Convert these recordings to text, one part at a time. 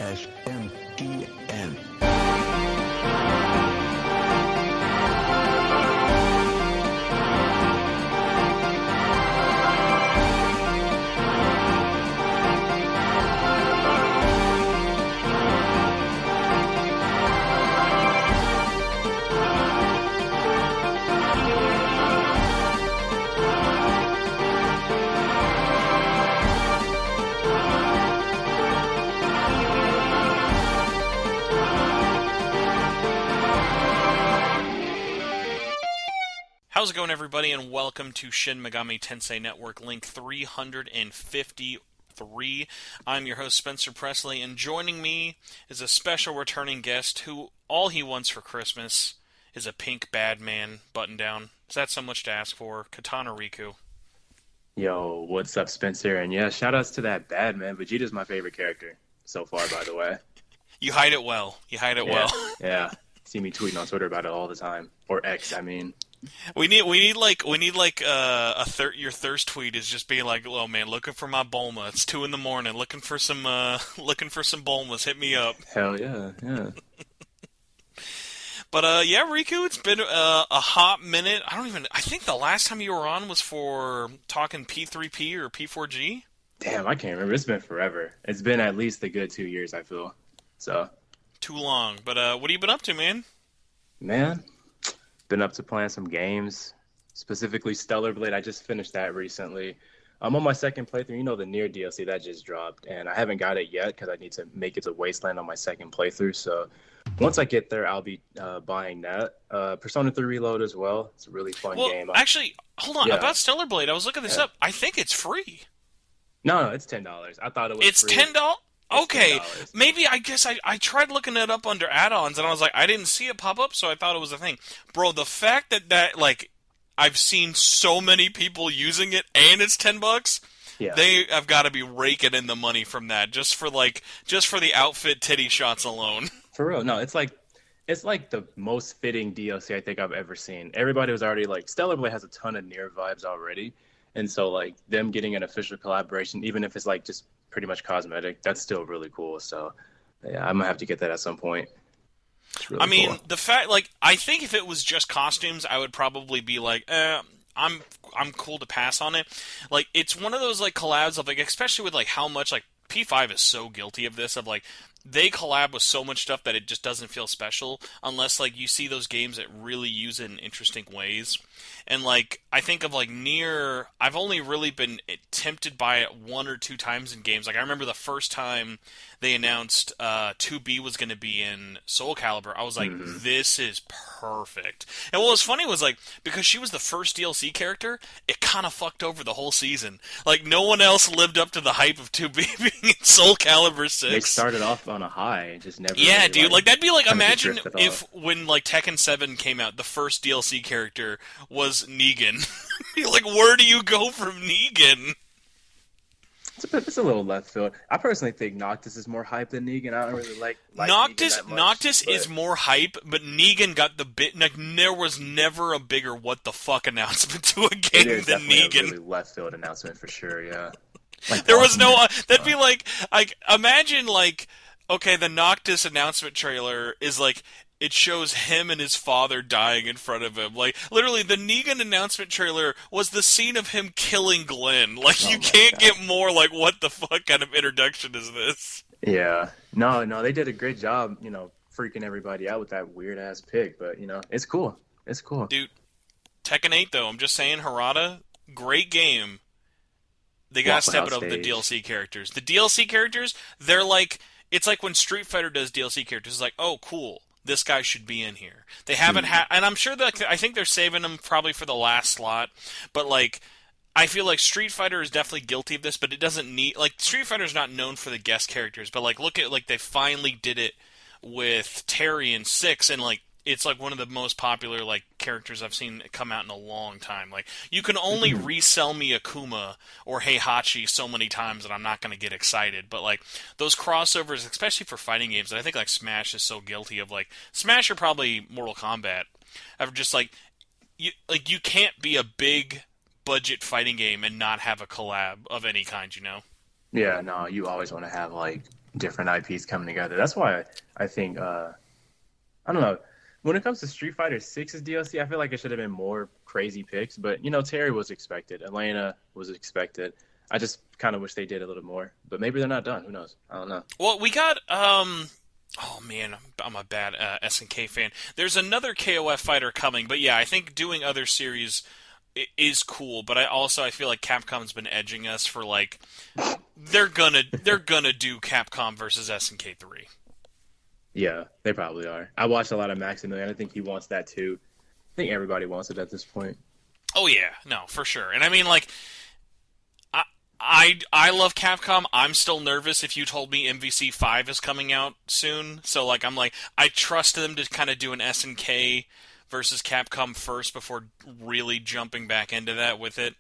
SMTN. How's it going, everybody, and welcome to Shin Megami Tensei Network Link 353. I'm your host, Spencer Presley, and joining me is a special returning guest who all he wants for Christmas is a pink Badman button-down. Is that so much to ask for? Riku. Yo, what's up, Spencer? And yeah, shout-outs to that Badman. Vegeta's my favorite character so far, by the way. You hide it well. Well. Yeah. See me tweeting on Twitter about it all the time. Or X, I mean. We need your thirst tweet is just being like, oh man, looking for my Bulma. It's 2 a.m, looking for some Bulmas. Hit me up. Hell yeah. But yeah, Rikku, it's been a hot minute. I think the last time you were on was for talking P3P or P4G. Damn, I can't remember. It's been forever. It's been at least a good 2 years, I feel. So. Too long. But what have you been up to, man? Man, been up to playing some games, specifically Stellar Blade. I just finished that recently. I'm on my second playthrough. You know, the Nier DLC that just dropped, and I haven't got it yet because I need to make it to Wasteland on my second playthrough. So once I get there, I'll be buying that. Persona 3 Reload as well. It's a really fun game. Actually, hold on. About Stellar Blade, I was looking this up. I think it's free. No, it's $10. I thought it was It's free. $10? Okay, $10. maybe I tried looking it up under add-ons, and I was like, I didn't see it pop up, so I thought it was a thing. Bro, the fact that like, I've seen so many people using it, and it's $10, yeah. They have got to be raking in the money from that, just for the outfit titty shots alone. For real, no, it's like the most fitting DLC I think I've ever seen. Everybody was already like, Stellar Blade has a ton of Nier vibes already, and so like them getting an official collaboration, even if it's like just pretty much cosmetic, that's still really cool. So yeah, I'm gonna have to get that at some point. Really cool. The fact, like, I think if it was just costumes, I would probably be like, I'm cool to pass on it. Like, it's one of those like collabs of like, especially with like how much like P5 is so guilty of this, of like they collab with so much stuff that it just doesn't feel special unless like you see those games that really use it in interesting ways. And like, I think of like Nier, I've only really been tempted by it 1 or 2 times in games. Like, I remember the first time they announced 2B was going to be in Soul Calibur, I was like, This is perfect. And what was funny was like, because she was the first DLC character, it kind of fucked over the whole season. Like, no one else lived up to the hype of 2B being in Soul Calibur 6. They started off on a high and just never. Yeah, really, dude, like that'd be like, imagine if off. when like Tekken 7 came out, the first DLC character was Negan. You're like, where do you go from Negan? It's a little left field. I personally think Noctis is more hype than Negan. I don't really like Noctis. Negan that much, Noctis but is more hype, but Negan got the bit. Like, there was never a bigger "what the fuck" announcement to a game it is than definitely Negan. A really left field announcement for sure. Yeah, like There was no. That'd be like imagine like, okay, the Noctis announcement trailer is like, it shows him and his father dying in front of him. Like, literally, the Negan announcement trailer was the scene of him killing Glenn. Like, you can't get more, like, what the fuck kind of introduction is this? Yeah. No, they did a great job, freaking everybody out with that weird-ass pick. But, it's cool. It's cool. Dude, Tekken 8, though, I'm just saying, Harada, great game. They gotta step it up with the DLC characters. The DLC characters, they're like, it's like when Street Fighter does DLC characters. It's like, oh, cool. This guy should be in here. They haven't had, and I'm sure that I think they're saving him probably for the last slot. But like, I feel like Street Fighter is definitely guilty of this, but it doesn't need, like, Street Fighter's not known for the guest characters. But like, look at, like, they finally did it with Terry in 6, and like, it's like one of the most popular like characters I've seen come out in a long time. Like, you can only resell me Akuma or Heihachi so many times that I'm not going to get excited. But like, those crossovers, especially for fighting games, and I think like Smash is so guilty of, like, Smash or probably Mortal Kombat, of just like you can't be a big budget fighting game and not have a collab of any kind, Yeah, no, you always want to have like different IPs coming together. That's why I think I don't know. When it comes to Street Fighter 6's DLC, I feel like it should have been more crazy picks, but Terry was expected. Elena was expected. I just kind of wish they did a little more, but maybe they're not done. Who knows? I don't know. Well, we got oh man, I'm a bad SNK fan. There's another KOF fighter coming, but yeah, I think doing other series is cool. But I feel like Capcom's been edging us for like they're gonna do Capcom versus SNK 3. Yeah, they probably are. I watched a lot of Maximilian. I think he wants that too. I think everybody wants it at this point. Oh yeah, no, for sure. And I mean, like, I love Capcom. I'm still nervous if you told me MVC 5 is coming out soon. So like, I trust them to kind of do an SNK versus Capcom first before really jumping back into that with it.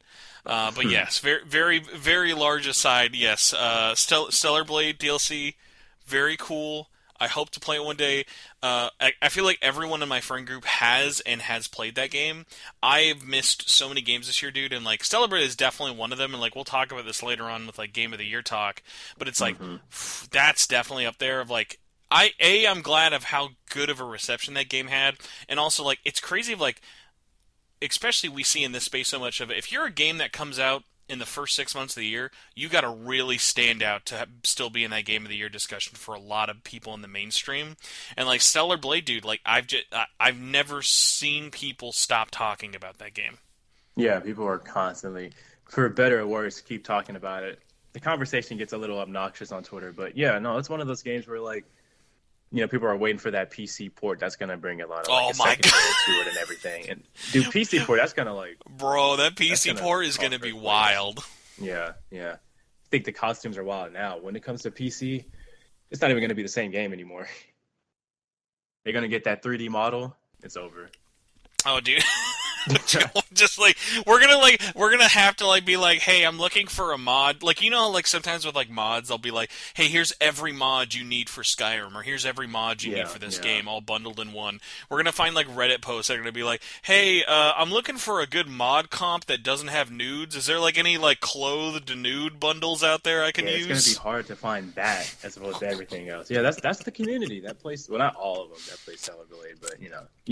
But yes, very, very, very large aside. Yes, Stellar Blade DLC, very cool. I hope to play it one day. I feel like everyone in my friend group has played that game. I've missed so many games this year, dude, and like Stellar Blade is definitely one of them. And like we'll talk about this later on with like Game of the Year talk. But it's like that's definitely up there. Of like I'm glad of how good of a reception that game had, and also like it's crazy of like, especially we see in this space so much of it. If you're a game that comes out in the first 6 months of the year, you got to really stand out to still be in that Game of the Year discussion for a lot of people in the mainstream. And like Stellar Blade, dude, like I've never seen people stop talking about that game. Yeah, people are constantly, for better or worse, keep talking about it. The conversation gets a little obnoxious on Twitter, but yeah, no, it's one of those games where like, people are waiting for that PC port. That's gonna bring a lot of like, my God to it and everything. And dude, PC port, that's gonna like, bro, that PC port is gonna be wild. Yeah. I think the costumes are wild now. When it comes to PC, it's not even gonna be the same game anymore. They're gonna get that 3D model. It's over. Oh, dude. Just like we're gonna have to like be like, hey, I'm looking for a mod. Like like sometimes with like mods, they'll be like, hey, here's every mod you need for Skyrim, or here's every mod you need for this game, all bundled in one. We're gonna find like Reddit posts that are gonna be like, hey, I'm looking for a good mod comp that doesn't have nudes. Is there like any like clothed nude bundles out there I can use? It's gonna be hard to find that as opposed to everything else. Yeah, that's the community that plays. Well, not all of them that play Stellar Blade, but you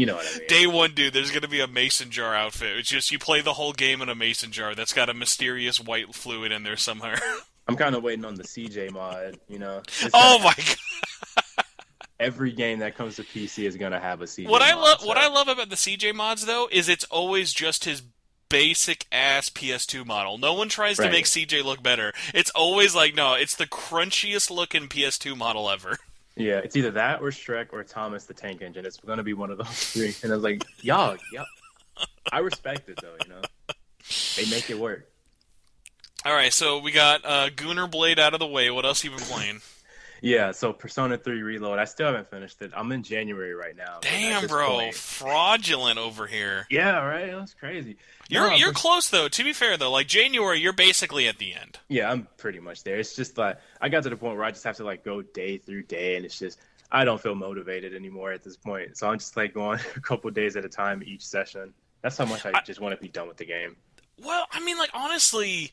know what I mean. Day one, dude, there's gonna be a mason jar outfit. It's just you play the whole game in a mason jar that's got a mysterious white fluid in there somewhere. I'm kind of waiting on the CJ mod, Oh my God. Every game that comes to PC is gonna have a CJ What mod. I love about the CJ mods though is it's always just his basic ass PS2 model. No one tries to make CJ look better. It's always like, no, it's the crunchiest looking PS2 model ever. Yeah, it's either that or Shrek or Thomas the Tank Engine. It's gonna be one of those three. And I was like, y'all. I respect it though, They make it work. All right, so we got Gunnar Blade out of the way. What else have you been playing? Yeah, so Persona 3 Reload. I still haven't finished it. I'm in January right now. Damn, bro, fraudulent over here. Yeah, right. That's crazy. You're close though. To be fair though, like January, you're basically at the end. Yeah, I'm pretty much there. It's just like I got to the point where I just have to like go day through day, and it's just I don't feel motivated anymore at this point. So I'm just like going a couple days at a time each session. That's how much I just want to be done with the game. Well, I mean, like, honestly,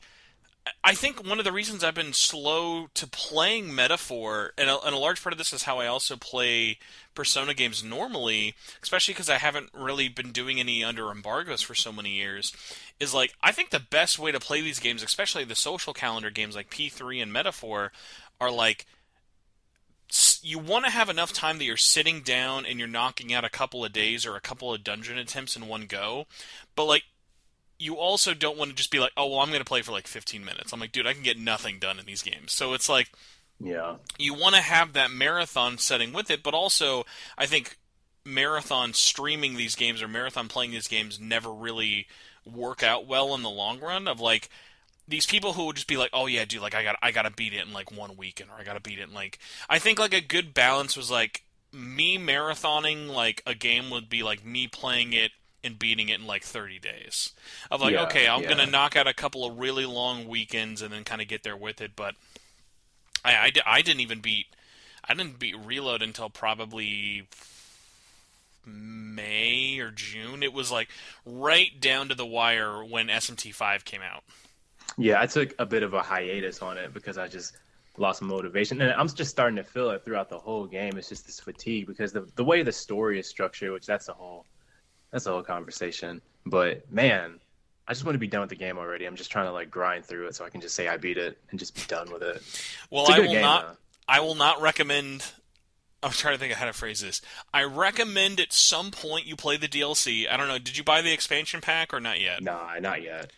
I think one of the reasons I've been slow to playing Metaphor, and a large part of this is how I also play Persona games normally, especially because I haven't really been doing any under embargoes for so many years, is like, I think the best way to play these games, especially the social calendar games like P3 and Metaphor, are like, you want to have enough time that you're sitting down and you're knocking out a couple of days or a couple of dungeon attempts in one go, but like you also don't want to just be like, oh well, I'm going to play for like 15 minutes. I'm like, dude, I can get nothing done in these games. So it's like, you want to have that marathon setting with it, but also I think marathon streaming these games or marathon playing these games never really work out well in the long run. Of like, these people who would just be like, oh yeah, dude, like I gotta beat it in like one weekend, or I gotta beat it in like... I think like a good balance was like, me marathoning like a game would be like me playing it and beating it in like 30 days. Of like, okay, I'm gonna knock out a couple of really long weekends and then kind of get there with it, but I didn't beat Reload until probably May or June. It was like right down to the wire when SMT5 came out. Yeah, I took a bit of a hiatus on it because lost motivation, and I'm just starting to feel it throughout the whole game. It's just this fatigue because the way the story is structured, which that's a whole conversation. But man, I just want to be done with the game already. I'm just trying to like grind through it so I can just say I beat it and just be done with it. Well, It's a good game, though. I will not recommend. I'm trying to think of how to phrase this. I recommend at some point you play the DLC. I don't know. Did you buy the expansion pack or not yet? Nah, not yet.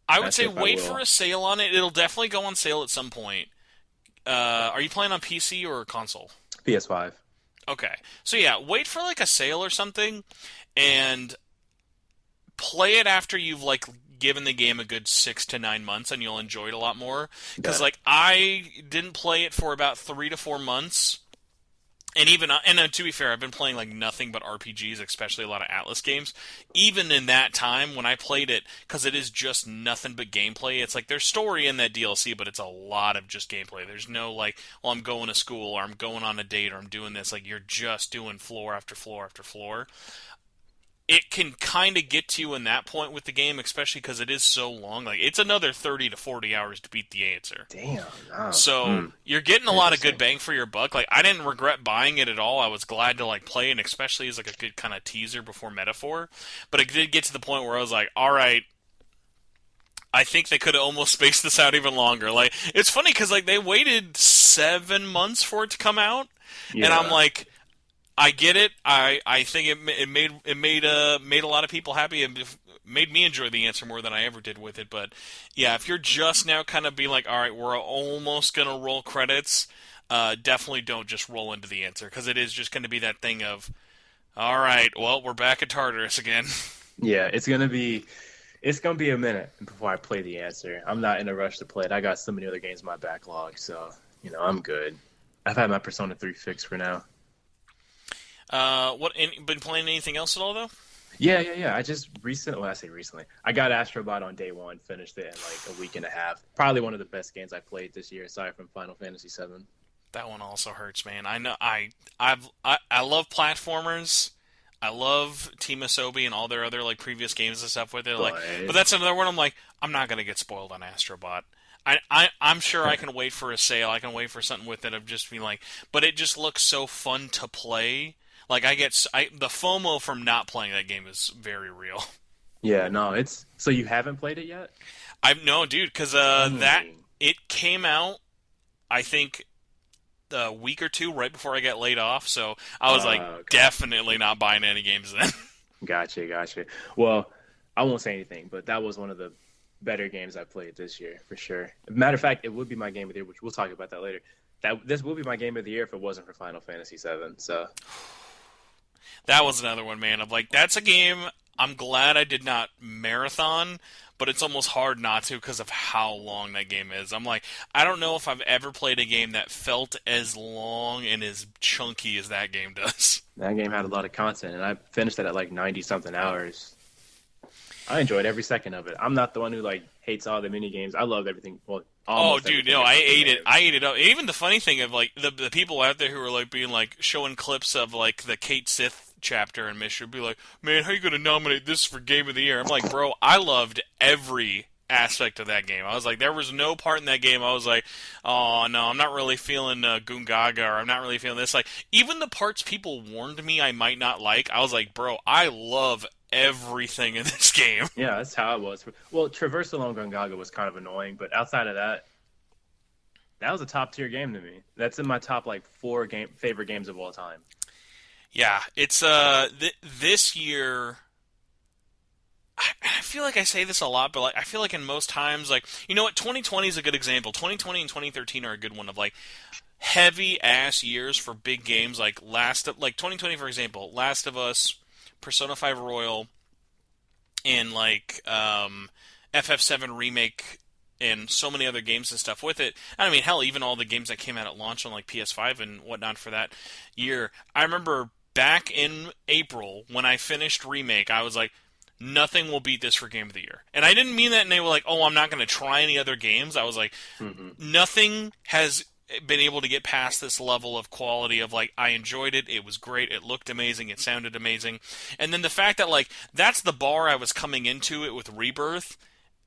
I would That's say if I wait will. for a sale on it. It'll definitely go on sale at some point. Are you playing on PC or console? PS5. Okay. So yeah, wait for like a sale or something and play it after you've like given the game a good 6 to 9 months and you'll enjoy it a lot more. Because Bet. like I didn't play it for about 3 to 4 months. And even to be fair, I've been playing like nothing but RPGs, especially a lot of Atlus games. Even in that time, when I played it, because it is just nothing but gameplay. It's like there's story in that DLC, but it's a lot of just gameplay. There's no like, well, I'm going to school or I'm going on a date or I'm doing this. Like you're just doing floor after floor after floor. It can kind of get to you in that point with the game, especially because it is so long. Like it's another 30 to 40 hours to beat the answer. Damn. Oh. So you're getting a lot of good Interesting. bang for your buck. Like I didn't regret buying it at all. I was glad to like play it, and especially as like a good kind of teaser before Metaphor. But it did get to the point where I was like, all right, I think they could have almost spaced this out even longer. Like it's funny because like they waited 7 months for it to come out, and I'm Yeah. like, I get it. I think it made a lot of people happy. It made me enjoy the answer more than I ever did with it. But yeah, if you're just now kind of being like, all right, we're almost gonna roll credits, definitely don't just roll into the answer because it is just going to be that thing of, all right, well, we're back at Tartarus again. Yeah, it's gonna be a minute before I play the answer. I'm not in a rush to play it. I got so many other games in my backlog, so I'm good. I've had my Persona 3 fixed for now. Been playing anything else at all though? Yeah. I just recently, well, I say recently, I got Astrobot on day one, finished it in like a week and a half. Probably one of the best games I played this year, aside from Final Fantasy VII. That one also hurts, man. I know. I love platformers. I love Team Asobi and all their other like previous games and stuff with it. Like, but But that's another one. I'm like, I'm not gonna get spoiled on Astrobot. I'm sure I can wait for a sale. I can wait for something with it of just being like, but it just looks so fun to play. Like the FOMO from not playing that game is very real. yeah, no, it's so you haven't played it yet? I no, dude, because that Dang. it came out. I think a week or two right before I got laid off, so I was like, Okay. definitely not buying any games then. Gotcha. Well, I won't say anything, but that was one of the better games I played this year for sure. Matter of fact, it would be my game of the year, which we'll talk about that later. This will be my game of the year if it wasn't for Final Fantasy VII. So That was another one, man. I'm like, that's a game I'm glad I did not marathon, but it's almost hard not to because of how long that game is. I'm like, I don't know if I've ever played a game that felt as long and as chunky as that game does. that game had a lot of content, and I finished it at like 90 something hours. I enjoyed every second of it. I'm not the one who like hates all the mini games. I loved everything. Well, Oh, almost dude, everything I about the ate it. game. I ate it up. Even the funny thing of like the people out there who are like being like showing clips of like the Kate Sith chapter and Mission be like, man, how you gonna nominate this for Game of the Year? I'm like, bro, I loved every aspect of that game. I was like, there was no part in that game I was like, oh no, I'm not really feeling Gungaga, or I'm not really feeling this. Like, even the parts people warned me I might not like, I was like, bro, I love everything in this game. Yeah, that's how it was. Well, Traversal on Gongaga was kind of annoying, but outside of that, that was a top tier game to me. That's in my top like four favorite games of all time. Yeah, it's this year. I feel like I say this a lot, but like I feel like in most times, like you know what, 2020 is a good example. 2020 and 2013 are a good one of like heavy ass years for big games. Like 2020 for example, Last of Us, Persona 5 Royal, and like FF7 remake. And so many other games and stuff with it. I mean, hell, even all the games that came out at launch on like PS5 and whatnot for that year. I remember back in April when I finished Remake, I was like, nothing will beat this for Game of the Year. And I didn't mean that, and they were like, oh, I'm not going to try any other games. I was like, nothing has been able to get past this level of quality of like, I enjoyed it, it was great, it looked amazing, it sounded amazing. And then the fact that like, that's the bar I was coming into it with Rebirth,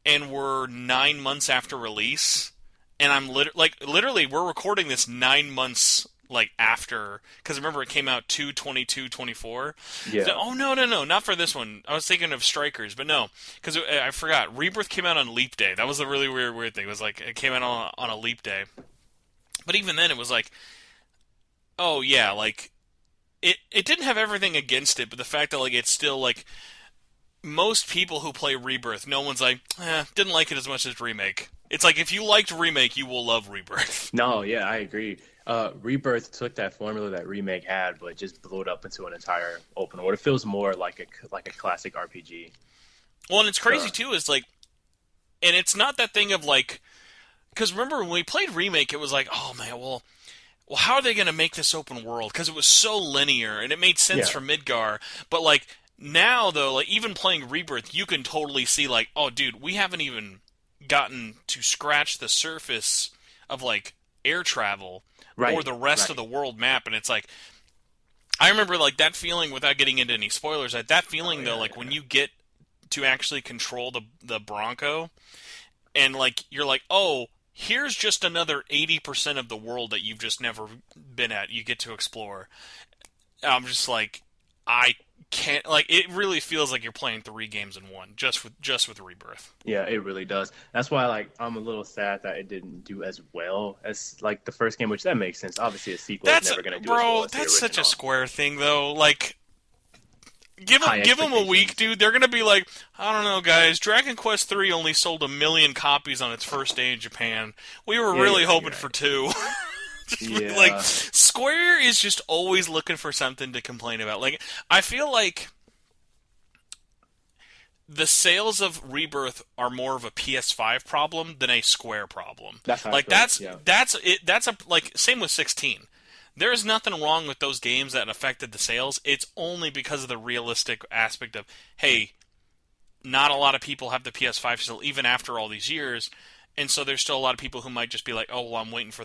and we're 9 months after release, and I'm literally we're recording this 9 months like after, because remember it came out 2/22/24. So, Yeah. oh no, not for this one. I was thinking of Strikers, but no, because I forgot. Rebirth came out on Leap Day. That was a really weird thing. It was like it came out on a Leap Day. But even then, it was like, oh yeah, like it didn't have everything against it, but the fact that like it's still like most people who play Rebirth, no one's like, didn't like it as much as Remake. It's like if you liked Remake, you will love Rebirth. No, yeah, I agree. Rebirth took that formula that Remake had, but just blew it up into an entire open world. It feels more like a classic RPG. Well, and it's crazy too, is like, and it's not that thing of like, because remember when we played Remake, it was like, oh man, well, how are they going to make this open world? Because it was so linear, and it made sense for Midgar. But like now, though, like even playing Rebirth, you can totally see like, oh, dude, we haven't even gotten to scratch the surface of like air travel or the rest of the world map, and it's like I remember like that feeling without getting into any spoilers. That feeling though, like when you get to actually control the Bronco, and like you're like, oh, here's just another 80% of the world that you've just never been at. You get to explore. I'm just like, I can't, like, it really feels like you're playing 3 games in one, just with Rebirth. Yeah, it really does. That's why like I'm a little sad that it didn't do as well as like the first game, which that makes sense. Obviously, a sequel is never going to do as well as the That's such a original. Square thing though. Like, give them a week, dude. They're gonna be like, I don't know, guys. Dragon Quest III only sold 1 million copies on its first day in Japan. We were really hoping for 2. Yeah. Like, Square is just always looking for something to complain about. Like, I feel like the sales of Rebirth are more of a PS5 problem than a Square problem. That's how I Like, feel. that's it. That's a like same with 16. There is nothing wrong with those games that affected the sales. It's only because of the realistic aspect of, hey, not a lot of people have the PS5 still, even after all these years, and so there's still a lot of people who might just be like, oh, well, I'm waiting for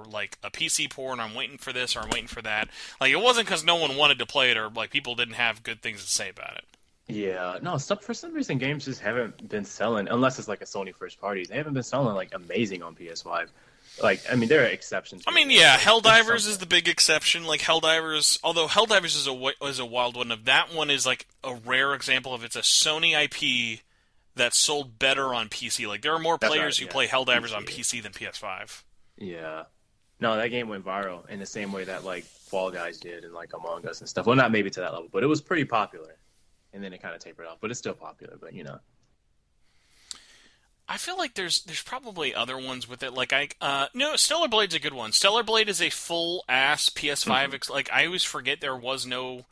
like a PC port, and I'm waiting for this, or I'm waiting for that. Like, it wasn't because no one wanted to play it, or like people didn't have good things to say about it. Yeah, no, stuff for some reason games just haven't been selling unless it's like a Sony first party. They haven't been selling like amazing on PS5. Like, I mean, there are exceptions. I mean, yeah, Helldivers is the big exception. Like Helldivers, although Helldivers is a wild one. Of that one is like a rare example of it's a Sony IP that sold better on PC. Like there are more players who play Helldivers on PC than PS5. Yeah. No, that game went viral in the same way that like Fall Guys did and like Among Us and stuff. Well, not maybe to that level, but it was pretty popular. And then it kind of tapered off, but it's still popular. But you know, I feel like there's probably other ones with it. Like no, Stellar Blade's a good one. Stellar Blade is a full ass PS5. Like I always forget there was no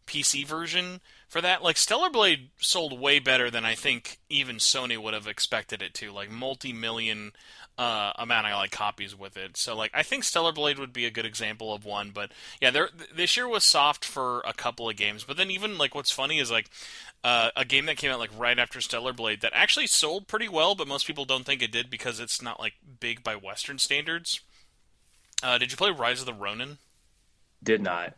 PC version for that. Like Stellar Blade sold way better than I think even Sony would have expected it to. Like multi-million amount of like copies with it. So like I think Stellar Blade would be a good example of one. But yeah, this year was soft for a couple of games. But then even like what's funny is like a game that came out like right after Stellar Blade that actually sold pretty well, but most people don't think it did because it's not like big by Western standards. Did you play Rise of the Ronin? did not.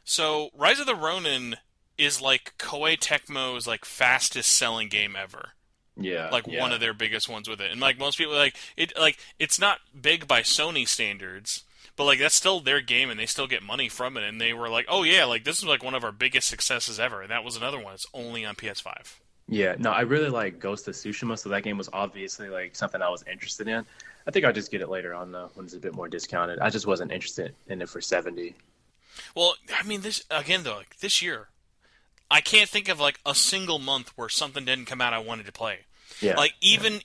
So Rise of the Ronin is like Koei Tecmo's like fastest selling game ever. Yeah, Like one of their biggest ones with it. And like most people like it's not big by Sony standards, but like that's still their game and they still get money from it, and they were like, "Oh yeah, like this is like one of our biggest successes ever." And that was another one. It's only on PS5. Yeah, no, I really like Ghost of Tsushima, so that game was obviously like something I was interested in. I think I'll just get it later on though, when it's a bit more discounted. I just wasn't interested in it for 70. Well, I mean this again though, like this year I can't think of like a single month where something didn't come out I wanted to play. Yeah. Like even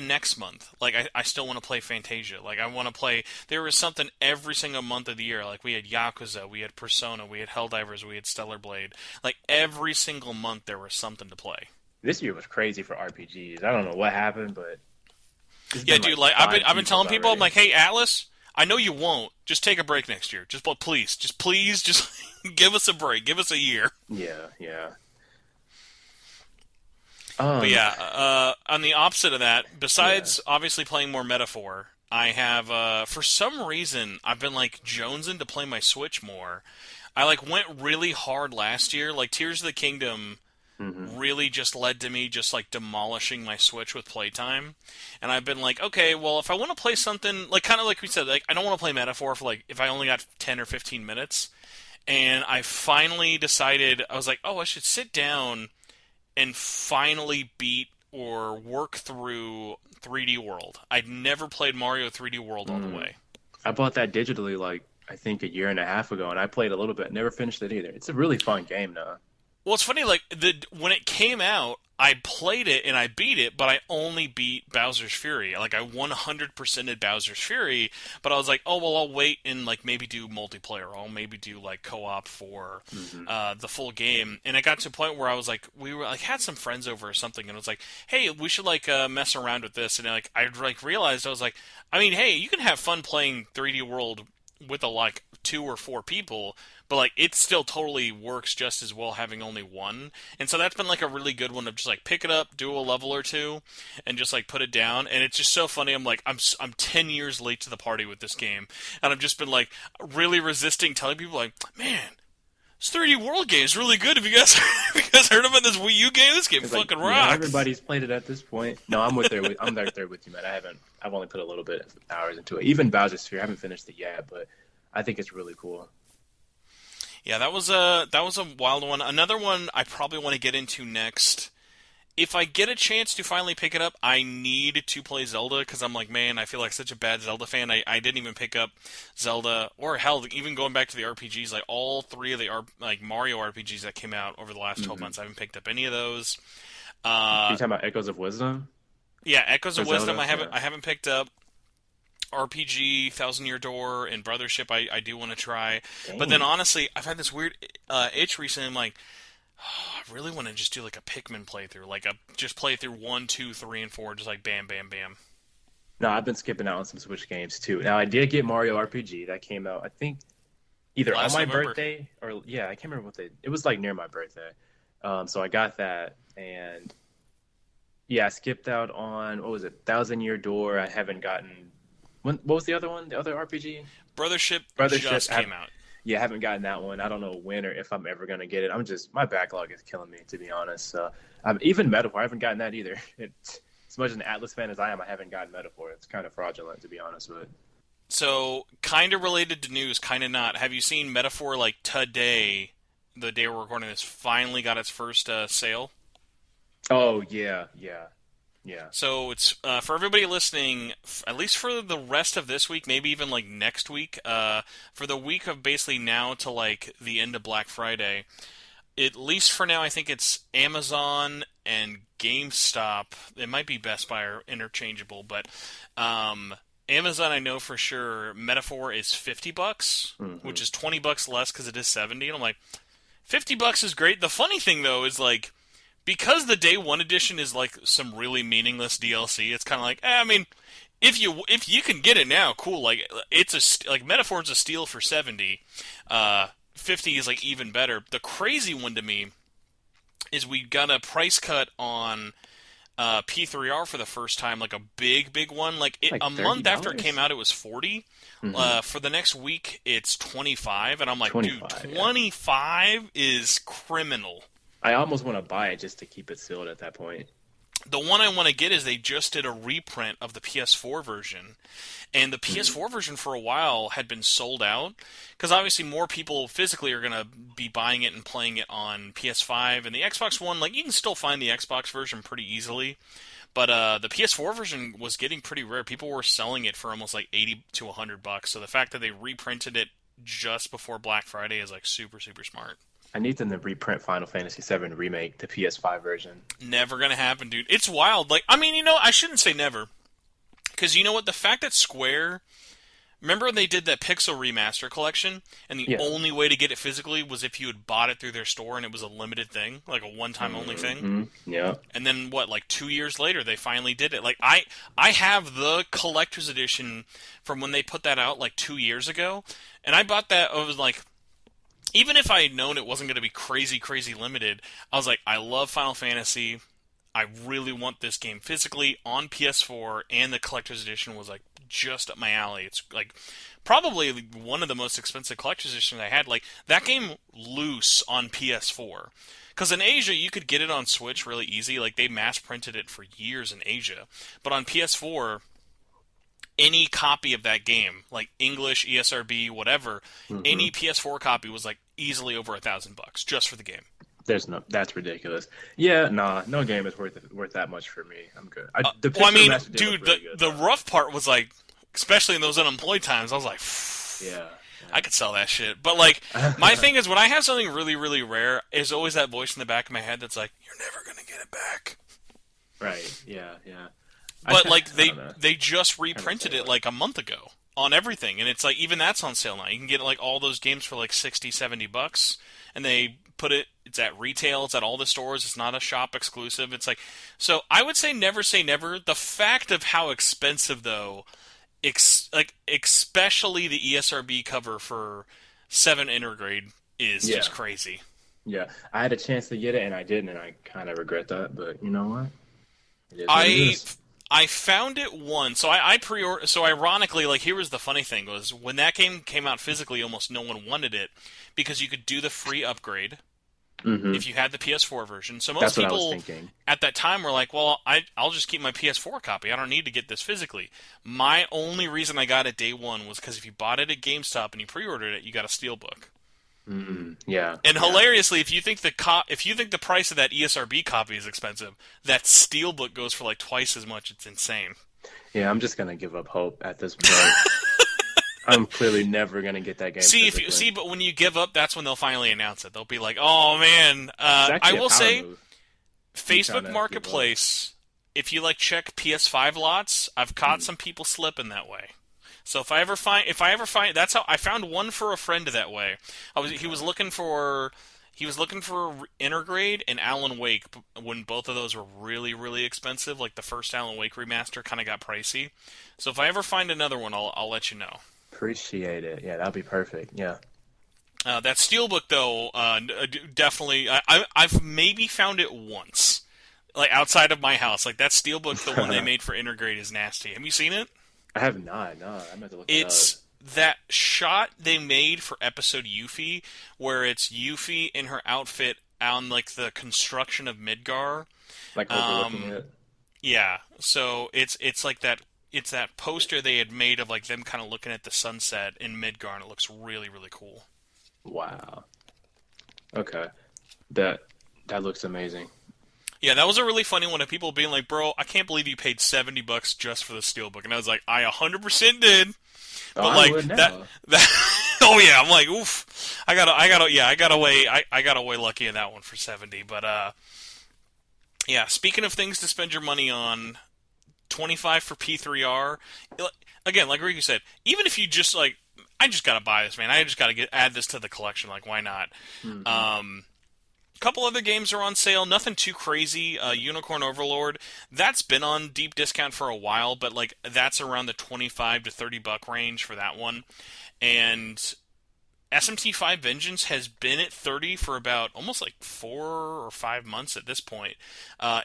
next month, like I still want to play Fantasia. Like I want to play. There was something every single month of the year. Like we had Yakuza, we had Persona, we had Helldivers, we had Stellar Blade. Like every single month there was something to play. This year was crazy for RPGs. I don't know what happened, but yeah, dude. Like I've been telling people, I'm like, hey Atlas, I know you won't. Just take a break next year. Just please, just give us a break. Give us a year. Yeah. But yeah, on the opposite of that, besides obviously playing more Metaphor, I have, for some reason, I've been like jonesing to play my Switch more. I like went really hard last year. Like Tears of the Kingdom really just led to me just like demolishing my Switch with playtime. And I've been like, okay, well, if I want to play something like kind of like we said, like I don't want to play Metaphor for like if I only got 10 or 15 minutes. And I finally decided, I was like, oh, I should sit down and finally beat or work through 3D World. I'd never played Mario 3D World all the way. I bought that digitally like I think a year and a half ago, and I played a little bit. Never finished it either. It's a really fun game, though. Well, it's funny, like, when it came out, I played it and I beat it, but I only beat Bowser's Fury. Like, I 100%ed Bowser's Fury, but I was like, oh, well, I'll wait and, like, maybe do multiplayer. I'll maybe do, like, co-op for the full game. And it got to a point where I was like, we were, like, had some friends over or something, and it was like, hey, we should, like, mess around with this. And, like, I, like, realized, I was like, I mean, hey, you can have fun playing 3D World with, like, 2 or 4 people, but like it still totally works just as well having only one. And so that's been like a really good one of just like pick it up, do a level or two, and just like put it down. And it's just so funny. I'm like I'm 10 years late to the party with this game, and I've just been like really resisting telling people like, man, this 3D World game is really good. Have you guys heard about this Wii U game? This game fucking rocks. Yeah, everybody's played it at this point. No, I'm right there with you, man. I've only put a little bit of hours into it. Even Bowser's Sphere, I haven't finished it yet, but I think it's really cool. Yeah, that was a wild one. Another one I probably want to get into next. If I get a chance to finally pick it up, I need to play Zelda because I'm like, man, I feel like such a bad Zelda fan. I didn't even pick up Zelda, or hell, even going back to the RPGs, like all 3 of the like Mario RPGs that came out over the last 12 months. I haven't picked up any of those. Are you talking about Echoes of Wisdom? Yeah, Echoes of Wisdom. Zelda? I haven't picked up. RPG, Thousand Year Door, and Brothership I do want to try. Dang. But then honestly, I've had this weird itch recently. I'm like, oh, I really want to just do like a Pikmin playthrough. Like just play through 1, 2, 3, and 4, just like bam, bam, bam. No, I've been skipping out on some Switch games too. Now I did get Mario RPG. That came out, I think, either on my birthday or I can't remember what it was like near my birthday. So I got that, and yeah, I skipped out on what was it, Thousand Year Door. I haven't gotten. What was the other one? The other RPG? Brothership just came out. Yeah, I haven't gotten that one. I don't know when or if I'm ever going to get it. My backlog is killing me, to be honest. Even Metaphor, I haven't gotten that either. As much as an Atlus fan as I am, I haven't gotten Metaphor. It's kind of fraudulent, to be honest with it. So, kind of related to news, kind of not. Have you seen Metaphor, like, today, the day we're recording this, finally got its first sale? Oh, yeah. Yeah. So it's for everybody listening, at least for the rest of this week, maybe even like next week, for the week of basically now to like the end of Black Friday, at least for now, I think it's Amazon and GameStop. It might be Best Buy or interchangeable, but Amazon, I know for sure. Metaphor is $50, which is $20 less because it is $70. And I'm like, $50 is great. The funny thing though is like, because the Day 1 edition is like some really meaningless DLC, it's kind of like, I mean, if you can get it now, cool. Like it's like Metaphor's a steal for $70. 50 is like even better. The crazy one to me is we got a price cut on P3R for the first time, like a big one. Like a month after it came out, it was $40. For the next week, it's $25, and I'm like, dude, $25 is criminal. I almost want to buy it just to keep it sealed at that point. The one I want to get is they just did a reprint of the PS4 version. And the PS4 version for a while had been sold out. Because obviously more people physically are going to be buying it and playing it on PS5. And the Xbox One, like you can still find the Xbox version pretty easily. But the PS4 version was getting pretty rare. People were selling it for almost like $80 to $100. So the fact that they reprinted it just before Black Friday is like super, super smart. I need them to reprint Final Fantasy VII Remake, the PS5 version. Never gonna happen, dude. It's wild. Like, I mean, I shouldn't say never. Because you know what? The fact that Square... Remember when they did that Pixel Remaster collection? And the only way to get it physically was if you had bought it through their store and it was a limited thing? Like a one-time only thing? Yeah. And then, like 2 years later, they finally did it. Like, I have the collector's edition from when they put that out, like 2 years ago. And I bought that, I was like... Even if I had known it wasn't going to be crazy, crazy limited, I was like, I love Final Fantasy. I really want this game physically on PS4, and the collector's edition was like just up my alley. It's like probably one of the most expensive collector's editions I had. Like that game loose on PS4. Because in Asia, you could get it on Switch really easy. Like, they mass-printed it for years in Asia. But on PS4, any copy of that game, like English, ESRB, whatever, any PS4 copy was, like, easily over $1,000 just for the game. That's ridiculous. Yeah, nah, no game is worth that much for me. I'm good. Dude, the rough part was, like, especially in those unemployed times, I was like, yeah. I could sell that shit. But, like, my thing is, when I have something really, really rare, there's always that voice in the back of my head that's like, you're never going to get it back. Right, yeah. But, like, they just reprinted it, like, a month ago on everything. And it's like, even that's on sale now. You can get, like, all those games for, like, $60, $70. And they put it's at retail, it's at all the stores, it's not a shop exclusive. It's like, so I would say never say never. The fact of how expensive, though, especially the ESRB cover for 7 Intergrade is just crazy. Yeah, I had a chance to get it and I didn't, and I kind of regret that. But you know what? I found it once. So I pre-ordered. So ironically, like, here was the funny thing: was when that game came out physically, almost no one wanted it because you could do the free upgrade. If you had the PS4 version. So most people at that time were like, well, I'll just keep my PS4 copy. I don't need to get this physically. My only reason I got it day one was because if you bought it at GameStop and you pre-ordered it, you got a Steelbook. Yeah. And hilariously, if you think the price of that ESRB copy is expensive, that Steelbook goes for like twice as much. It's insane. Yeah, I'm just going to give up hope at this point. I'm clearly never going to get that game. But when you give up, that's when they'll finally announce it. They'll be like, "Oh man!" I will say, Facebook Marketplace. If you like check PS5 lots, I've caught some people slipping that way. So if I ever find, that's how I found one for a friend that way. He was looking for Intergrade and Alan Wake when both of those were really, really expensive. Like the first Alan Wake remaster kind of got pricey. So if I ever find another one, I'll let you know. Appreciate it. Yeah, that'd be perfect. Yeah. That Steelbook, though, definitely, I've maybe found it once, like outside of my house. Like that Steelbook, the one they made for Intergrade, is nasty. Have you seen it? I have not. No, I'm going to look it up. It's that shot they made for episode Yuffie, where it's Yuffie in her outfit on like the construction of Midgar, like overlooking it. Yeah. So it's like that. It's that poster they had made of like them kind of looking at the sunset in Midgar, and it looks really, really cool. Wow. Okay. That looks amazing. Yeah, that was a really funny one of people being like, "Bro, I can't believe you paid $70 just for the Steelbook." And I was like, "I 100% did." But like that oh yeah, I'm like, "Oof." I got away lucky in that one for 70, but yeah, speaking of things to spend your money on, 25 for P3R. Again, like Rikku said, even if you just like, I just gotta buy this, man. I just gotta add this to the collection. Like, why not? A couple other games are on sale. Nothing too crazy. Unicorn Overlord, that's been on deep discount for a while, but like that's around the $25 to $30 range for that one. And SMT5 Vengeance has been at 30 for about almost like 4 or 5 months at this point.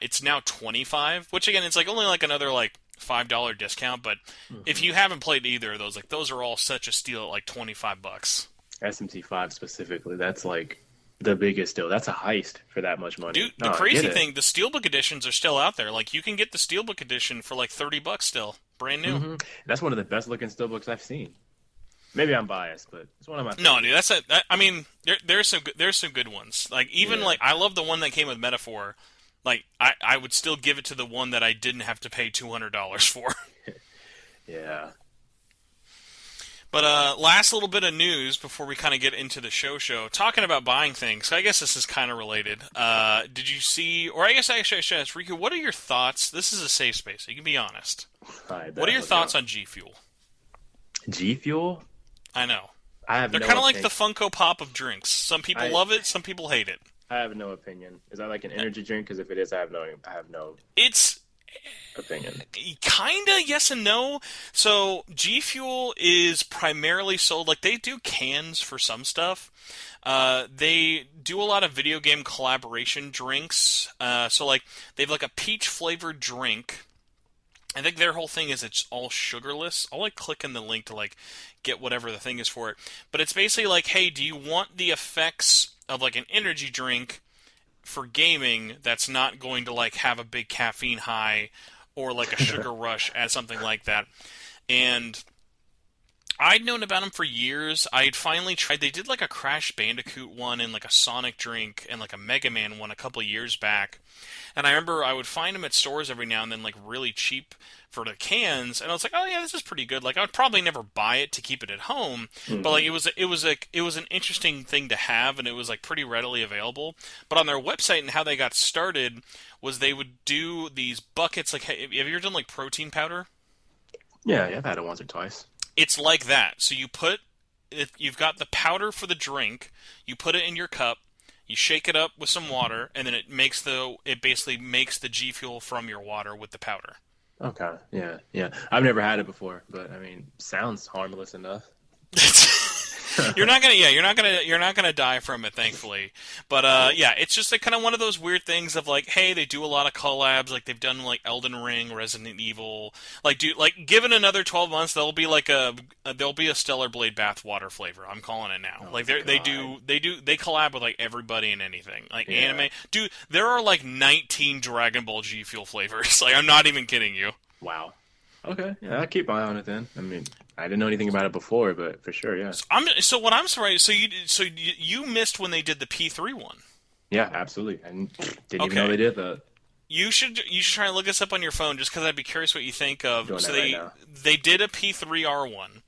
It's now 25, which again, it's like only like another like $5 discount. But if you haven't played either of those, like those are all such a steal at like $25. SMT5 specifically, that's like the biggest deal. That's a heist for that much money. Dude, the crazy thing, the Steelbook editions are still out there. Like you can get the Steelbook edition for like $30 still, brand new. That's one of the best looking Steelbooks I've seen. Maybe I'm biased, but it's one of my favorites. No, dude, I mean, there's some good ones. Like even like I love the one that came with Metaphor. Like I would still give it to the one that I didn't have to pay $200 for. Yeah. But last little bit of news before we kind of get into the show. Talking about buying things, I guess this is kind of related. Did you see, or I guess actually I should ask Rikku, what are your thoughts? This is a safe space, so you can be honest. What are your thoughts on G Fuel? G Fuel? I know. They're kind of like the Funko Pop of drinks. Some people love it, some people hate it. I have no opinion. Is that like an energy drink? Because if it is, I have no It's opinion. Kinda yes and no. So G Fuel is primarily sold, like they do cans for some stuff. They do a lot of video game collaboration drinks. So like they have like a peach flavored drink I think their whole thing is it's all sugarless. I'll like click in the link to like get whatever the thing is for it. But it's basically like, hey, do you want the effects of like an energy drink for gaming that's not going to like have a big caffeine high or like a sugar rush as something like that? And I'd known about them for years. I had finally tried. They did like a Crash Bandicoot one and like a Sonic drink and like a Mega Man one a couple of years back. And I remember I would find them at stores every now and then, like really cheap for the cans. And I was like, oh yeah, this is pretty good. Like I would probably never buy it to keep it at home, but like it was an interesting thing to have, and it was like pretty readily available. But on their website and how they got started was they would do these buckets. Like, hey, have you ever done like protein powder? Yeah, I've had it once or twice. It's like that. So you've got the powder for the drink, you put it in your cup, you shake it up with some water, and then it basically makes the G Fuel from your water with the powder. Okay, yeah, yeah. I've never had it before, but I mean, sounds harmless enough. You're not gonna die from it, thankfully. But yeah, it's just like kind of one of those weird things of like, hey, they do a lot of collabs, like they've done like Elden Ring, Resident Evil, given another 12 months, there'll be a Stellar Blade bathwater flavor. I'm calling it now. Oh, like they collab with like everybody and anything, like yeah. anime. Dude, there are like 19 Dragon Ball G Fuel flavors. Like I'm not even kidding you. Wow. Okay, yeah, I'll keep an eye on it then. I mean, I didn't know anything about it before, but for sure, yeah. So what I'm sorry. So you missed when they did the P3 one. Yeah, absolutely. I didn't even know they did that. You should try and look this up on your phone just because I'd be curious what you think of. Doing So that right now. they did a P3R1,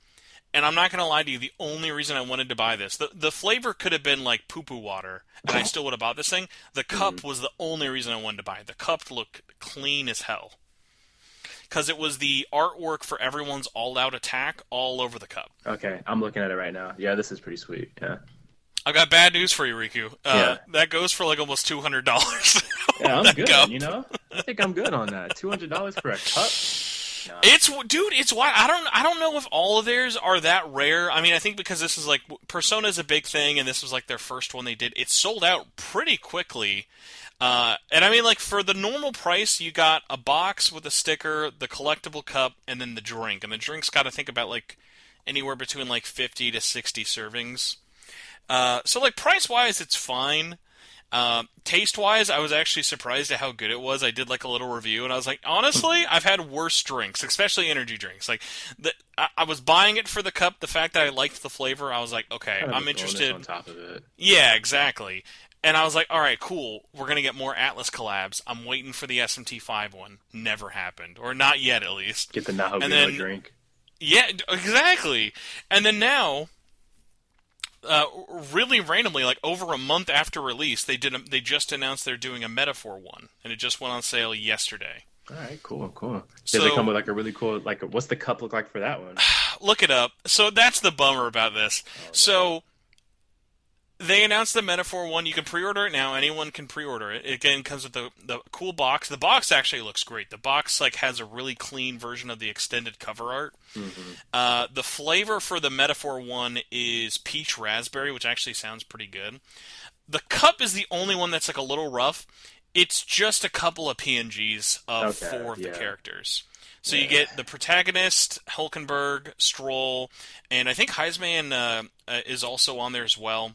and I'm not going to lie to you. The only reason I wanted to buy this, the flavor could have been like poo-poo water, and I still would have bought this thing. The cup was the only reason I wanted to buy it. The cup looked clean as hell. Because it was the artwork for everyone's all-out attack all over the cup. Okay, I'm looking at it right now. Yeah, this is pretty sweet. Yeah. I got bad news for you, Rikku. Yeah. That goes for like almost $200. Yeah, I'm good. Cup. You know, I think I'm good on that. $200 for a cup. Nah. It's why I don't know if all of theirs are that rare. I mean, I think because this is like Persona's a big thing, and this was like their first one they did. It sold out pretty quickly. And I mean, like, for the normal price, you got a box with a sticker, the collectible cup, and then the drink. And the drink's got to think about, like, anywhere between, like, 50 to 60 servings. So, like, price-wise, it's fine. Taste-wise, I was actually surprised at how good it was. I did, like, a little review, and I was like, honestly, I've had worse drinks, especially energy drinks. Like, I was buying it for the cup. The fact that I liked the flavor, I was like, okay, Kind of I'm a bonus interested. on top of it. Yeah, exactly. And I was like, all right, cool. We're going to get more Atlus collabs. I'm waiting for the SMT5 one. Never happened. Or not yet, at least. Get the Naho drink. Yeah, exactly. And then now, really randomly, like over a month after release, they just announced they're doing a Metaphor one. And it just went on sale yesterday. All right, cool. So, Did they come with like a really cool, like, what's the cup look like for that one? Look it up. So that's the bummer about this. Oh, no. So they announced the Metaphor one. You can pre-order it now. Anyone can pre-order it. It again comes with the cool box. The box actually looks great. The box like has a really clean version of the extended cover art. Mm-hmm. The flavor for the Metaphor one is peach raspberry, which actually sounds pretty good. The cup is the only one that's like a little rough. It's just a couple of PNGs of 4 of the characters. So you get the protagonist, Hulkenberg, Stroll, and I think Heisman is also on there as well.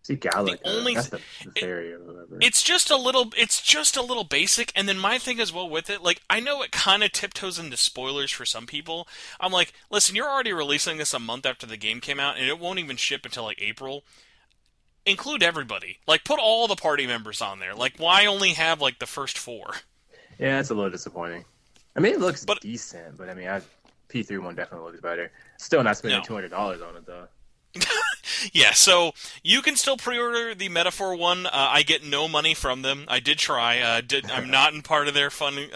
See Gallic. That's the fairy or whatever. It's just a little basic, and then my thing as well with it, like I know it kind of tiptoes into spoilers for some people. I'm like, listen, you're already releasing this a month after the game came out, and it won't even ship until like April. Include everybody. Like, put all the party members on there. Like, why only have like the first 4? Yeah, it's a little disappointing. I mean, it looks decent, but I mean, P3 one definitely looks better. Still not spending $200 on it though. Yeah, so you can still pre-order the Metaphor one. I get no money from them. I did try. I'm not in part of their fun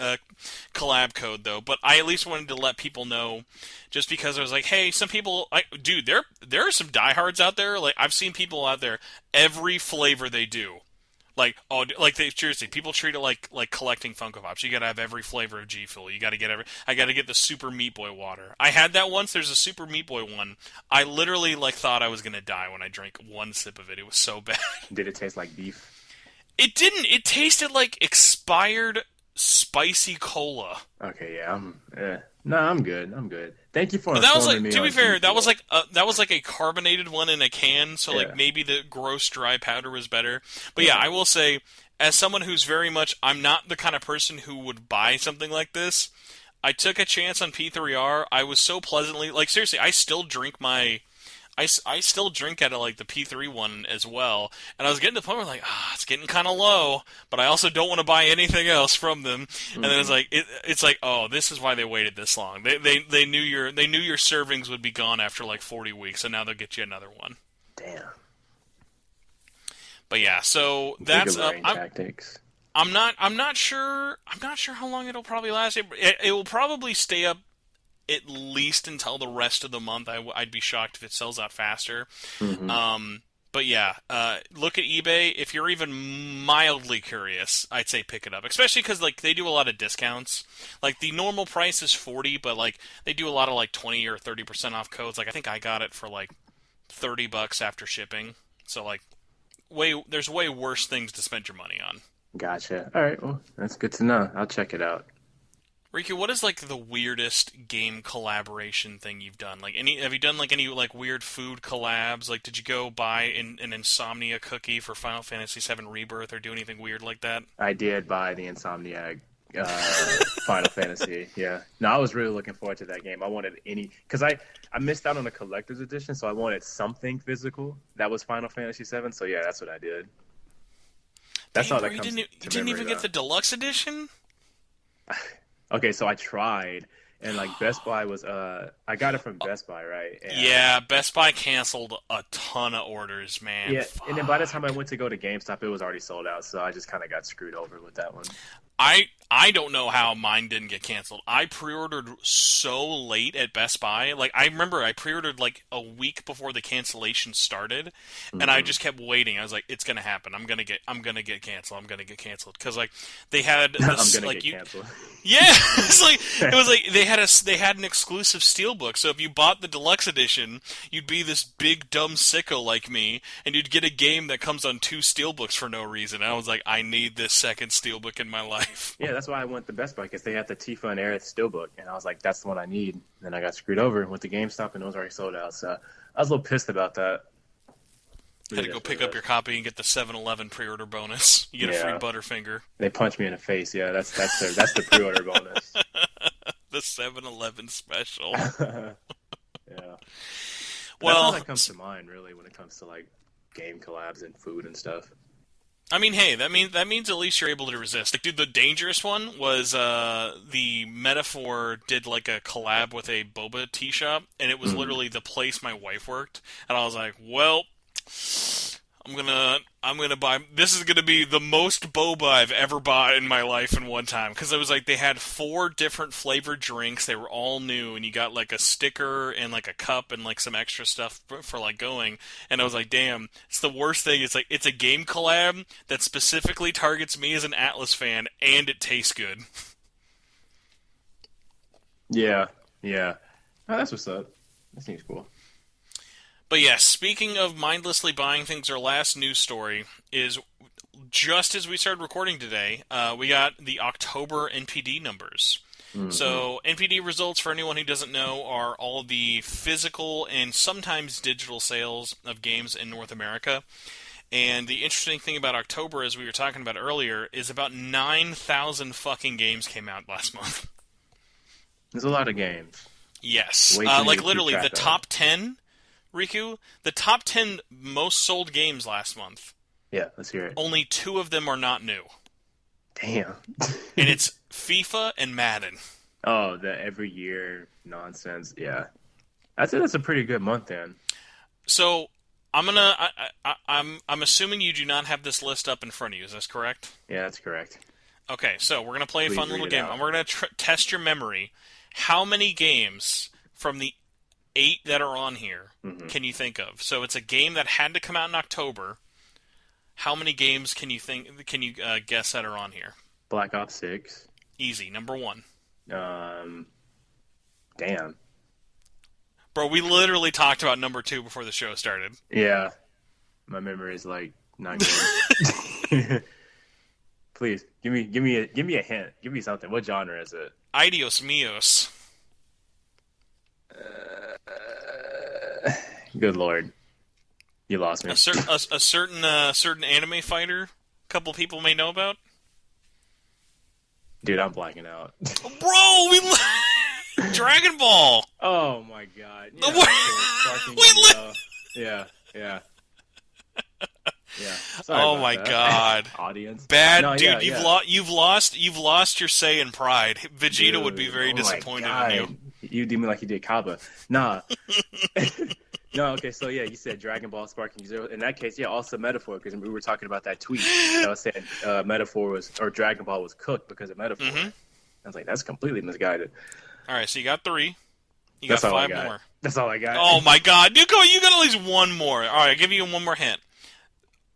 collab code, though. But I at least wanted to let people know, just because I was like, hey, some people... dude, there are some diehards out there. Like, I've seen people out there, every flavor they do. Seriously, people treat it like collecting Funko Pops. You gotta have every flavor of G Fuel. You gotta get I gotta get the Super Meat Boy water. I had that once. There's a Super Meat Boy one. I literally thought I was gonna die when I drank one sip of it. It was so bad. Did it taste like beef? It didn't. It tasted like expired spicy cola. Okay, yeah, no, I'm good. I'm good. Thank you for But that was informing like, me to be on fair, that was GTA. like a carbonated one in a can. So like Yeah, maybe the gross dry powder was better. But yeah, yeah. I will say, as someone who's very much, I'm not the kind of person who would buy something like this. I took a chance on P3R. I was so pleasantly, like, seriously, I still drink out of like the P3 one as well, and I was getting to the point where like, it's getting kind of low, but I also don't want to buy anything else from them. And then it's Hmm. like, it's like, oh, this is why they waited this long. They knew your servings would be gone after like 40 weeks, and now they'll get you another one. Damn. But yeah, so that's up. Giga-brain tactics. I'm not sure how long it'll probably last. It will probably stay up at least until the rest of the month. I'd be shocked if it sells out faster. Hmm. But yeah, look at eBay. If you're even mildly curious, I'd say pick it up, especially because like they do a lot of discounts. Like the normal price is 40, but like they do a lot of like 20 or 30% off codes. Like I think I got it for like $30 after shipping. So like there's way worse things to spend your money on. Gotcha. All right. Well, that's good to know. I'll check it out. Rikku, what is like the weirdest game collaboration thing you've done? Like have you done like any like weird food collabs? Like did you go buy an Insomnia cookie for Final Fantasy VII Rebirth or do anything weird like that? I did buy the Insomniac Final Fantasy. Yeah. No, I was really looking forward to that game. I wanted because I missed out on the collector's edition, so I wanted something physical that was Final Fantasy VII. So yeah, that's what I did. That's Damn, all bro, that you comes to didn't memory even get though. the deluxe edition? Okay, so I tried, and like Best Buy was I got it from Best Buy, right? And Yeah, Best Buy canceled a ton of orders, man. yeah, and then by the time I Fuck. went to go to GameStop, it was already sold out. So I just kind of got screwed over with that one. I don't know how mine didn't get canceled. I pre-ordered so late at Best Buy. Like I remember I pre-ordered like a week before the cancellation started, and I Hmm. just kept waiting. I was like, it's gonna happen. I'm gonna get canceled. I'm gonna get canceled because like they had I'm this gonna like get you. canceled. Yeah, it was like they had an exclusive steelbook. So if you bought the deluxe edition, you'd be this big dumb sicko like me, and you'd get a game that comes on two steelbooks for no reason. And I was like, I need this second steelbook in my life. Yeah, that's why I went to Best Buy because they had the Tifa and Aerith Steelbook, and I was like, that's the one I need. And then I got screwed over and went to GameStop, and it was already sold out. So I was a little pissed about that. But Had it to go is what pick it up your is. copy and get the 7-Eleven pre-order bonus. You get a free Yeah, Butterfinger. they punched me in the face. Yeah, that's the pre-order bonus. The 7-Eleven special. Yeah, but that's all Well, that comes to mind really when it comes to like game collabs and food and stuff. I mean, hey, that means at least you're able to resist. Like, dude, the dangerous one was the Metaphor did like a collab with a boba tea shop, and it was Mm. literally the place my wife worked, and I was like, well, I'm gonna buy. This is gonna be the most boba I've ever bought in my life in one time because it was like they had 4 different flavored drinks. They were all new, and you got like a sticker and like a cup and like some extra stuff for like going. And I was like, damn, it's the worst thing. It's like it's a game collab that specifically targets me as an Atlus fan, and it tastes good. Yeah, yeah. Oh, that's what's up. That seems cool. But yes, speaking of mindlessly buying things, our last news story is just as we started recording today, we got the October NPD numbers. Hmm. So, NPD results, for anyone who doesn't know, are all the physical and sometimes digital sales of games in North America. And the interesting thing about October, as we were talking about earlier, is about 9,000 fucking games came out last month. There's a lot of games. Yes. Way too many Like to keep literally, the track of. top 10, Riku, the top 10 most sold games last month, Yeah, let's hear it. only 2 of them are not new. Damn. And it's FIFA and Madden. Oh, the every year nonsense. Yeah, that's a pretty good month then. So, I'm assuming you do not have this list up in front of you. Is this correct? Yeah, that's correct. Okay, so we're gonna play a Please fun read little it game, out. and we're gonna test your memory. How many games from the 8 that are on here Hmm. can you think of? So it's a game that had to come out in October. How many games can you think? Can you guess that are on here? Black Ops 6. Easy, number 1. Um, damn. Bro, we literally talked about number 2 before the show started. Yeah, my memory is like not good. Please give me a hint. Give me something. What genre is it? Idios Mios. Good lord, you lost me. A certain anime fighter. A couple people may know about. Dude, I'm blacking out. Bro, Dragon Ball. Oh my god. Yeah, yeah. Sorry oh my that. God. Audience. Bad no, dude. Yeah. You've lost your Saiyan pride. Vegeta Dude, would be very disappointed in you. You do me like you did Kaba. Nah. No, okay, so yeah, you said Dragon Ball Sparking Zero. In that case, yeah, also Metaphor, because we were talking about that tweet that was saying Dragon Ball was cooked because of Metaphor. Mm-hmm. I was like, that's completely misguided. All right, so you got 3. You got 5 more. That's all I got. Oh my God, dude, you got at least one more. All right, I'll give you one more hint.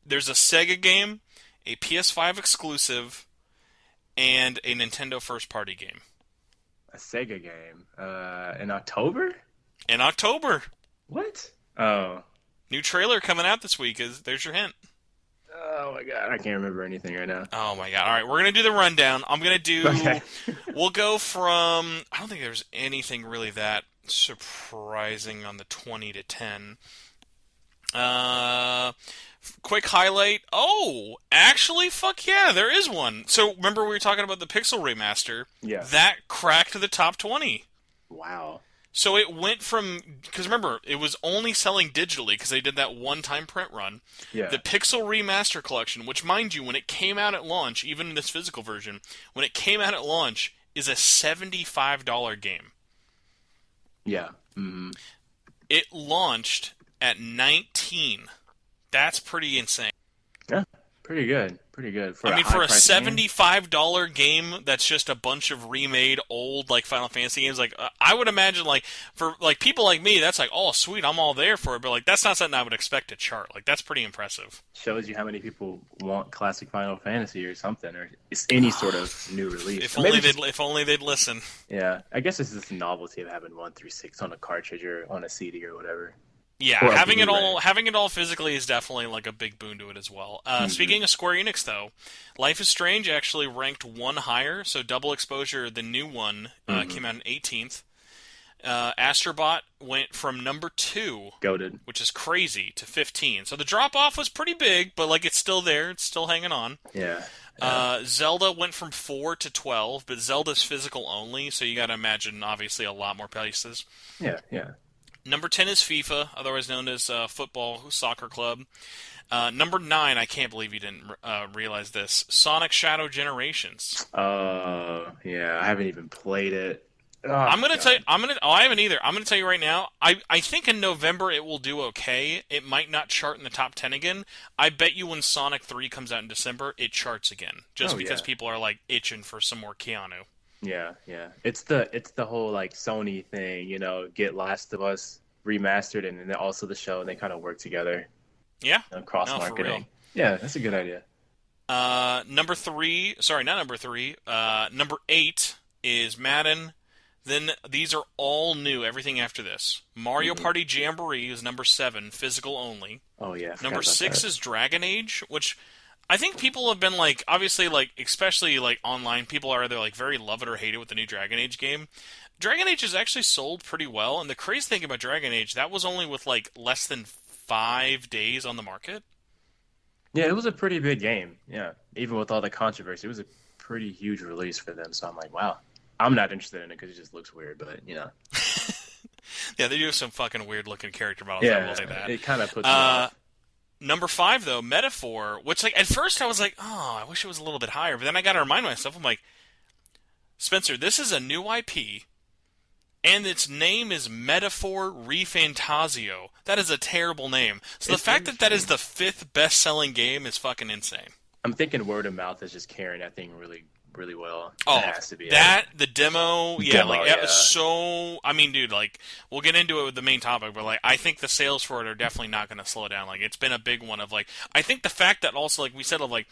There's a Sega game, a PS5 exclusive, and a Nintendo first-party game. A Sega game in October? In October. What? Oh. New trailer coming out this week. There's your hint. Oh my god, I can't remember anything right now. Oh my god. All right, we're going to do the rundown. I'm going to do... Okay. We'll go from... I don't think there's anything really that surprising on the 20 to 10. Quick highlight. Oh, actually, fuck yeah, there is one. So, remember we were talking about the Pixel remaster? Yeah. That cracked the top 20. Wow. So it went from... Because remember, it was only selling digitally because they did that one-time print run. Yeah. The Pixel Remaster Collection, which, mind you, when it came out at launch, even in this physical version, when it came out at launch, is a $75 game. Yeah. Mm-hmm. It launched at 19. That's pretty insane. Yeah, pretty good. Pretty good. For a $75 game that's just a bunch of remade old like Final Fantasy games, like I would imagine like for like people like me, that's like, oh sweet, I'm all there for it. But like that's not something I would expect to chart. Like that's pretty impressive. Shows you how many people want classic Final Fantasy or something, or it's any sort of new release. If only they'd listen. Yeah, I guess it's just the novelty of having 1 through 6 on a cartridge or on a CD or whatever. Yeah, having it all physically is definitely like a big boon to it as well. Speaking of Square Enix, though, Life is Strange actually ranked 1 higher. So Double Exposure, the new one, came out in 18th. Astrobot went from number 2, goated, which is crazy, to 15. So the drop off was pretty big, but like it's still there, it's still hanging on. Yeah. Zelda went from 4 to 12, but Zelda's physical only, so you got to imagine obviously a lot more places. Yeah. Number 10 is FIFA, otherwise known as Football Soccer Club. Number 9, I can't believe you didn't realize this, Sonic Shadow Generations. Yeah, I haven't even played it. Oh, I'm gonna tell you. I haven't either. I'm gonna tell you right now. I think in November it will do okay. It might not chart in the top 10 again. I bet you when Sonic 3 comes out in December, it charts again, just because people are like itching for some more Keanu. Yeah. It's the whole like Sony thing, get Last of Us remastered and then also the show, and they kind of work together. Yeah. Cross marketing. Yeah, that's a good idea. Number 8 is Madden. Then these are all new. Everything after this. Mario Party Jamboree is number 7, physical only. Oh yeah. Number 6 is Dragon Age, which I think people have been like, obviously, like especially like online, people are either like very love it or hate it with the new Dragon Age game. Dragon Age has actually sold pretty well, and the crazy thing about Dragon Age, that was only with like less than 5 days on the market. Yeah, it was a pretty big game. Yeah, even with all the controversy, it was a pretty huge release for them. So I'm like, wow. I'm not interested in it because it just looks weird, but Yeah, they do have some fucking weird looking character models. Yeah, I will say that. It kind of puts me off. Number 5 though, Metaphor, which like at first I was like, oh, I wish it was a little bit higher, but then I got to remind myself, I'm like, Spencer, this is a new IP, and its name is Metaphor Refantasio. That is a terrible name. So the fact that is the 5th best-selling game is fucking insane. I'm thinking word of mouth is just carrying that thing really well. Oh, it has to be the demo, so, I mean, dude, like, we'll get into it with the main topic, but, like, I think the sales for it are definitely not going to slow down. Like, it's been a big one of, like, I think the fact that also, like we said, of, like,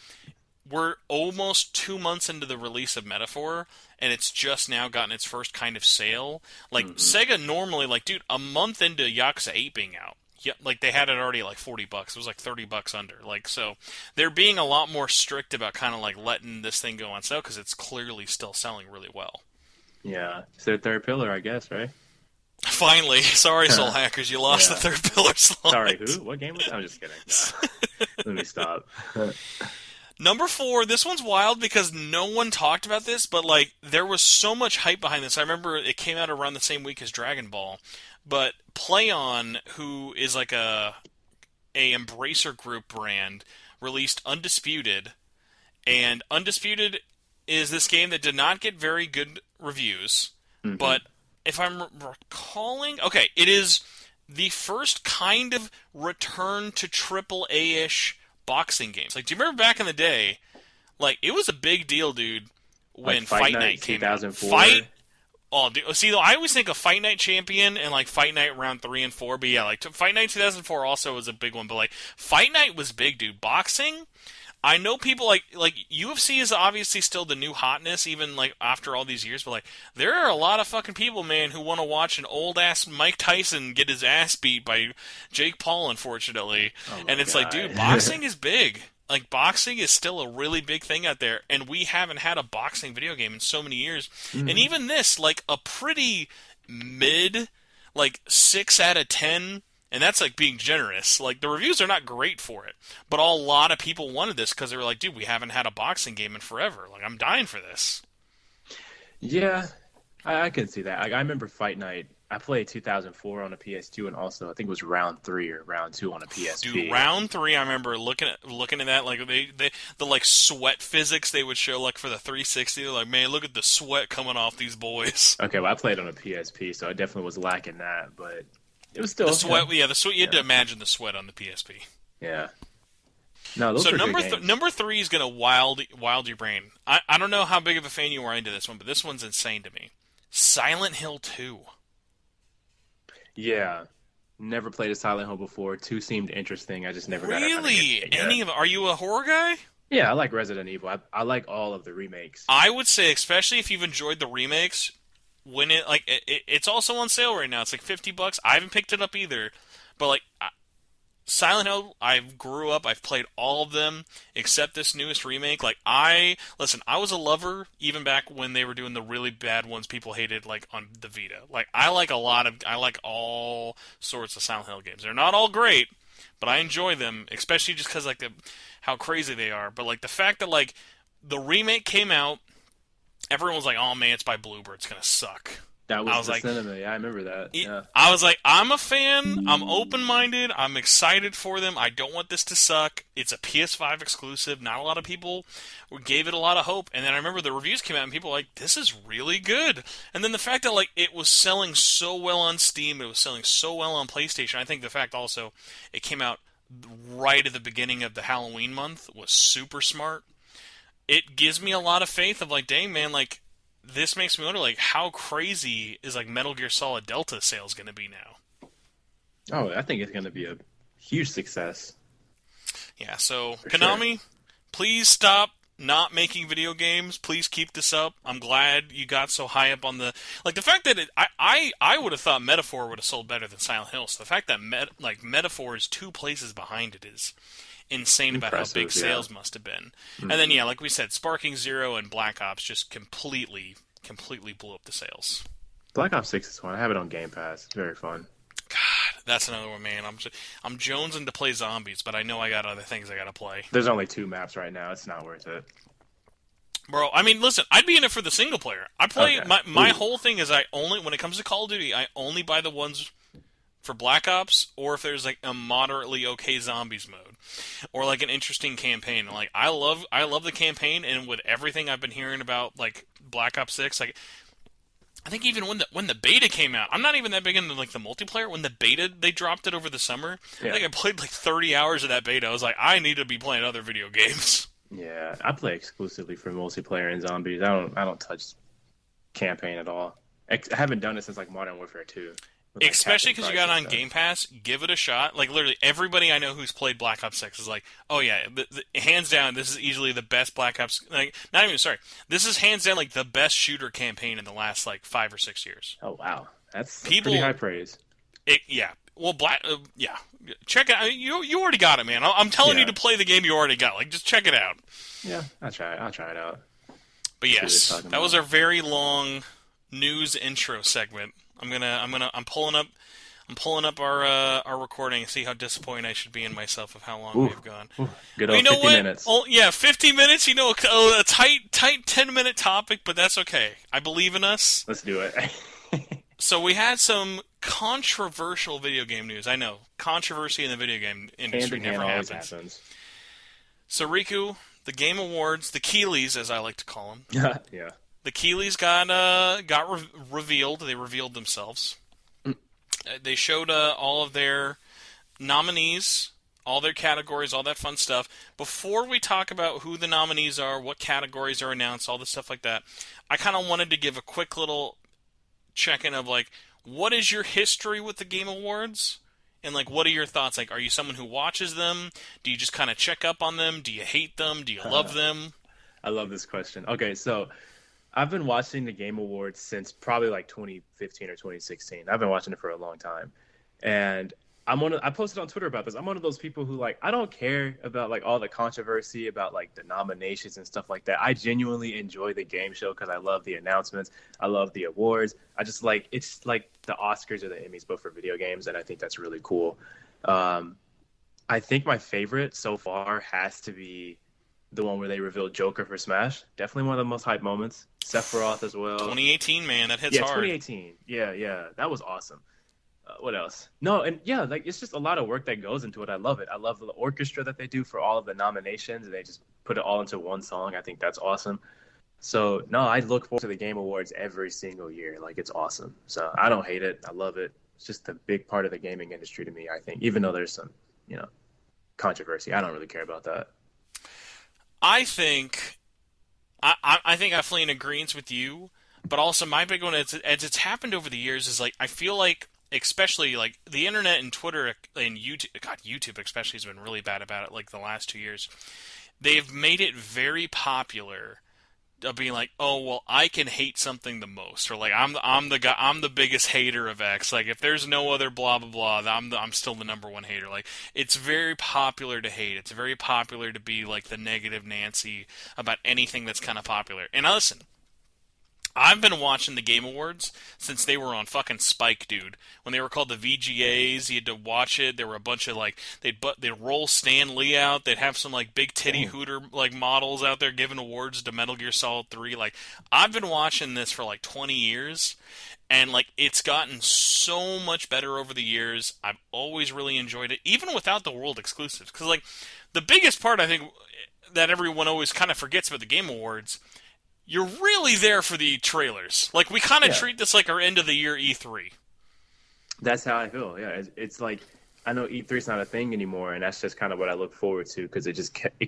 we're almost 2 months into the release of Metaphor, and it's just now gotten its first kind of sale. Like, Sega normally, like, dude, a month into Yakuza 8 being out, yeah, like they had it already at like $40. It was like $30 under. Like, so they're being a lot more strict about kind of like letting this thing go on sale because it's clearly still selling really well. Yeah, it's their third pillar, I guess, right? Finally, sorry, Soul Hackers, you lost the third pillar slot. Sorry, who? What game was that? I'm just kidding. No. Let me stop. Number 4, this one's wild because no one talked about this, but like there was so much hype behind this. I remember it came out around the same week as Dragon Ball, but PlayOn, who is like a Embracer Group brand, released Undisputed, and Undisputed is this game that did not get very good reviews, but if I'm recalling, okay, it is the first kind of return to AAA-ish boxing games. Like, do you remember back in the day? Like, it was a big deal, dude, when like Fight Night came out. 2004. Oh, dude, see, though, I always think of Fight Night Champion and like Fight Night round 3 and 4. But yeah, like Fight Night 2004 also was a big one. But like Fight Night was big, dude. Boxing. I know people like UFC is obviously still the new hotness, even like after all these years. But like, there are a lot of fucking people, man, who want to watch an old ass Mike Tyson get his ass beat by Jake Paul, unfortunately. And it's like, dude, boxing is big. Like, boxing is still a really big thing out there, and we haven't had a boxing video game in so many years. And even this, like, a pretty mid, like, 6 out of 10, and that's, like, being generous. Like, the reviews are not great for it, but a lot of people wanted this because they were like, dude, we haven't had a boxing game in forever. Like, I'm dying for this. Yeah, I can see that. I remember Fight Night. I played 2004 on a PS2, and also I think it was round 3 or round 2 on a PSP. Dude, round 3, I remember looking at that, like the like sweat physics they would show like for the 360. Like, man, look at the sweat coming off these boys. Okay, well I played on a PSP, so I definitely was lacking that, but it was still the sweat. Yeah, the sweat. You had to imagine the sweat on the PSP. Yeah. No, those so are good games. number 3 is gonna wild your brain. I don't know how big of a fan you are into this one, but this one's insane to me. Silent Hill 2. Yeah, never played a Silent Hill before. 2 seemed interesting. I just never got around to Really? Any of? Are you a horror guy? Yeah, I like Resident Evil. I like all of the remakes. I would say, especially if you've enjoyed the remakes, when it's also on sale right now. It's like $50. I haven't picked it up either, but like Silent Hill, I grew up. I've played all of them except this newest remake. Like, I was a lover even back when they were doing the really bad ones people hated, like on the Vita. Like, I like all sorts of Silent Hill games. They're not all great, but I enjoy them, especially just because like how crazy they are. But like the fact that like the remake came out, everyone was like, "Oh man, it's by Bloober. It's gonna suck." That was the cinema. Yeah, I remember that. Yeah. I was like, I'm a fan. I'm open-minded. I'm excited for them. I don't want this to suck. It's a PS5 exclusive. Not a lot of people gave it a lot of hope. And then I remember the reviews came out and people were like, this is really good. And then the fact that like it was selling so well on Steam, it was selling so well on PlayStation. I think the fact also it came out right at the beginning of the Halloween month was super smart. It gives me a lot of faith of like, dang man, like, this makes me wonder, like, how crazy is, like, Metal Gear Solid Delta sales going to be now? Oh, I think it's going to be a huge success. Yeah, so, Konami, please stop not making video games. Please keep this up. I'm glad you got so high up on the... Like, the fact that I would have thought Metaphor would have sold better than Silent Hill. So the fact that, Metaphor is 2 places behind it is insane. About how big sales must have been. And then, yeah, like we said, Sparking Zero and Black Ops just completely blew up the sales. Black Ops 6 is fun. I have it on Game Pass. It's very fun. God, that's another one, man. I'm jonesing to play zombies, but I know I got other things I got to play. There's only 2 maps right now. It's not worth it. Bro, I mean, listen, I'd be in it for the single player. I play my whole thing is when it comes to Call of Duty, I only buy the ones for Black Ops, or if there's like a moderately okay zombies mode, or like an interesting campaign. Like, I love the campaign, and with everything I've been hearing about like Black Ops 6, like I think even when the beta came out, I'm not even that big into like the multiplayer. When the beta they dropped it over the summer, I think I played like 30 hours of that beta. I was like, I need to be playing other video games. Yeah, I play exclusively for multiplayer and zombies. I don't touch campaign at all. I haven't done it since like Modern Warfare 2. Especially because you got it on Game Pass, give it a shot. Like, literally, everybody I know who's played Black Ops 6 is like, oh yeah, hands down, this is easily the best Black Ops... Like, not even, sorry. This is hands down, like, the best shooter campaign in the last, like, 5 or 6 years. Oh, wow. That's pretty high praise. Yeah. Well, yeah. Check it out. You already got it, man. I'm telling you to play the game you already got. Like, just check it out. Yeah, I'll try it out. But yes, that was our very long news intro segment. I'm pulling up our recording and see how disappointed I should be in myself of how long we've gone. Good old 50 minutes. Oh, yeah, 50 minutes. You know, a tight 10-minute topic, but that's okay. I believe in us. Let's do it. So we had some controversial video game news. I know, controversy in the video game industry never happens. So Rikku, the Game Awards, the Keeleys, as I like to call them. Yeah. The Keeleys got revealed. They revealed themselves. They showed all of their nominees, all their categories, all that fun stuff. Before we talk about who the nominees are, what categories are announced, all this stuff like that, I kind of wanted to give a quick little check-in of, like, what is your history with the Game Awards? And, like, what are your thoughts? Like, are you someone who watches them? Do you just kind of check up on them? Do you hate them? Do you love them? I love this question. Okay, so I've been watching the Game Awards since probably like 2015 or 2016. I've been watching it for a long time. And I posted on Twitter about this. I'm one of those people who, like, I don't care about, like, all the controversy about, like, the nominations and stuff like that. I genuinely enjoy the game show because I love the announcements. I love the awards. I just like, it's like the Oscars or the Emmys, but for video games, and I think that's really cool. I think my favorite so far has to be the one where they revealed Joker for Smash. Definitely one of the most hype moments. Sephiroth as well. 2018, man, that hits hard. 2018. Yeah, that was awesome. What else? No, and yeah, like, it's just a lot of work that goes into it. I love it. I love the orchestra that they do for all of the nominations, and they just put it all into one song. I think that's awesome. So, no, I look forward to the Game Awards every single year. Like, it's awesome. So, I don't hate it. I love it. It's just a big part of the gaming industry to me, I think, even though there's some, controversy. I don't really care about that. I think I fully in agreement with you, but also my big one, as it's happened over the years, is, like, I feel like, especially, like, the internet and Twitter and YouTube especially has been really bad about it, like, the last 2 years. They've made it very popular of being like, oh, well, I can hate something the most, or, like, I'm the biggest hater of X. Like, if there's no other blah blah blah, I'm still the number one hater. Like, it's very popular to hate. It's very popular to be, like, the negative Nancy about anything that's kind of popular. And listen, I've been watching the Game Awards since they were on fucking Spike, dude. When they were called the VGAs, you had to watch it. There were a bunch of, like, they'd roll Stan Lee out. They'd have some, like, big titty hooter, like, models out there giving awards to Metal Gear Solid 3. Like, I've been watching this for, like, 20 years, and, like, it's gotten so much better over the years. I've always really enjoyed it, even without the world exclusives. Because, like, the biggest part, I think, that everyone always kind of forgets about the Game Awards, you're really there for the trailers. Like, we kind of treat this like our end-of-the-year E3. That's how I feel, yeah. It's like, I know E3's not a thing anymore, and that's just kind of what I look forward to, because it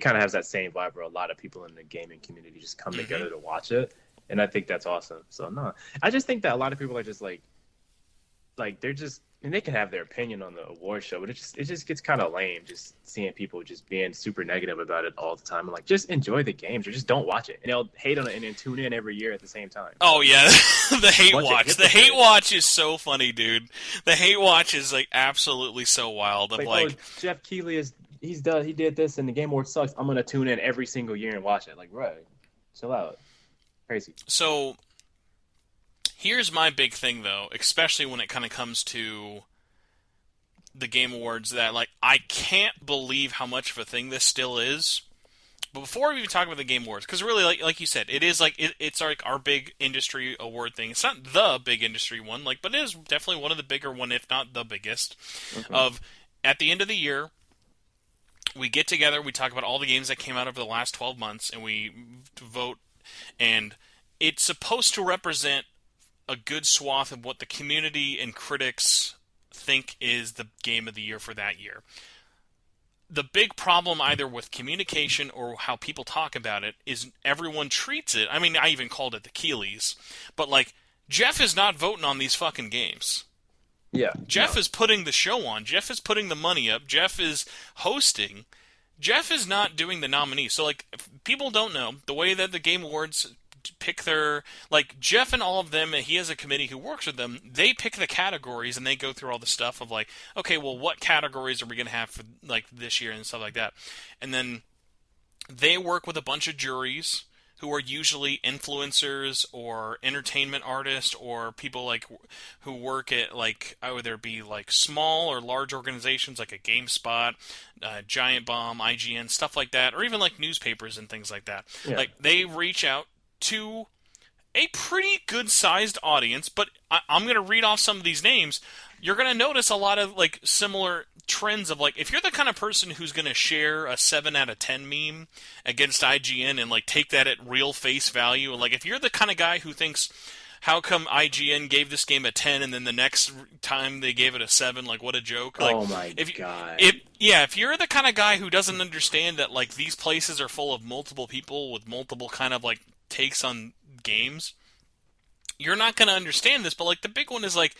kind of has that same vibe where a lot of people in the gaming community just come together to watch it, and I think that's awesome. So, no. I just think that a lot of people are just, like they're just, and they can have their opinion on the award show, but it just gets kind of lame just seeing people just being super negative about it all the time. I'm like, just enjoy the games, or just don't watch it. And they'll hate on it and then tune in every year at the same time. Oh yeah, the hate watch. The hate watch is so funny, dude. The hate watch is, like, absolutely so wild. Of like, oh, Jeff Keighley he did this, and the Game Awards sucks. I'm gonna tune in every single year and watch it. Like, right, chill out, crazy. So here's my big thing, though, especially when it kind of comes to the Game Awards, that, like, I can't believe how much of a thing this still is. But before we even talk about the Game Awards, because really, like you said, it is like it's like our big industry award thing. It's not the big industry one, like, but it is definitely one of the bigger one, if not the biggest. Okay. Of at the end of the year, we get together, we talk about all the games that came out over the last 12 months, and we vote. And it's supposed to represent a good swath of what the community and critics think is the game of the year for that year. The big problem either with communication or how people talk about it is everyone treats it. I mean, I even called it the Keeleys. But, like, Jeff is not voting on these fucking games. Yeah. Jeff is putting the show on. Jeff is putting the money up. Jeff is hosting. Jeff is not doing the nominees. So, like, if people don't know, the way that the Game Awards pick their, like, Jeff and all of them, he has a committee who works with them. They pick the categories and they go through all the stuff of like, okay, well, what categories are we going to have for like this year and stuff like that. And then they work with a bunch of juries who are usually influencers or entertainment artists or people like who work at like whether it be like small or large organizations like a GameSpot, Giant Bomb, IGN, stuff like that, or even like newspapers and things like that. Yeah. Like they reach out to a pretty good-sized audience, but I'm going to read off some of these names. You're going to notice a lot of like similar trends of like, if you're the kind of person who's going to share a 7 out of 10 meme against IGN and like take that at real face value, and like if you're the kind of guy who thinks, how come IGN gave this game a 10 and then the next time they gave it a 7, like what a joke. Like, oh my god. If you're the kind of guy who doesn't understand that like these places are full of multiple people with multiple kind of like takes on games, you're not going to understand this. But like the big one is like,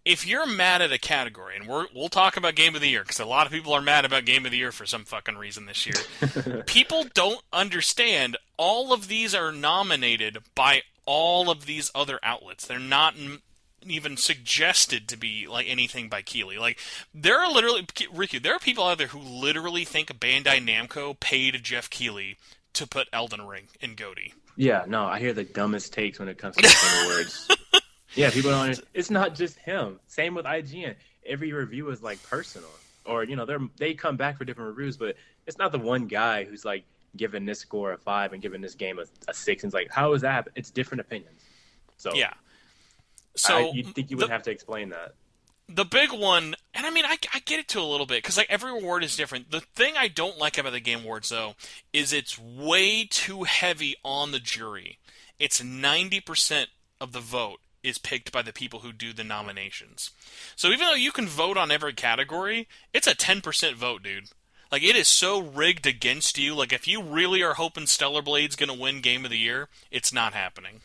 if you're mad at a category, and we'll talk about Game of the Year, because a lot of people are mad about Game of the Year for some fucking reason this year. People don't understand all of these are nominated by all of these other outlets. They're not even suggested to be like anything by Keighley. Like, there are literally, Rikku, there are people out there who literally think Bandai Namco paid Jeff Keighley to put Elden Ring in GOTY. Yeah, no, I hear the dumbest takes when it comes to Game Awards. Yeah, people don't understand. It's not just him. Same with IGN. Every review is like personal, or they come back for different reviews, but it's not the one guy who's like giving this score a 5 and giving this game a 6. And it's like, how is that? It's different opinions. So yeah. So you think you would have to explain that? The big one, and I mean, I get it to a little bit, because like every award is different. The thing I don't like about the Game Awards, though, is it's way too heavy on the jury. It's 90% of the vote is picked by the people who do the nominations. So even though you can vote on every category, it's a 10% vote, dude. Like, it is so rigged against you. Like, if you really are hoping Stellar Blade's going to win Game of the Year, it's not happening.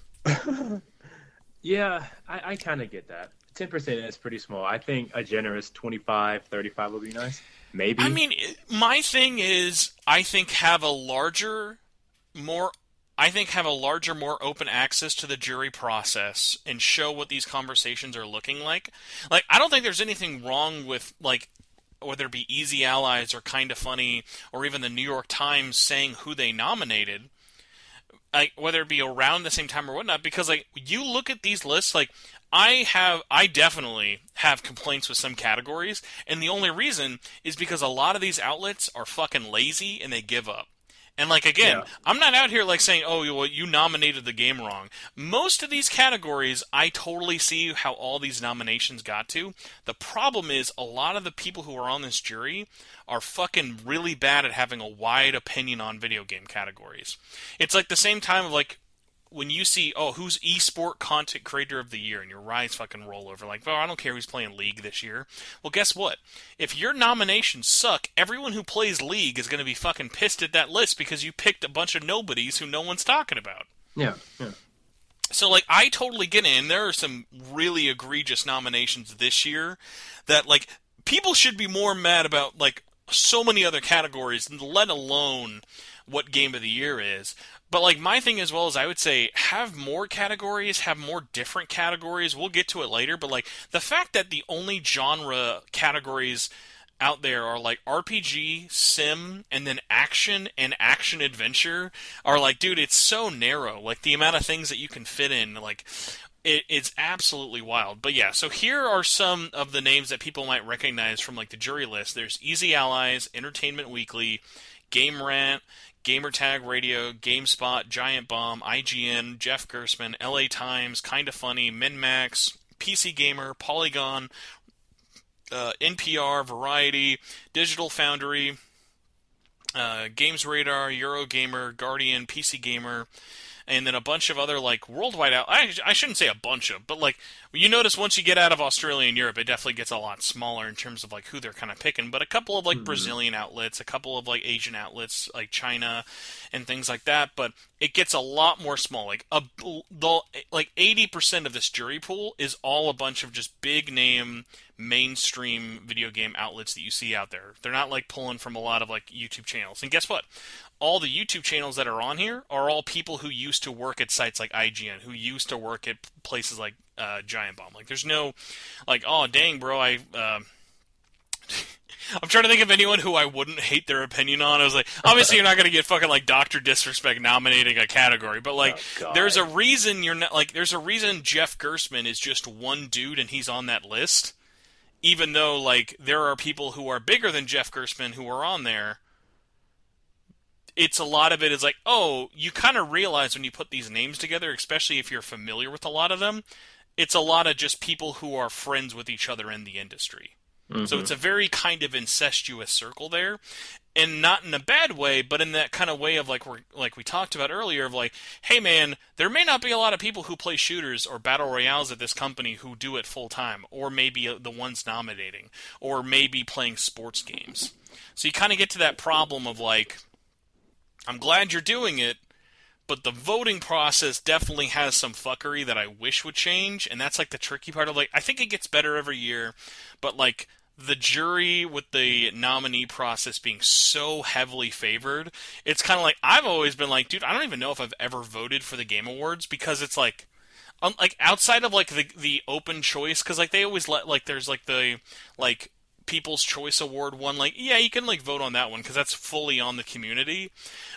Yeah, I kind of get that. 10% is pretty small. I think a generous 25, 35 would be nice. Maybe. I mean, my thing is, I think have a larger, more open access to the jury process and show what these conversations are looking like. Like, I don't think there's anything wrong with, like, whether it be Easy Allies or Kinda Funny or even the New York Times saying who they nominated, like, whether it be around the same time or whatnot, because, like, you look at these lists, like, I definitely have complaints with some categories, and the only reason is because a lot of these outlets are fucking lazy and they give up. And, like, again, Yeah. I'm not out here, like, saying, oh, well, you nominated the game wrong. Most of these categories, I totally see how all these nominations got to. The problem is, a lot of the people who are on this jury are fucking really bad at having a wide opinion on video game categories. It's like the same time of, like, when you see, oh, who's esport content creator of the year, and your eyes fucking roll over, like, well, I don't care who's playing League this year. Well, guess what? If your nominations suck, everyone who plays League is going to be fucking pissed at that list because you picked a bunch of nobodies who no one's talking about. Yeah. So, like, I totally get it, and there are some really egregious nominations this year that, like, people should be more mad about, like, so many other categories, let alone what Game of the Year is. But, like, my thing as well is I would say have more categories, have more different categories. We'll get to it later, but, like, the fact that the only genre categories out there are, like, RPG, sim, and then action and action-adventure are, like, dude, it's so narrow. Like, the amount of things that you can fit in, like, it's absolutely wild. But, yeah, so here are some of the names that people might recognize from, like, the jury list. There's Easy Allies, Entertainment Weekly, Game Rant, Gamertag Radio, GameSpot, Giant Bomb, IGN, Jeff Gerstmann, LA Times, Kinda Funny, MinMax, PC Gamer, Polygon, NPR, Variety, Digital Foundry, Games Radar, Eurogamer, Guardian, PC Gamer, and then a bunch of other, like, worldwide I shouldn't say a bunch of, but, like, you notice once you get out of Australia and Europe, it definitely gets a lot smaller in terms of, like, who they're kind of picking. But a couple of, like, Brazilian outlets, a couple of, like, Asian outlets, like China and things like that. But it gets a lot more small. Like, 80% of this jury pool is all a bunch of just big-name mainstream video game outlets that you see out there. They're not like pulling from a lot of like YouTube channels. And guess what? All the YouTube channels that are on here are all people who used to work at sites like IGN, who used to work at places like Giant Bomb. Like, there's no, like, oh, dang, bro, I'm trying to think of anyone who I wouldn't hate their opinion on. I was like, obviously you're not going to get fucking like Dr. Disrespect nominating a category, but like, there's a reason you're not, like, there's a reason Jeff Gerstmann is just one dude and he's on that list, even though like there are people who are bigger than Jeff Gerstmann who are on there. It's a lot of it is like, oh, you kind of realize when you put these names together, especially if you're familiar with a lot of them, it's a lot of just people who are friends with each other in the industry. Mm-hmm. So it's a very kind of incestuous circle there, and not in a bad way, but in that kind of way of like we talked about earlier of like, hey man, there may not be a lot of people who play shooters or battle royales at this company who do it full time, or maybe the ones nominating, or maybe playing sports games. So you kind of get to that problem of like, I'm glad you're doing it, but the voting process definitely has some fuckery that I wish would change, and that's like the tricky part of like, I think it gets better every year, but like the jury with the nominee process being so heavily favored, it's kind of like, I've always been like, dude, I don't even know if I've ever voted for the Game Awards, because it's like outside of like the open choice, because like they always let like there's like the like People's Choice Award one, like, yeah, you can like vote on that one because that's fully on the community,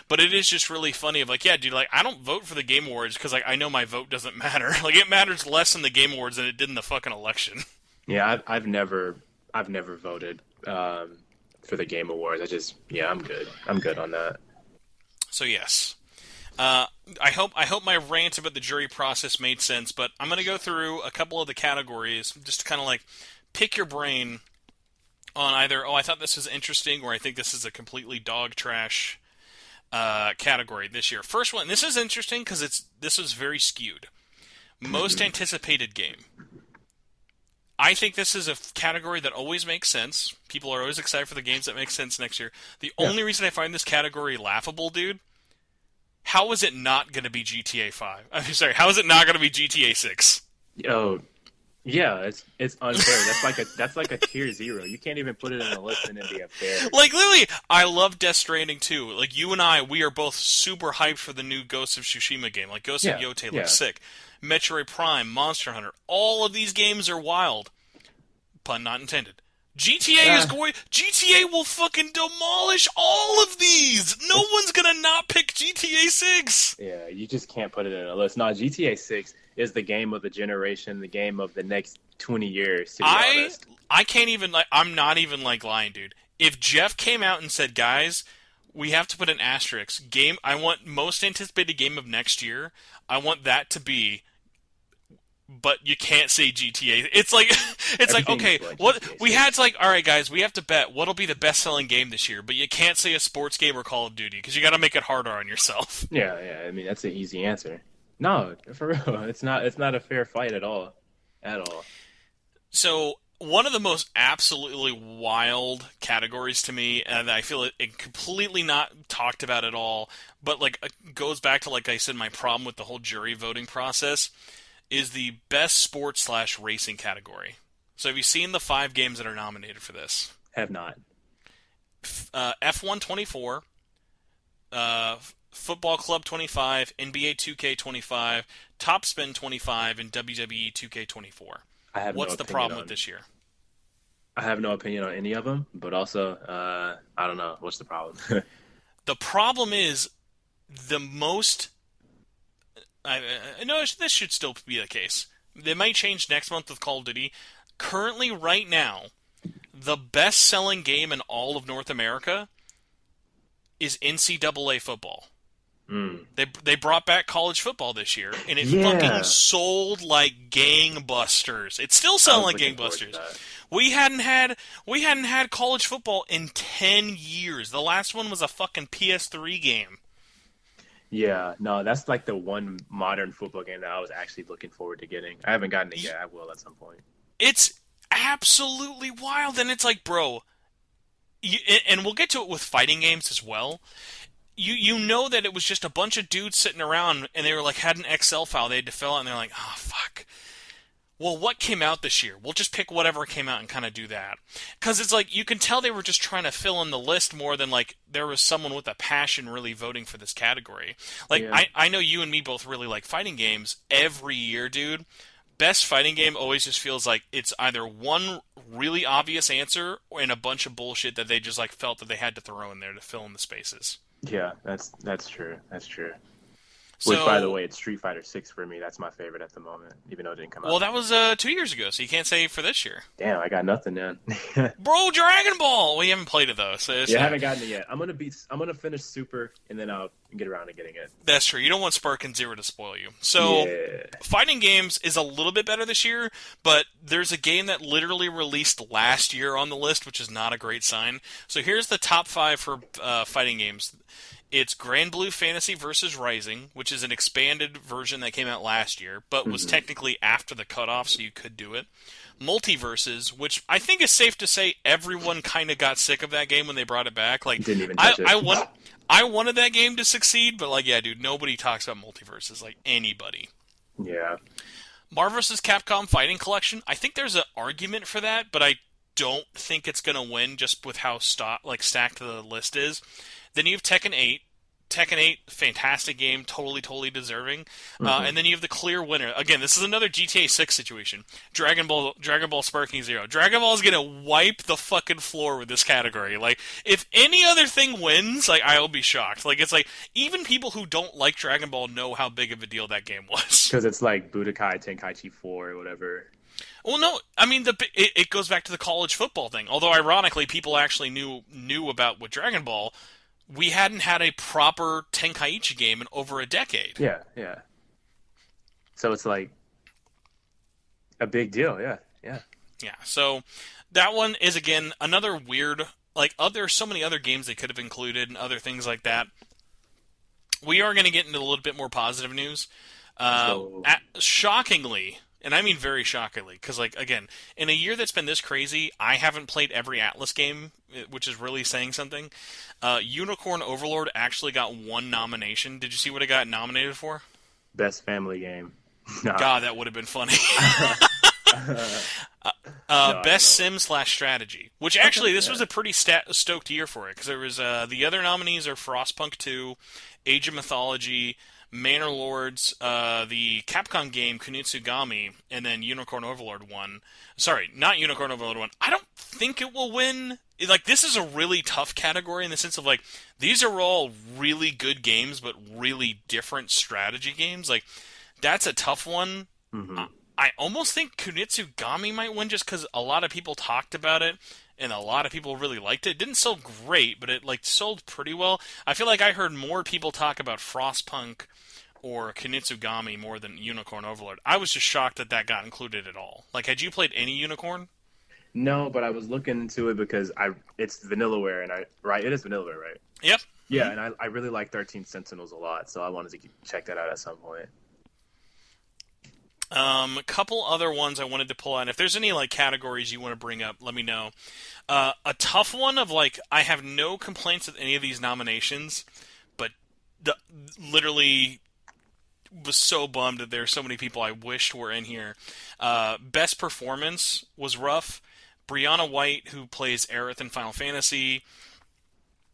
but it is just really funny of like, yeah, dude, like I don't vote for the Game Awards because like I know my vote doesn't matter. Like, it matters less in the Game Awards than it did in the fucking election. Yeah, I've never voted for the Game Awards. I'm good on that. So yes, I hope my rant about the jury process made sense, but I'm gonna go through a couple of the categories just to kind of like pick your brain on either, oh, I thought this was interesting, or I think this is a completely dog trash category this year. First one, this is interesting because this was very skewed. Most anticipated game. I think this is a category that always makes sense. People are always excited for the games that make sense next year. The only reason I find this category laughable, dude, how is it not going to be GTA 5? I'm sorry, how is it not going to be GTA 6? Oh, yeah, it's unfair. That's like a tier 0. You can't even put it in a list and it'd be unfair. Like, literally, I love Death Stranding too. Like, you and I, we are both super hyped for the new Ghost of Tsushima game. Like, Ghost of Yotei looks sick. Metroid Prime, Monster Hunter, all of these games are wild. Pun not intended. GTA will fucking demolish all of these! No one's gonna not pick GTA 6! Yeah, you just can't put it in a list. No, GTA 6 is the game of the generation, the game of the next 20 years, to be honest. I can't even, like, I'm not even, like, lying, dude. If Jeff came out and said, guys, we have to put an asterisk, I want most anticipated game of next year, I want that to be, but you can't say GTA. It's like, okay, what we had to, like, all right, guys, we have to bet what'll be the best-selling game this year, but you can't say a sports game or Call of Duty because you got to make it harder on yourself. Yeah. I mean, that's an easy answer. No, for real, it's not a fair fight at all. So one of the most absolutely wild categories to me, and I feel it completely not talked about at all, but like goes back to, like I said, my problem with the whole jury voting process, is the best sports/racing category. So have you seen the 5 games that are nominated for this? Have not. F1 24, Football Club 25, NBA 2K 25, Top Spin 25, and WWE 2K 24. What's the problem with this year? I have no opinion on any of them, but also, I don't know. What's the problem? The problem is the most... no, this should still be the case. They might change next month with Call of Duty. Currently, right now, the best-selling game in all of North America is NCAA football. They brought back college football this year, and it fucking sold like gangbusters. It's still selling like gangbusters. We hadn't had college football in 10 years. The last one was a fucking PS3 game. Yeah, no, that's like the one modern football game that I was actually looking forward to getting. I haven't gotten it yet. I will at some point. It's absolutely wild, and it's like, bro, and we'll get to it with fighting games as well. You know that it was just a bunch of dudes sitting around, and they were like, had an Excel file they had to fill out, and they're like, oh, fuck. well, what came out this year? We'll just pick whatever came out and kind of do that. Because it's like, you can tell they were just trying to fill in the list more than, like, there was someone with a passion really voting for this category. Like, Yeah. I know you and me both really like fighting games every year, dude. Best fighting game always just feels like it's either one really obvious answer and a bunch of bullshit that they just, like, felt that they had to throw in there to fill in the spaces. Yeah, that's true. That's true. So, Which, by the way, it's Street Fighter 6 for me. That's my favorite at the moment, even though it didn't come well, out. that was 2 years ago, so you can't say for this year. Damn, I got nothing, man. Bro, Dragon Ball! Well, you haven't played it, though. So Yeah, I haven't gotten it yet. I'm gonna finish Super, and then I'll get around to getting it. That's true. You don't want Spark and Zero to spoil you. So, Yeah. fighting games is a little bit better this year, but there's a game that literally released last year on the list, which is not a great sign. So here's the top 5 for fighting games. It's Grand Blue Fantasy versus Rising, which is an expanded version that came out last year, but was technically after the cutoff, so you could do it. Multiverses, which I think is safe to say everyone kind of got sick of that game when they brought it back. Like, Didn't even touch it. I wanted that game to succeed, but, like, yeah, dude, nobody talks about multiverses, like, anybody. Yeah. Marvel vs. Capcom Fighting Collection, I think there's an argument for that, but I don't think it's going to win just with how stacked the list is. Then you have Tekken 8. Tekken 8, fantastic game, totally deserving. And then you have the clear winner. Again, this is another GTA 6 situation. Dragon Ball Sparking Zero. Dragon Ball is going to wipe the fucking floor with this category. Like, if any other thing wins, like, I'll be shocked. Like, it's like, even people who don't like Dragon Ball know how big of a deal that game was. Because it's like Budokai Tenkaichi 4 or whatever. Well, no, I mean, it goes back to the college football thing. Although, ironically, people actually knew about with Dragon Ball. We hadn't had a proper Tenkaichi game in over a decade. Yeah. So it's like a big deal, yeah. Yeah, so that one is, again, another weird, like, there's so many other games they could have included and other things like that. We are going to get into a little bit more positive news. Shockingly, and I mean very shockingly, because, like, again, in a year that's been this crazy, I haven't played every Atlus game, which is really saying something. Unicorn Overlord actually got one nomination. Did you see what it got nominated for? Best family game. God, that would have been funny. Best sim/strategy, which actually this was a pretty stoked year for it, because there was the other nominees are Frostpunk 2, Age of Mythology, Manor Lords, the Capcom game Kunitsugami, and then Unicorn Overlord won. Sorry, not Unicorn Overlord won. I don't think it will win. Like, this is a really tough category in the sense of, like, these are all really good games, but really different strategy games. Like, that's a tough one. I almost think Kunitsugami might win just because a lot of people talked about it, and a lot of people really liked it. It didn't sell great, but it, like, sold pretty well. I feel like I heard more people talk about Frostpunk or Kunitsugami more than Unicorn Overlord. I was just shocked that that got included at all. Like, had you played any Unicorn? No, but I was looking into it because it's Vanillaware, and it is Vanillaware, right? Yep. Yeah, and I really like 13 Sentinels a lot, so I wanted to check that out at some point. A couple other ones I wanted to pull out. If there's any, like, categories you want to bring up, let me know. A tough one of, like, I have no complaints with any of these nominations, but literally was so bummed that there are so many people I wished were in here. Best performance was rough. Brianna White, who plays Aerith in Final Fantasy.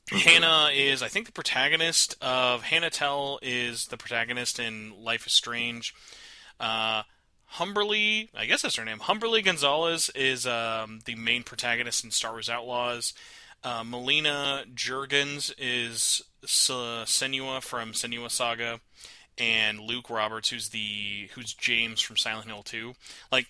Hannah is, I think, the protagonist of... Hannah Tell is the protagonist in Life is Strange. Humberly, I guess that's her name. Humberly Gonzalez is the main protagonist in Star Wars Outlaws. Melina Jurgens is Senua from Senua Saga, and Luke Roberts, who's James from Silent Hill 2. Like,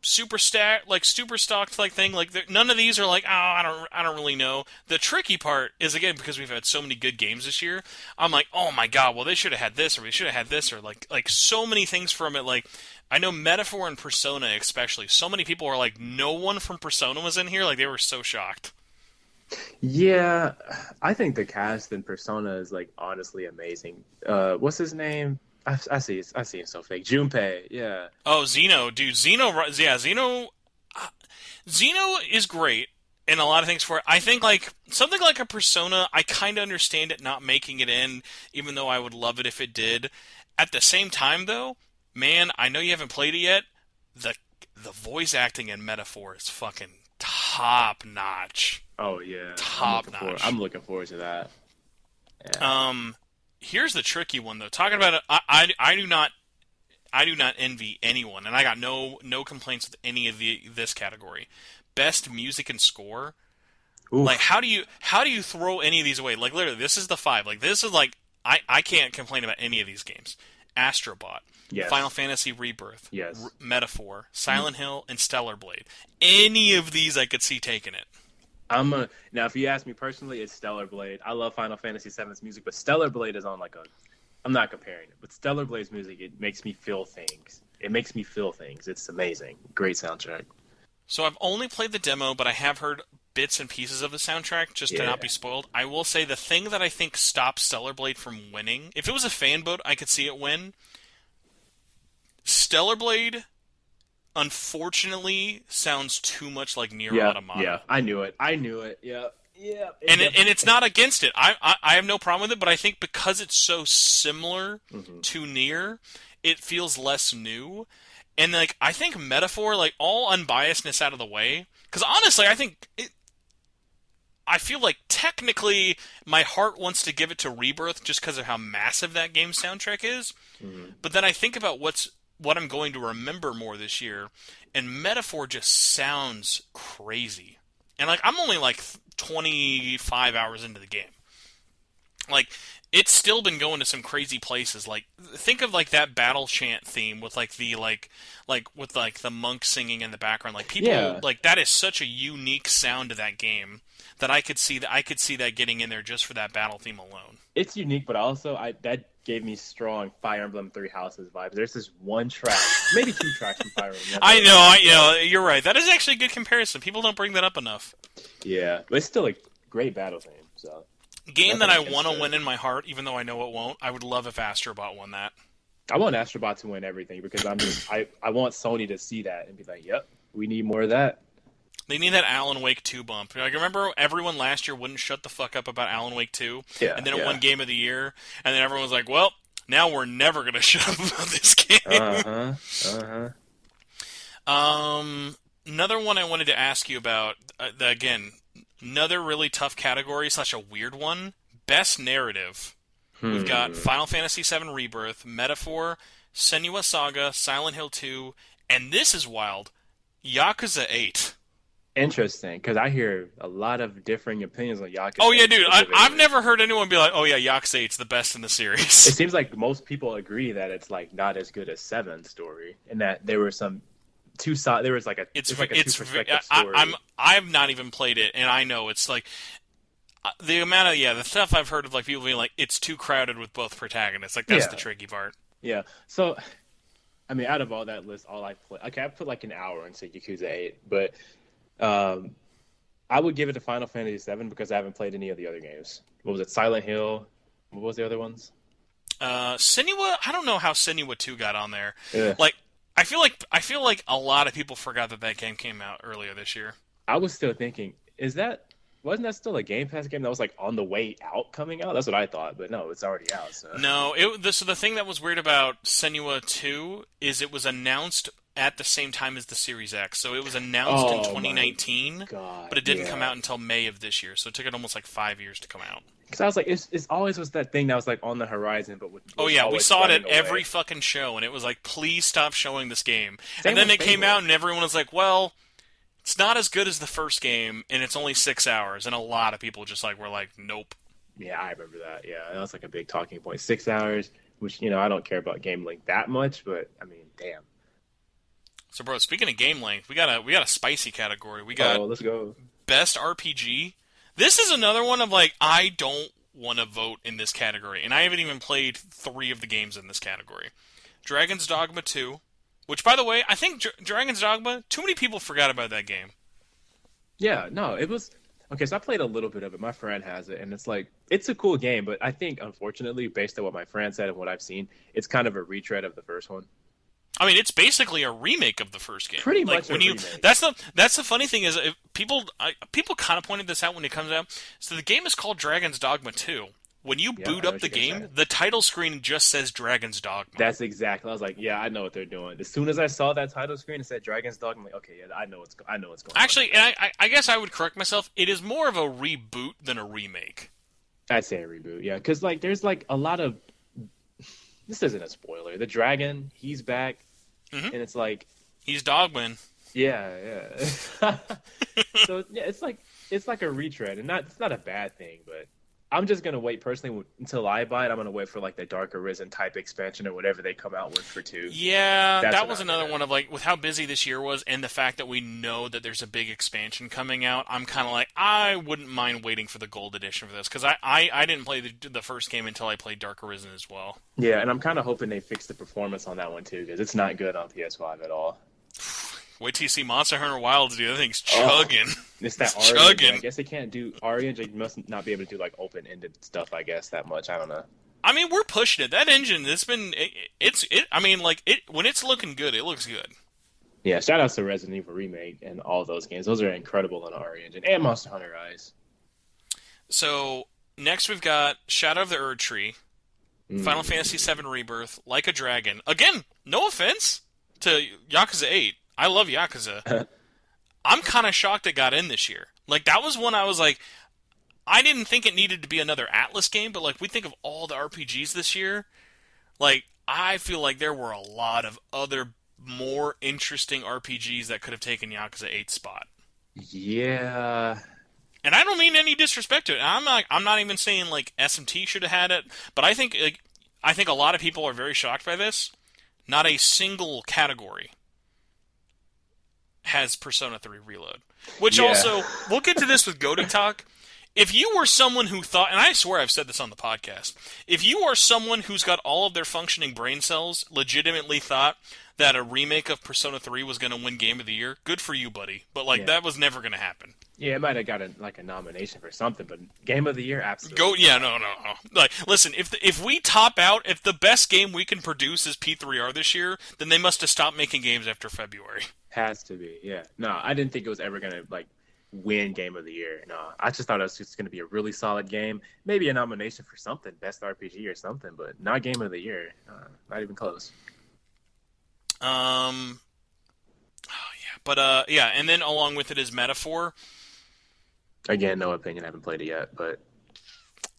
super stocked like thing. Like, none of these are like, oh, I don't really know. The tricky part is, again, because we've had so many good games this year, I'm like, oh my god, well, they should have had this, or we should have had this, or like so many things from it. Like, I know Metaphor and Persona especially, so many people are like, no one from Persona was in here. Like, they were so shocked. Yeah, I think the cast in Persona is, like, honestly amazing. What's his name? I see him so fake. Junpei, yeah. Oh, Zeno, dude, Zeno is great in a lot of things for it. I think, like, something like a Persona, I kind of understand it not making it in, even though I would love it if it did. At the same time, though, man, I know you haven't played it yet, the voice acting in Metaphor is fucking top notch. Oh yeah, Top notch. I'm looking forward to that. Yeah. Here's the tricky one though. Talking about it, I do not envy anyone, and I got no complaints with any of this category. Best music and score. Oof. Like how do you throw any of these away? Like literally, this is the 5. Like this is like I can't complain about any of these games. Astrobot, Yes. Final Fantasy Rebirth, Yes. Metaphor, Silent Hill, and Stellar Blade. Any of these I could see taking it. Now, if you ask me personally, it's Stellar Blade. I love Final Fantasy VII's music, but Stellar Blade is on like a. I'm not comparing it, but Stellar Blade's music, it makes me feel things. It's amazing. Great soundtrack. So I've only played the demo, but I have heard bits and pieces of the soundtrack just to not be spoiled. I will say the thing that I think stops Stellar Blade from winning, if it was a fan vote, I could see it win. Stellar Blade, unfortunately, sounds too much like Nier Automata. Yeah, I knew it. Yeah. And it's not against it. I have no problem with it, but I think because it's so similar to Nier, it feels less new. And like I think Metaphor, like all unbiasedness out of the way, because honestly, I feel like technically my heart wants to give it to Rebirth just because of how massive that game's soundtrack is. But then I think about what I'm going to remember more this year, and Metaphor just sounds crazy. And like I'm only like 25 hours into the game. Like it's still been going to some crazy places. Like think of like that battle chant theme with like the like with like the monk singing in the background. Like people like that is such a unique sound to that game that I could see that getting in there just for that battle theme alone. It's unique, but also that gave me strong Fire Emblem Three Houses vibes. There's this one track, maybe 2 tracks from Fire Emblem. I know, you're right. That is actually a good comparison. People don't bring that up enough. Yeah, but it's still a great battle theme. So, game that I want to win in my heart, even though I know it won't. I would love if Astrobot won that. I want Astrobot to win everything because I want Sony to see that and be like, yep, we need more of that. They need that Alan Wake 2 bump. Like, remember everyone last year wouldn't shut the fuck up about Alan Wake 2? Yeah, and then it won Game of the Year, and then everyone was like, well, now we're never going to shut up about this game. Another one I wanted to ask you about, again, another really tough category, / a weird one. Best Narrative. We've got Final Fantasy VII Rebirth, Metaphor, Senua Saga, Silent Hill 2, and this is wild, Yakuza 8. Interesting, because I hear a lot of differing opinions on Yakuza. Oh yeah, dude, I've never heard anyone be like, "Oh yeah, Yakuza 8's the best in the series." It seems like most people agree that it's like not as good as 7's story, and that there were some two sides. There was like a two perspective story. I've not even played it, and I know it's like the amount of the stuff I've heard of like people being like it's too crowded with both protagonists. Like that's the tricky part. Yeah. So, I mean, out of all that list, all I play, okay, I put like an hour into Yakuza 8, but. I would give it to Final Fantasy VII because I haven't played any of the other games. What was it? Silent Hill. What was the other ones? Senua. I don't know how Senua 2 got on there. Yeah. Like, I feel like a lot of people forgot that game came out earlier this year. I was still thinking, wasn't that still a Game Pass game that was like on the way out coming out? That's what I thought, but no, it's already out. So. No, so the thing that was weird about Senua 2 is it was announced at the same time as the Series X. So it was announced in 2019, but it didn't come out until May of this year. So it took it almost like 5 years to come out. Because I was like, it's always was that thing that was like on the horizon, but we saw it at every fucking show, and it was like, please stop showing this game. And then it came out, and everyone was like, well, it's not as good as the first game, and it's only 6 hours. And a lot of people just like were like, nope. Yeah, I remember that. Yeah, that was like a big talking point. 6 hours, which I don't care about game length that much, but I mean, damn. So, bro, speaking of game length, we got a spicy category. We got let's go. Best RPG. This is another one of like I don't want to vote in this category, and I haven't even played 3 of the games in this category. Dragon's Dogma 2, which, by the way, I think Dragon's Dogma. Too many people forgot about that game. Yeah, no, it was okay. So I played a little bit of it. My friend has it, and it's like it's a cool game, but I think unfortunately, based on what my friend said and what I've seen, it's kind of a retread of the first one. I mean, it's basically a remake of the first game. Pretty much a remake. That's the funny thing is people kind of pointed this out when it comes out. So the game is called Dragon's Dogma 2, when you Yeah, boot I know up what the you're gonna game, say. the title screen just says Dragon's Dogma. That's exactly. I was like, yeah, I know what they're doing. As soon as I saw that title screen and said Dragon's Dog, I'm like, okay, yeah, I know what's going on Actually, here. and I guess I would correct myself. It is more of a reboot than a remake. I'd say a reboot, yeah, because like there's like a lot of. This isn't a spoiler. The dragon, he's back, and it's like, He's Dogman. yeah. So yeah, it's like a retread, and it's not a bad thing, but I'm just gonna wait personally until I buy it. I'm gonna wait for like the Dark Arisen type expansion or whatever they come out with for 2. Yeah, That's that what was I'm another gonna. one of like with how busy this year was and the fact that we know that there's a big expansion coming out. I'm kind of like I wouldn't mind waiting for the gold edition for this because I didn't play the first game until I played Dark Arisen as well. Yeah, and I'm kind of hoping they fix the performance on that one too because it's not good on PS5 at all. Wait till you see Monster Hunter Wilds, dude. That thing's Oh, chugging. it's that It's Aria. chugging. I guess they can't do Aria. They must not be able to do like open-ended stuff. I guess that much. I don't know. I mean, we're pushing it. That engine, I mean, like when it's looking good, it looks good. Yeah, shout outs to Resident Evil Remake and all those games. Those are incredible on the Aria engine and Monster Hunter Rise. So next we've got Shadow of the Erd Tree, Final Fantasy VII Rebirth, Like a Dragon. Again, no offense to Yakuza 8. I love Yakuza. I'm kind of shocked it got in this year. Like, that was one I was like, I didn't think it needed to be another Atlus game, but, like, we think of all the RPGs this year. Like, I feel like there were a lot of other more interesting RPGs that could have taken Yakuza 8's spot. Yeah, And I don't mean any disrespect to it. I'm not even saying, like, SMT should have had it, but I think a lot of people are very shocked by this. Not a single category has Persona 3 Reload. Which Yeah. also, we'll get to this with Goaty Talk. If you were someone who thought, and I swear I've said this on the podcast, if you are someone who's got all of their functioning brain cells legitimately thought that a remake of Persona 3 was going to win Game of the Year, good for you, buddy. But, like, Yeah. that was never going to happen. Yeah, it might have got a nomination for something, but Game of the Year, absolutely. No. Like, listen, if we top out, if the best game we can produce is P3R this year, then they must have stopped making games after February. Has to be, yeah. No, I didn't think it was ever gonna like win Game of the Year. No, I just thought it was just gonna be a really solid game, maybe a nomination for something, Best RPG or something, but not Game of the Year. Not even close. Oh yeah, but yeah, and then along with it is Metaphor. Again, no opinion. I haven't played it yet, but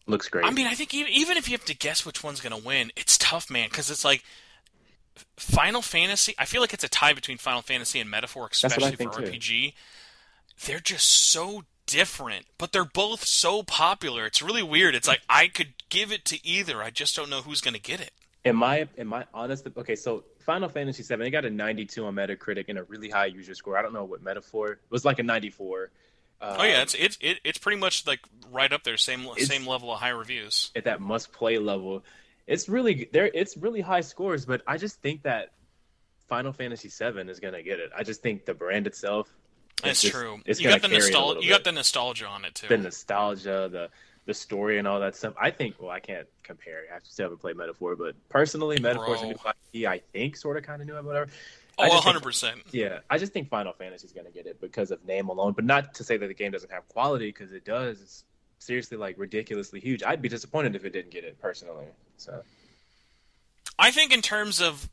looks great. I mean, I think even if you have to guess which one's gonna win, it's tough, man, because it's like Final Fantasy. I feel like it's a tie between Final Fantasy and Metaphor, That's what I especially think for too. RPG. They're just so different, but they're both so popular. It's really weird. It's like I could give it to either. I just don't know who's gonna get it. In my honest, okay, so Final Fantasy VII, it got a 92 on Metacritic and a really high user score. I don't know what Metaphor it was like a 94. Oh yeah, it's pretty much like right up there, same level of high reviews. At that must play level. It's really there. It's really high scores, but I just think that Final Fantasy VII is gonna get it. I just think the brand itself. That's true. It's You gonna got the carry it a little you got bit. the nostalgia on it too. The nostalgia, the story, and all that stuff. I think. Well, I can't compare. I still haven't played Metaphor, but personally, Metaphor's a new IP. I think sort of kind of new, whatever. Oh, 100%. 100%. Yeah, I just think Final Fantasy is going to get it because of name alone, but not to say that the game doesn't have quality because it does. It's seriously like ridiculously huge. I'd be disappointed if it didn't get it personally. So I think in terms of,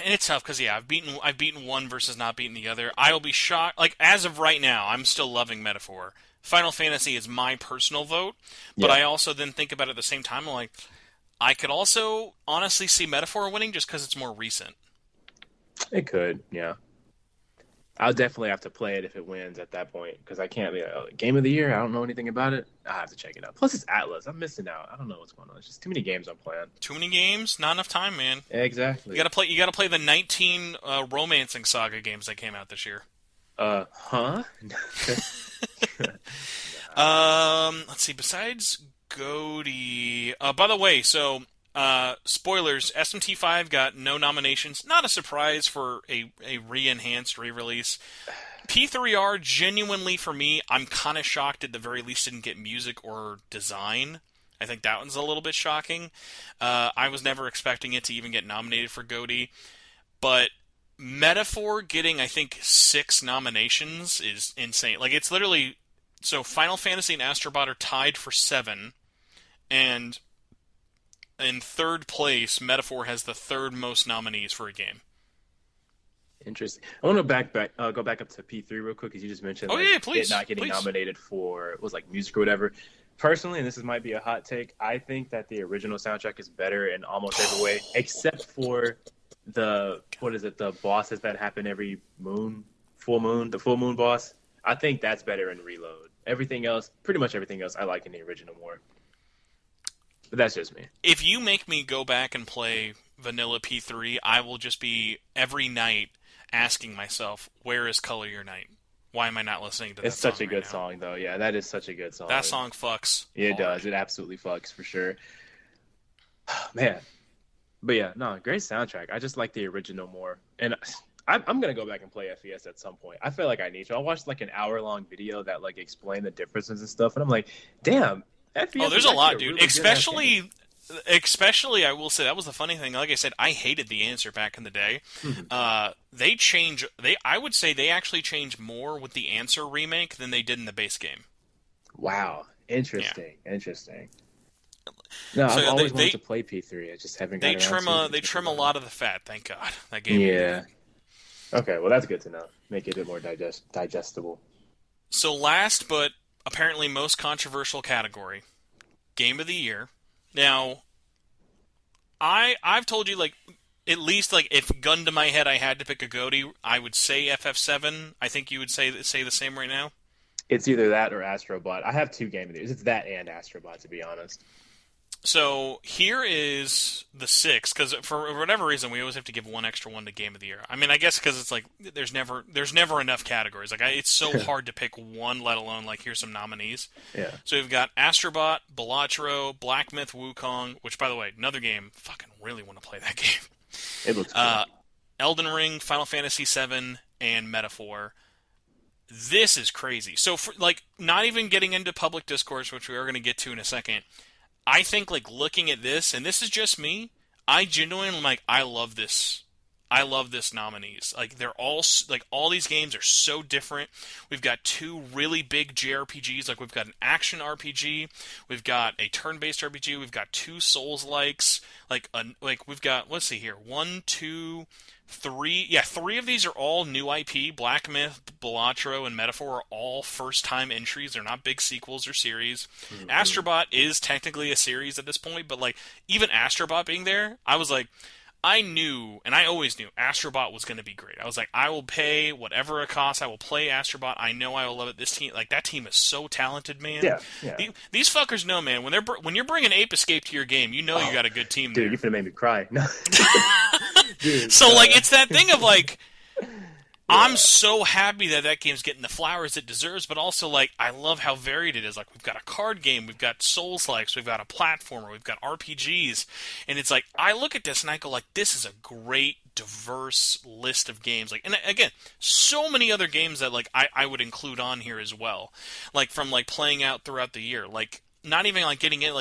and it's tough because yeah, I've beaten one versus not beaten the other. I will be shocked. Like as of right now, I'm still loving Metaphor. Final Fantasy is my personal vote, but yeah, I also then think about it at the same time. I'm like, I could also honestly see Metaphor winning just because it's more recent. it could. Yeah, I'll definitely have to play it if it wins at that point because I can't be like, oh, Game of the Year. I don't know anything about it. I have to check it out. Plus, it's Atlus. I'm missing out. I don't know what's going on. It's just too many games I'm playing. Too many games, not enough time, man. Exactly. You gotta play the 19 romancing saga games that came out this year. Huh? Let's see. Besides Goaty, by the way, so spoilers: SMT5 got no nominations. Not a surprise for a re-enhanced re-release. P3R, genuinely for me, I'm kind of shocked at the very least didn't get music or design. I think that one's a little bit shocking. I was never expecting it to even get nominated for Goaty, but Metaphor getting, I think, 6 nominations is insane. Like, it's literally... So, Final Fantasy and Astrobot are tied for 7, and in third place, Metaphor has the third most nominees for a game. Interesting. I want to go back up to P3 real quick because you just mentioned it not getting nominated for music or whatever. Personally, and this might be a hot take, I think that the original soundtrack is better in almost every way, except for the bosses that happen every full moon boss. I think that's better in Reload. Everything else, pretty much everything else, I like in the original more. But that's just me. If you make me go back and play vanilla P3, I will just be every night asking myself, where is Color Your Night? Why am I not listening to that song? It's such a good song, though. Yeah, that is such a good song. That song fucks. Yeah, it does. It absolutely fucks, for sure. Man. But yeah, no, great soundtrack. I just like the original more. And I'm going to go back and play FES at some point. I feel like I need to. I watched an hour-long video that explained the differences and stuff, and I'm like, damn, FES. Oh, there's a lot, dude. Especially, I will say, that was the funny thing. Like I said, I hated the answer back in the day. I would say they actually changed more with the answer remake than they did in the base game. Wow. Interesting. Yeah. Interesting. No, I've always wanted to play P3. I just haven't gotten around to it. They trim a lot of the fat, thank God. That game. Yeah. Okay, well, that's good to know. Make it a bit more digestible. So last, but apparently most controversial category, Game of the Year. Now, I've told you, at least, if gun to my head I had to pick a GOTY, I would say FF7. I think you would say the same right now. It's either that or Astrobot. I have two Game of the Years. It's that and Astrobot, to be honest. So here is the 6, because for whatever reason we always have to give one extra one to Game of the Year. I mean, I guess because it's there's never enough categories. It's so hard to pick one, let alone here's some nominees. Yeah. So we've got Astrobot, Balatro, Black Myth Wukong, which by the way, another game. Fucking really want to play that game. It looks cool. Elden Ring, Final Fantasy VII, and Metaphor. This is crazy. So for not even getting into public discourse, which we are going to get to in a second. I think looking at this, and this is just me, I genuinely I love this. I love this nominees. They're all all these games are so different. We've got two really big JRPGs. We've got an action RPG, we've got a turn-based RPG, we've got two Souls-likes. We've got, let's see here, 1, 2, 3. Yeah, 3 of these are all new IP. Black Myth, Balatro, and Metaphor are all first-time entries. They're not big sequels or series. Mm-hmm. Astrobot is technically a series at this point, but even Astrobot being there, I was I knew, and I always knew, Astrobot was going to be great. I was I will pay whatever it costs. I will play Astrobot. I know I will love it. This team, that team is so talented, man. Yeah. These fuckers know, man. When you're bringing Ape Escape to your game, you know you got a good team there. Dude, you're finna make me cry. No. Dude, so, it's that thing of, I'm so happy that game's getting the flowers it deserves, but also, I love how varied it is. We've got a card game, we've got Souls-likes, we've got a platformer, we've got RPGs, and it's I look at this and I go, this is a great, diverse list of games. And again, so many other games that, I would include on here as well. From, playing out throughout the year. Not even, getting it,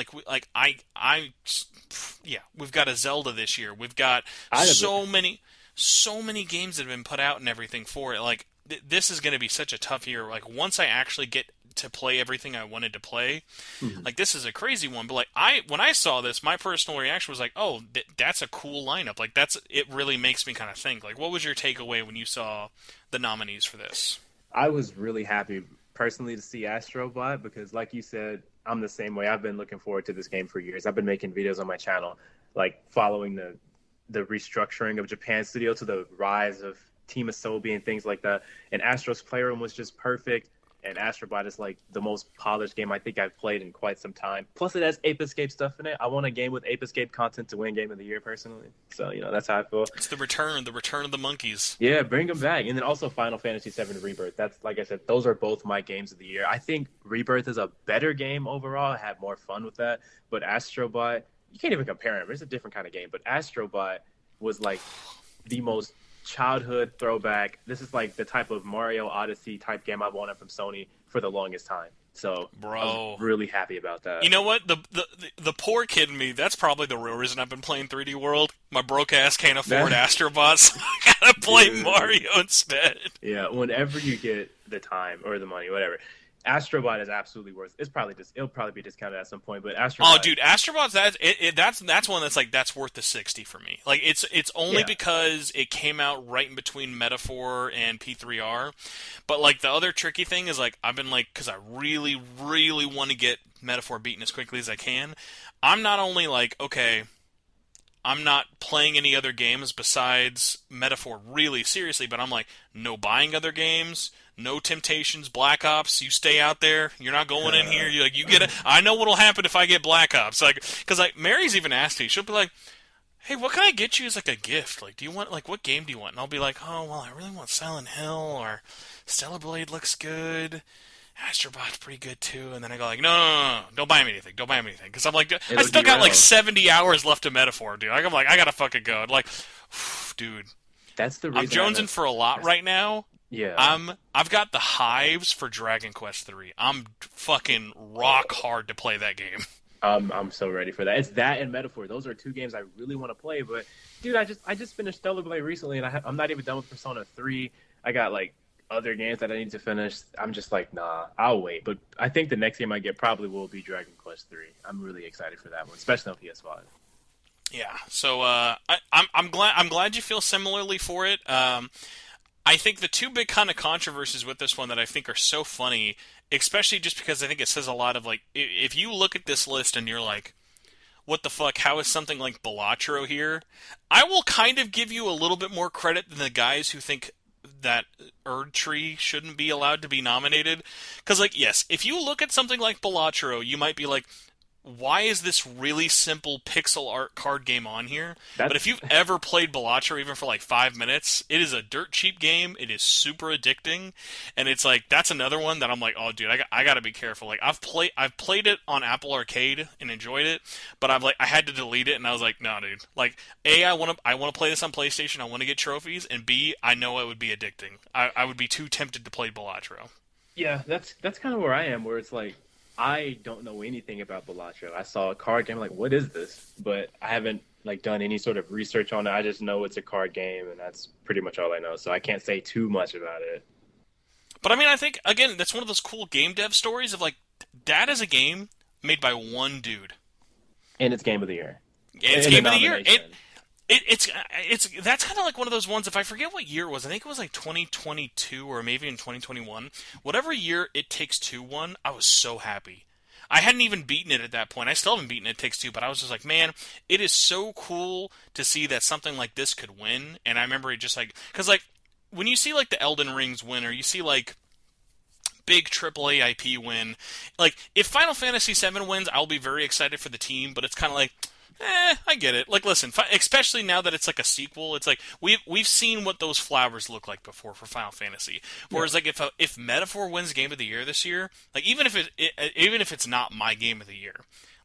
we've got a Zelda this year. We've got so many games that have been put out and everything for it. This is going to be such a tough year. Once I actually get to play everything I wanted to play, this is a crazy one. But when I saw this, my personal reaction was oh, that's a cool lineup. It really makes me kind of think. What was your takeaway when you saw the nominees for this? I was really happy personally to see Astrobot because, like you said, I'm the same way. I've been looking forward to this game for years. I've been making videos on my channel, following the restructuring of Japan Studio to the rise of Team Asobi and things like that. And Astro's Playroom was just perfect. And Astrobot is the most polished game I think I've played in quite some time. Plus it has Ape Escape stuff in it. I want a game with Ape Escape content to win Game of the Year personally. So, that's how I feel. It's the return of the monkeys. Yeah, bring them back. And then also Final Fantasy VII Rebirth. That's, like I said, those are both my games of the year. I think Rebirth is a better game overall. I had more fun with that. But Astrobot, you can't even compare them. It's a different kind of game. But Astrobot was the most childhood throwback. This is the type of Mario Odyssey type game I've wanted from Sony for the longest time. So bro, I was really happy about that. You know what? The poor kid in me, that's probably the real reason I've been playing 3D World. My broke ass can't afford Astrobot, so I gotta play Mario instead. Yeah, whenever you get the time or the money, whatever, Astrobot is absolutely worth. It'll probably be discounted at some point, but Oh, Astrobot. dude, Astrobot's that's one that's like that's worth the 60 for me. Like it's only Yeah. because it came out right in between Metaphor and P3R. But like the other tricky thing is like I've been like because I really really want to get Metaphor beaten as quickly as I can. I'm not only like okay, I'm not playing any other games besides Metaphor really seriously, but I'm like, no buying other games, no Temptations, Black Ops. You stay out there. You're not going in here. You like, you get it. I know what'll happen if I get Black Ops. Like, because like Mary's even asked me. She'll be like, "Hey, what can I get you as like a gift? Like, do you want like what game do you want?" And I'll be like, "Oh, well, I really want Silent Hill or Stellar Blade looks good." Astrobot's pretty good too, and then I go like, no, don't buy me anything, don't buy me anything, because I'm like, I still got like 70 hours left of Metaphor, dude. I'm like, I gotta fucking go. Like, dude, That's the reason I'm jonesing for a lot right now. Yeah. I've got the hives for Dragon Quest 3. I'm fucking rock hard to play that game. I'm so ready for that. It's that and Metaphor. Those are two games I really want to play. But dude, I just finished Stellar Blade recently, and I'm not even done with Persona 3. I got like other games that I need to finish. I'm just like, nah, I'll wait. But I think the next game I get probably will be Dragon Quest 3. I'm really excited for that one, especially on PS5. Yeah, so I'm glad you feel similarly for it. I think the two big kind of controversies with this one that I think are so funny, especially just because I think it says a lot of like, if you look at this list and you're like, what the fuck, how is something like Balatro here? I will kind of give you a little bit more credit than the guys who think that Erdtree shouldn't be allowed to be nominated. Because, like, yes, if you look at something like Balatro, you might be like, why is this really simple pixel art card game on here? But if you've ever played Balatro even for like 5 minutes, it is a dirt cheap game. It is super addicting, and it's like that's another one that I'm like, oh dude, I got to be careful. Like I've played it on Apple Arcade and enjoyed it, but I had to delete it, and I was like, no, dude. Like A, I want to play this on PlayStation. I want to get trophies, and B, I know it would be addicting. I would be too tempted to play Balatro. Yeah, that's kind of where I am, where it's like I don't know anything about Balatro. I saw a card game, like, what is this? But I haven't like done any sort of research on it. I just know it's a card game, and that's pretty much all I know. So I can't say too much about it. But I mean, I think again, that's one of those cool game dev stories of like, that is a game made by one dude, And it's Game of the Year. and it's Game of the Year. It's that's kind of like one of those ones. If I forget what year it was, I think it was like 2022 or maybe in 2021. Whatever year It Takes Two won, I was so happy. I hadn't even beaten it at that point. I still haven't beaten It Takes Two, but I was just like, man, it is so cool to see that something like this could win. And I remember it just like, because like when you see like the Elden Rings win, or you see like big AAA IP win, like if Final Fantasy VII wins, I'll be very excited for the team. But it's kind of like, I get it. Like, listen, especially now that it's like a sequel, it's like we've seen what those flowers look like before for Final Fantasy. Whereas, like, if Metaphor wins Game of the Year this year, like even if it's not my Game of the Year,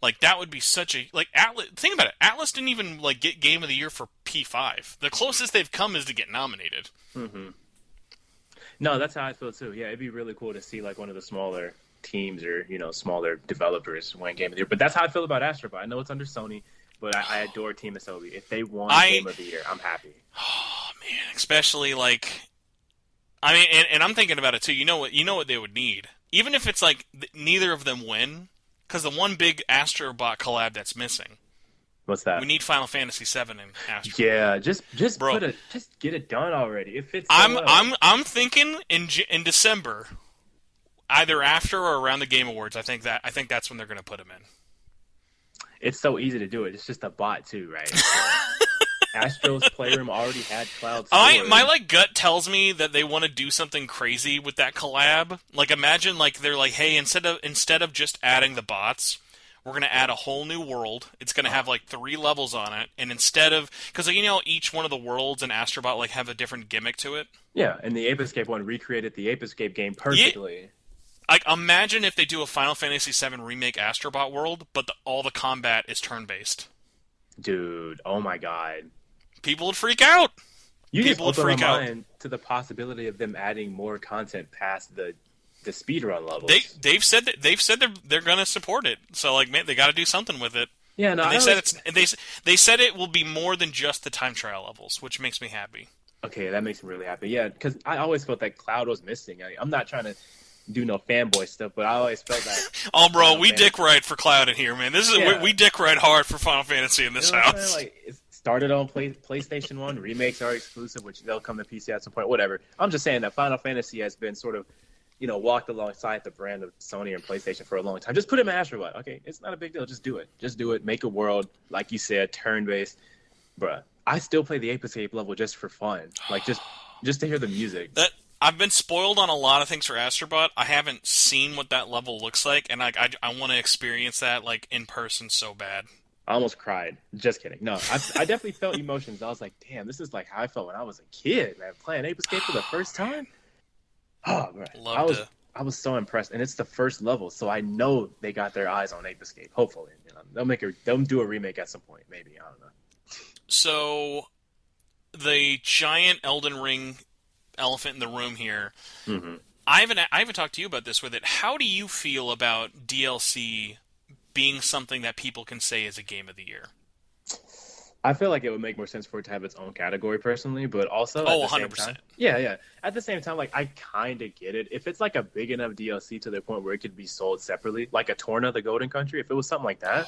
like that would be such a like Atlus. Think about it. Atlus didn't even like get Game of the Year for P5. The closest they've come is to get nominated. Mm-hmm. No, that's how I feel too. Yeah, it'd be really cool to see like one of the smaller teams or smaller developers win Game of the Year. But that's how I feel about Astrobot. I know it's under Sony. But I adore Team Asobi. If they won Game of the Year, I'm happy. Oh man, especially like, I mean, and I'm thinking about it too. You know what they would need, even if it's like neither of them win, because the one big Astrobot collab that's missing. What's that? We need Final Fantasy VII and Astrobot. Yeah, just bro, just get it done already. If it's I'm thinking in December, either after or around the Game Awards. I think that's when they're going to put him in. It's so easy to do it. It's just a bot too, right? Astro's Playroom already had Cloud Sword. My like gut tells me that they want to do something crazy with that collab. Like imagine like they're like, hey, instead of just adding the bots, we're gonna add a whole new world. It's gonna have like 3 levels on it, and instead of because like, each one of the worlds in Astrobot like have a different gimmick to it. Yeah, and the Ape Escape one recreated the Ape Escape game perfectly. Yeah. Like, imagine if they do a Final Fantasy VII Remake Astrobot world, but all the combat is turn-based. Dude, oh my god. People would freak out! You just open my mind to the possibility of them adding more content past the speedrun levels. They've said they're going to support it. So, like, man, they got to do something with it. Yeah, no, and they said it will be more than just the time trial levels, which makes me happy. Okay, that makes me really happy. Yeah, because I always felt that Cloud was missing. I'm not trying to do no fanboy stuff, but I always felt that Oh, bro, Final we Fantasy. dick ride for Cloud in here, man. This is Yeah, we dick ride hard for Final Fantasy in you this know what I'm saying? house. Like it started on PlayStation One. Remakes are exclusive, which they'll come to PC at some point. Whatever. I'm just saying that Final Fantasy has been sort of, walked alongside the brand of Sony and PlayStation for a long time. Just put him in Astrobot. Okay, it's not a big deal. Just do it. Just do it. Make a world, like you said, turn-based. Bruh, I still play the Ape Escape level just for fun. Like, just to hear the music. That I've been spoiled on a lot of things for Astrobot. I haven't seen what that level looks like, and I want to experience that like in person so bad. I almost cried. Just kidding. No, I definitely felt emotions. I was like, damn, this is like how I felt when I was a kid, man, playing Ape Escape for the first time. Oh, man. I was so impressed, and it's the first level, so I know they got their eyes on Ape Escape. Hopefully, they'll do a remake at some point, maybe. I don't know. So, the giant Elden Ring elephant in the room here. Mm-hmm. I haven't talked to you about this with it. How do you feel about DLC being something that people can say is a game of the year? I feel like it would make more sense for it to have its own category personally, but also at the 100%. same time, yeah. At the same time, like I kind of get it. If it's like a big enough DLC to the point where it could be sold separately, like a Torna, the Golden Country, if it was something like that,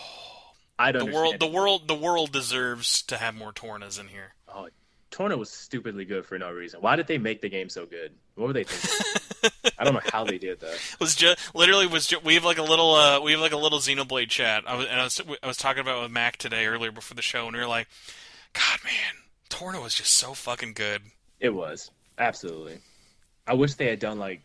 I'd understand. The world deserves to have more Tornas in here. Oh, Torna was stupidly good for no reason. Why did they make the game so good? What were they thinking? I don't know how they did that. We have like a little Xenoblade chat. I was talking about it with Mac today earlier before the show, and we were like, God, man, Torna was just so fucking good. It was absolutely. I wish they had done like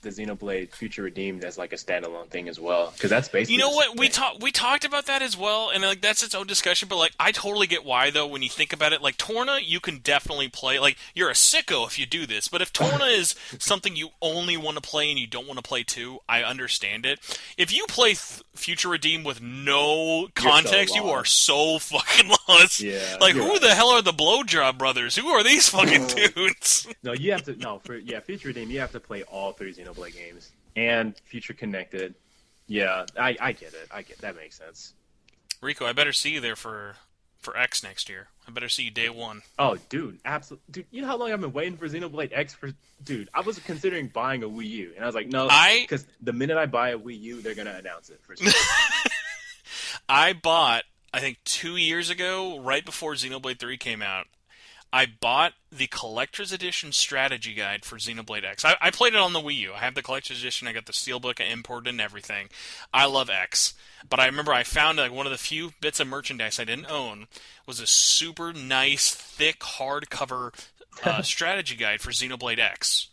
the Xenoblade Future Redeemed as like a standalone thing as well, because that's basically. You know what? We talked about that as well, and like that's its own discussion. But like, I totally get why though. When you think about it, like Torna, you can definitely play. Like, you're a sicko if you do this. But if Torna is something you only want to play and you don't want to play too, I understand it. If you play Future Redeemed with no context, you are so fucking lost. Yeah. Like, who the hell are the Blowjob brothers? Who are these fucking dudes? No, you have to Future Redeemed. You have to play all three Xenoblade games and Future Connected. Yeah, I get it. That makes sense. Rikku, I better see you there for X next year. I better see you day one. Oh, dude, absolutely. Dude, you know how long I've been waiting for Xenoblade X Dude, I was considering buying a Wii U, and I was like, no, because the minute I buy a Wii U, they're gonna announce it for sure. I bought, I think 2 years ago, right before Xenoblade 3 came out, I bought the Collector's Edition strategy guide for Xenoblade X. I played it on the Wii U. I have the Collector's Edition. I got the Steelbook. I imported and everything. I love X. But I remember I found like one of the few bits of merchandise I didn't own was a super nice, thick, hardcover strategy guide for Xenoblade X.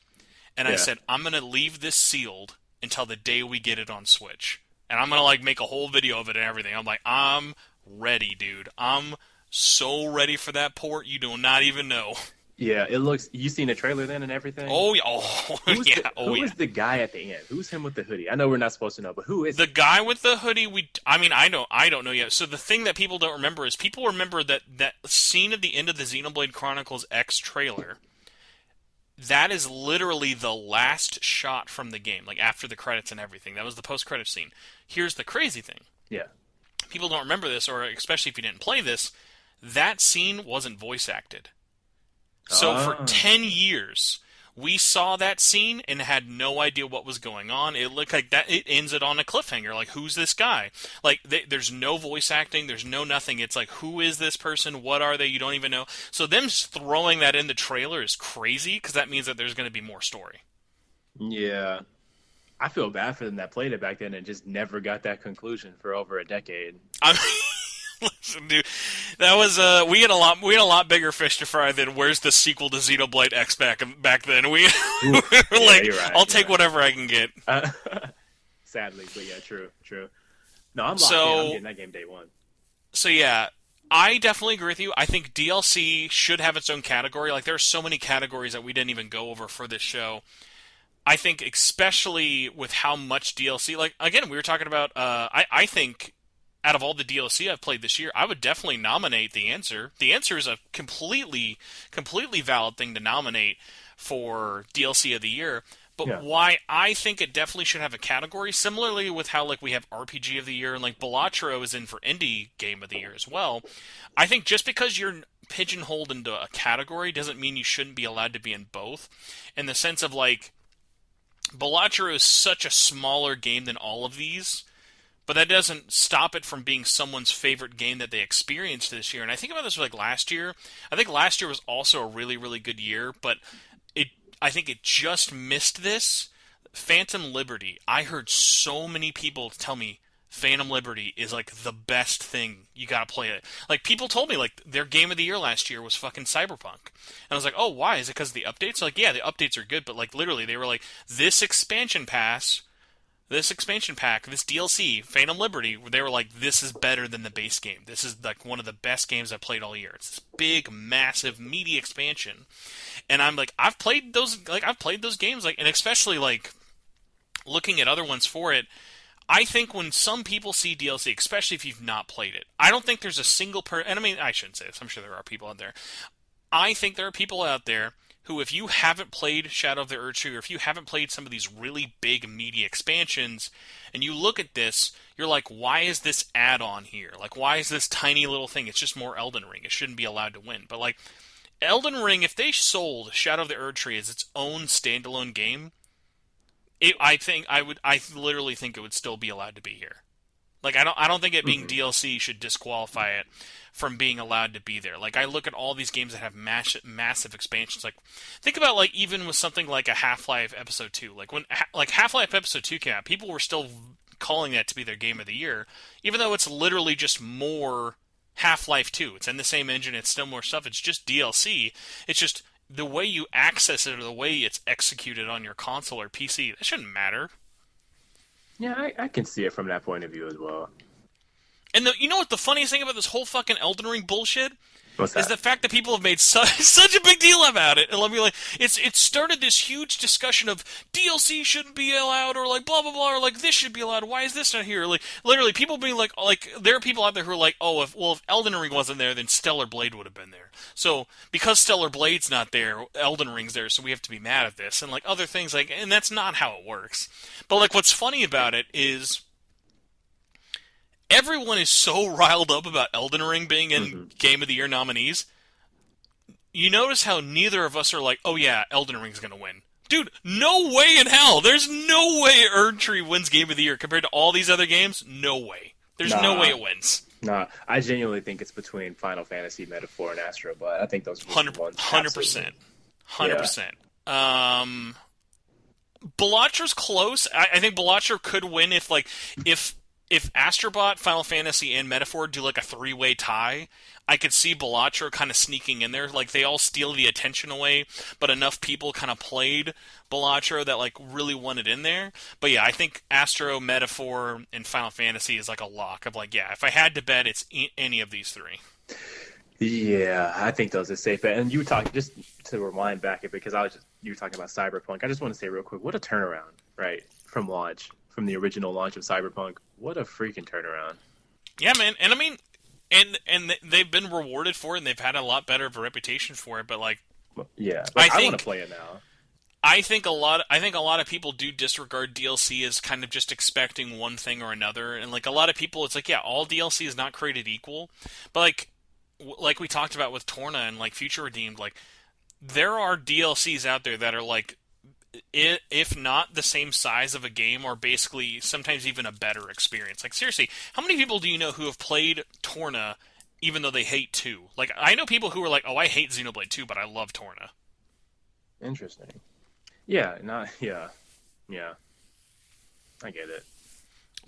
And I said, I'm going to leave this sealed until the day we get it on Switch. And I'm going to like make a whole video of it and everything. I'm like, I'm ready, dude. I'm so ready for that port, you do not even know. Yeah, it looks. You seen the trailer then and everything? Oh yeah, Who is the guy at the end? Who's him with the hoodie? I know we're not supposed to know, but who is the guy with the hoodie? I don't know yet. So the thing that people don't remember is people remember that scene at the end of the Xenoblade Chronicles X trailer. That is literally the last shot from the game, like after the credits and everything. That was the post-credit scene. Here's the crazy thing. Yeah. People don't remember this, or especially if you didn't play this. That scene wasn't voice acted. So for 10 years, we saw that scene and had no idea what was going on. It looked like that. It ends it on a cliffhanger. Like, who's this guy? Like, there's no voice acting. There's no nothing. It's like, who is this person? What are they? You don't even know. So them throwing that in the trailer is crazy because that means that there's going to be more story. Yeah. I feel bad for them that played it back then and just never got that conclusion for over a decade. I mean, listen, dude, that was we had a lot bigger fish to fry than where's the sequel to Xenoblade X back then. We were like, right, I'll take whatever I can get. Sadly, but yeah, true. No, I'm locked in. I'm getting that game day one. So yeah, I definitely agree with you. I think DLC should have its own category. Like, there are so many categories that we didn't even go over for this show. I think especially with how much DLC, like, again, we were talking about, I think out of all the DLC I've played this year, I would definitely nominate The Answer. The Answer is a completely valid thing to nominate for DLC of the year. But why I think it definitely should have a category, similarly with how like we have RPG of the year and like Balatro is in for Indie Game of the Year as well. I think just because you're pigeonholed into a category doesn't mean you shouldn't be allowed to be in both. In the sense of like, Balatro is such a smaller game than all of these, but that doesn't stop it from being someone's favorite game that they experienced this year. And I think about this like last year. I think last year was also a really, really good year, but I think it just missed this. Phantom Liberty. I heard so many people tell me Phantom Liberty is like the best thing. You gotta play it. Like people told me like their game of the year last year was fucking Cyberpunk. And I was like, oh, why? Is it because of the updates? Like, yeah, the updates are good, but like literally they were like, this expansion pack, this DLC, Phantom Liberty, they were like, this is better than the base game. This is like one of the best games I've played all year. It's this big, massive, meaty expansion. And I'm like, I've played those games, like, and especially like looking at other ones for it. I think when some people see DLC, especially if you've not played it, I don't think there's a single and I mean, I shouldn't say this, I'm sure there are people out there. I think there are people out there who, if you haven't played Shadow of the Erdtree, or if you haven't played some of these really big, meaty expansions, and you look at this, you're like, why is this add-on here? Like, why is this tiny little thing? It's just more Elden Ring. It shouldn't be allowed to win. But, like, Elden Ring, if they sold Shadow of the Erdtree as its own standalone game, I literally think it would still be allowed to be here. Like, I don't think it being DLC should disqualify it from being allowed to be there. Like, I look at all these games that have massive expansions. Like, think about, like, even with something like a Half-Life Episode 2. Like, when Half-Life Episode 2 came out, people were still calling that to be their game of the year, even though it's literally just more Half-Life 2. It's in the same engine, it's still more stuff, it's just DLC. It's just the way you access it or the way it's executed on your console or PC, that shouldn't matter. Yeah, I can see it from that point of view as well. And you know what the funniest thing about this whole fucking Elden Ring bullshit? What's that? Is the fact that people have made such a big deal about it. And let me like, it started this huge discussion of DLC shouldn't be allowed, or like blah blah blah, or like this should be allowed. Why is this not here? Like literally, people being like there are people out there who are like, oh, if Elden Ring wasn't there, then Stellar Blade would have been there. So because Stellar Blade's not there, Elden Ring's there, so we have to be mad at this, and like other things like, and that's not how it works. But like, what's funny about it is, everyone is so riled up about Elden Ring being in Game of the Year nominees. You notice how neither of us are like, oh yeah, Elden Ring's going to win. Dude, no way in hell. There's no way Erdtree wins Game of the Year compared to all these other games. No way. There's no way it wins. Nah, I genuinely think it's between Final Fantasy, Metaphor, and Astro, but I think those are the ones. 100%. 100%. Yeah. Balatra's close. I think Balatra could win if Astrobot, Final Fantasy, and Metaphor do like a three-way tie. I could see Balatra kind of sneaking in there. Like, they all steal the attention away, but enough people kind of played Balatra that like really wanted in there. But yeah, I think Astro, Metaphor, and Final Fantasy is like a lock of like, yeah, if I had to bet, it's any of these three. Yeah, I think those are safe. And you talk, just to rewind back it, because you were talking about Cyberpunk. I just want to say real quick, what a turnaround, right, from launch. From the original launch of Cyberpunk. What a freaking turnaround. Yeah, man. And I mean, and they've been rewarded for it, and they've had a lot better of a reputation for it, but like, yeah, I want to play it now. I think a lot of people do disregard DLC as kind of just expecting one thing or another, and like a lot of people, it's like, yeah, all DLC is not created equal, but like we talked about with Torna and like Future Redeemed, like there are DLCs out there that are like, if not the same size of a game, or basically sometimes even a better experience. Like, seriously, how many people do you know who have played Torna even though they hate 2? Like, I know people who are like, oh, I hate Xenoblade 2, but I love Torna. Interesting. Yeah, yeah. I get it.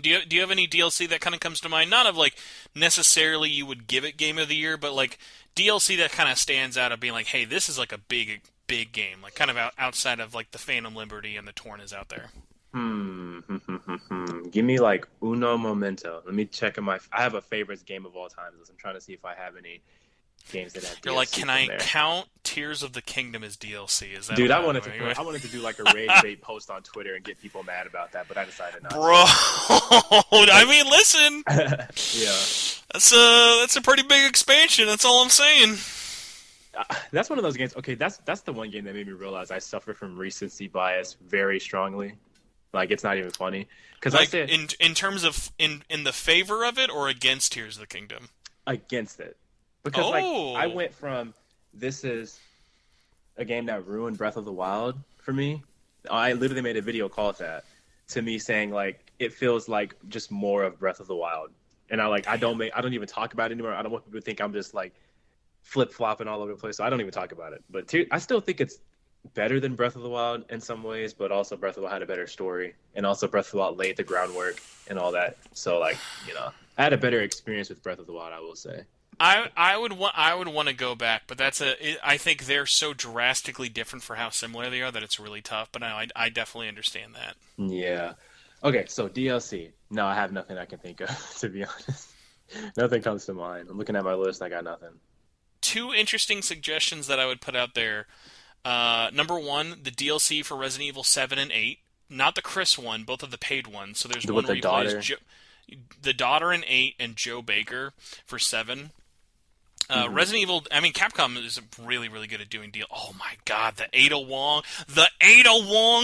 Do you have any DLC that kind of comes to mind? Not of like necessarily you would give it Game of the Year, but like DLC that kind of stands out of being like, hey, this is like a big game, like kind of outside of like the Phantom Liberty and the Tornas out there. Give me like uno momento. Let me check I have a favorites game of all time. I'm trying to see if I have any games that have DLC. You're like, can I count Tears of the Kingdom as DLC? Is that dude? I wanted to do like a rage bait post on Twitter and get people mad about that, but I decided not. Bro, I mean, listen. Yeah, that's a pretty big expansion. That's all I'm saying. That's one of those games. Okay, that's the one game that made me realize I suffer from recency bias very strongly. Like, it's not even funny because like, I said in terms of in the favor of it or against Tears of the Kingdom. Against it, because like I went from this is a game that ruined Breath of the Wild for me I literally made a video called that to me saying like it feels like just more of Breath of the Wild. And I don't even talk about it anymore. I don't want people to think I'm just like flip flopping all over the place. So I don't even talk about it. But I still think it's better than Breath of the Wild in some ways, but also Breath of the Wild had a better story, and also Breath of the Wild laid the groundwork and all that. So like, I had a better experience with Breath of the Wild, I will say. I would want to go back, but I think they're so drastically different for how similar they are that it's really tough. But I definitely understand that. Yeah. Okay, so DLC. No, I have nothing I can think of, to be honest. Nothing comes to mind. I'm looking at my list. I got nothing. Two interesting suggestions that I would put out there. Number one, the DLC for Resident Evil 7 and 8. Not the Chris one, both of the paid ones. So there's one where you play as the daughter in 8 and Joe Baker for 7. Resident Evil, Capcom is really, really good at doing deals. Oh my god, the Ada Wong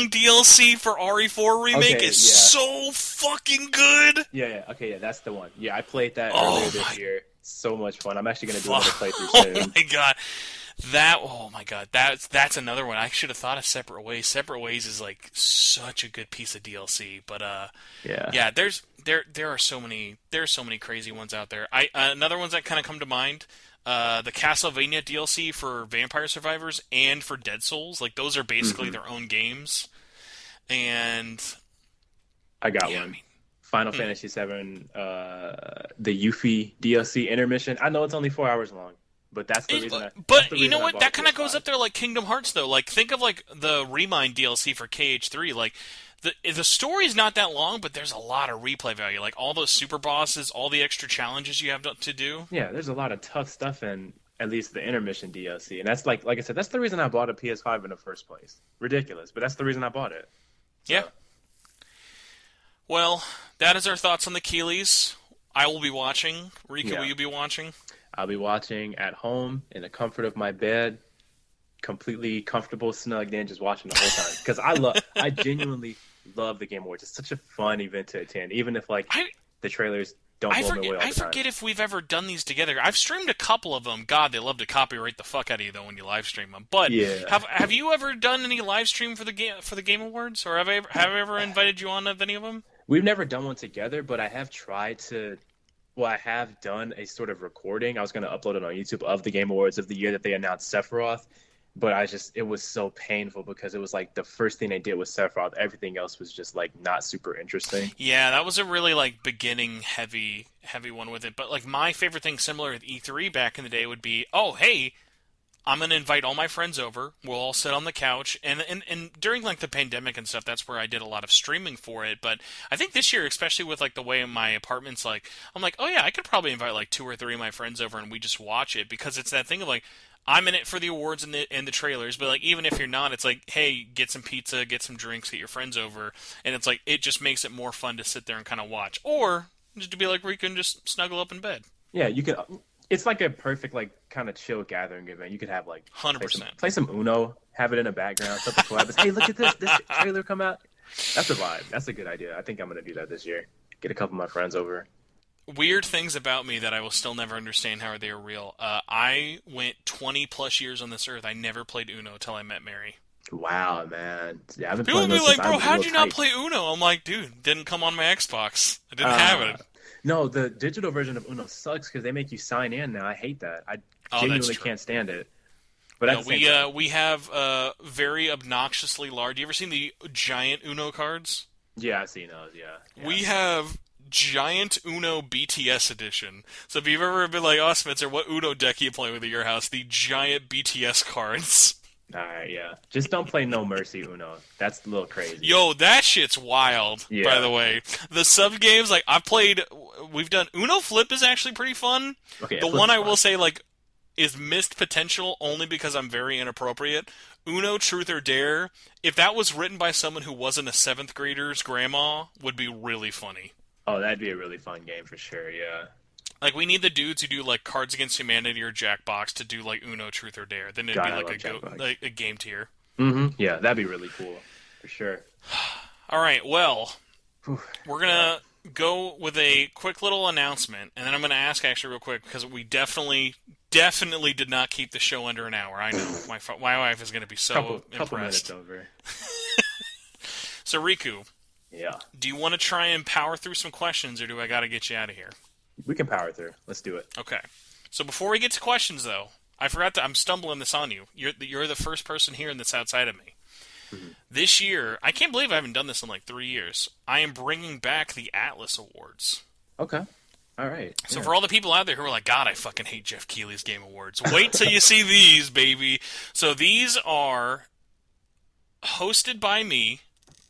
DLC for RE4 Remake is so fucking good! Yeah, okay, that's the one. Yeah, I played that earlier this year. So much fun. I'm actually going to do another playthrough soon. Oh my god, that's another one. I should have thought of Separate Ways. Separate Ways is like such a good piece of DLC, but yeah, there are so many crazy ones out there. Another ones that kind of come to mind, the Castlevania DLC for Vampire Survivors and for Dead Souls, like those are basically their own games. And I got one. Final Fantasy VII, the Yuffie DLC intermission. I know it's only 4 hours long, but that's the reason. But you know what? That kind of goes up there like Kingdom Hearts, though. Like, think of like the Remind DLC for KH3. Like, the story's not that long, but there's a lot of replay value. Like all those super bosses, all the extra challenges you have to do. Yeah, there's a lot of tough stuff in at least the intermission DLC, and that's like I said, that's the reason I bought a PS5 in the first place. Ridiculous, but that's the reason I bought it. So. Yeah. Well, that is our thoughts on the Keeleys. I will be watching. Rikku, will you be watching? I'll be watching at home in the comfort of my bed, completely comfortable, snugged in, just watching the whole time. Because I genuinely love the Game Awards. It's such a fun event to attend, even if the trailers don't blow me away all the time. I forget if we've ever done these together. I've streamed a couple of them. God, they love to copyright the fuck out of you though when you live stream them. But have you ever done any live stream for the Game Awards, or have I ever invited you on of any of them? We've never done one together, but I have tried to. Well, I have done a sort of recording. I was going to upload it on YouTube of the Game Awards of the year that they announced Sephiroth, but it was so painful because it was like the first thing they did was Sephiroth. Everything else was just like not super interesting. Yeah, that was a really like beginning heavy one with it. But like my favorite thing similar with E3 back in the day would be, oh hey, I'm going to invite all my friends over. We'll all sit on the couch. And during, like, the pandemic and stuff, that's where I did a lot of streaming for it. But I think this year, especially with, like, the way my apartment's, like, I'm like, oh, yeah, I could probably invite, like, 2 or 3 of my friends over and we just watch it. Because it's that thing of, like, I'm in it for the awards and the trailers. But, like, even if you're not, it's like, hey, get some pizza, get some drinks, get your friends over. And it's like, it just makes it more fun to sit there and kind of watch. Or just to be like, Rikku and just snuggle up in bed. Yeah, you can... It's like a perfect, like, kind of chill gathering event. You could have, like... 100%. Play some Uno, have it in the background, something collabs. Hey, look at this trailer come out. That's a vibe. That's a good idea. I think I'm going to do that this year. Get a couple of my friends over. Weird things about me that I will still never understand how they are real. I went 20-plus years on this earth. I never played Uno until I met Mary. Wow, man. Yeah, people will be like, bro, how'd you not play Uno? I'm like, dude, didn't come on my Xbox. I didn't have it. No, the digital version of Uno sucks because they make you sign in now. I hate that. I genuinely can't stand it. But we have very obnoxiously large. You ever seen the giant Uno cards? Yeah, I've seen those. Yeah. We have giant Uno BTS edition. So if you've ever been like, oh, Spencer, what Uno deck are you playing with at your house? The giant BTS cards. Alright, yeah. Just don't play No Mercy Uno. That's a little crazy. Yo, that shit's wild, by the way. The sub-games, like, we've done Uno Flip is actually pretty fun. Okay, the one I will say, like, is missed potential only because I'm very inappropriate. Uno Truth or Dare, if that was written by someone who wasn't a 7th grader's grandma, would be really funny. Oh, that'd be a really fun game for sure, yeah. Like, we need the dudes who do, like, Cards Against Humanity or Jackbox to do, like, Uno Truth or Dare. Then it'd be, like, a game tier. Mm-hmm. Yeah, that'd be really cool. For sure. All right, well, we're going to go with a quick little announcement, and then I'm going to ask, actually, real quick, because we definitely did not keep the show under an hour. I know. My wife is going to be so couple impressed. Minutes over. So, Rikku, Yeah. do you want to try and power through some questions, or do I got to get you out of here? We can power through. Let's do it. Okay. So before we get to questions, though, I forgot that I'm stumbling this on you. You're the first person hearing this outside of me. Mm-hmm. This year, I can't believe I haven't done this in like 3 years. I am bringing back the Atlus Awards. Okay. All right. So for all the people out there who are like, God, I fucking hate Jeff Keighley's Game Awards, wait till you see these, baby. So these are hosted by me.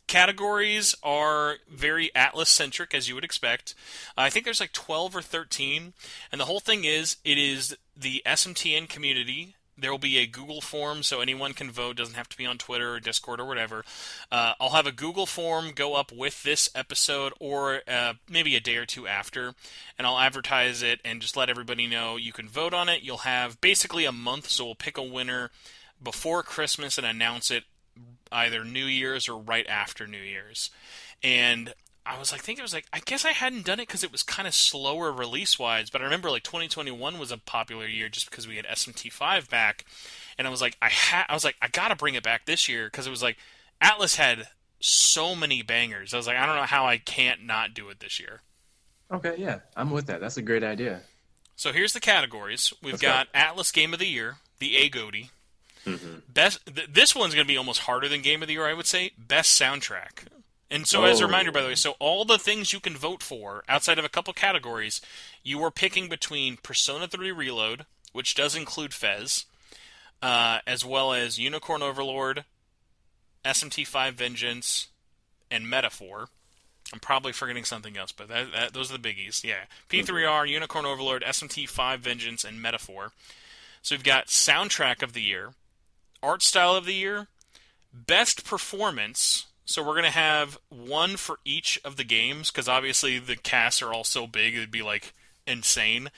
Categories are very Atlus-centric, as you would expect. I think there's like 12 or 13. And the whole thing is, it is the SMTN community. There will be a Google form, so anyone can vote. Doesn't have to be on Twitter or Discord or whatever. I'll have a Google form go up with this episode, or maybe a day or two after, and I'll advertise it and just let everybody know you can vote on it. You'll have basically a month, so we'll pick a winner before Christmas and announce it either New Year's or right after New Year's. And I guess I hadn't done it because it was kind of slower release-wise, but I remember like 2021 was a popular year just because we had SMT5 back, and I was like, I gotta bring it back this year because it was like Atlus had so many bangers. I was like, I don't know how I can't not do it this year. Okay, yeah, I'm with that. That's a great idea. So here's the categories. We've got Atlus Game of the Year, the A-Goaty. Mm-hmm. This one's going to be almost harder than Game of the Year, I would say. Best Soundtrack. And so as a reminder, by the way, so all the things you can vote for, outside of a couple categories, you are picking between Persona 3 Reload, which does include Fez, as well as Unicorn Overlord, SMT5 Vengeance, and Metaphor. I'm probably forgetting something else, but those are the biggies. Yeah, P3R, Unicorn Overlord, SMT5 Vengeance, and Metaphor. So we've got Soundtrack of the Year, Art Style of the Year, Best Performance. So we're going to have one for each of the games, because obviously the casts are all so big, it'd be like insane.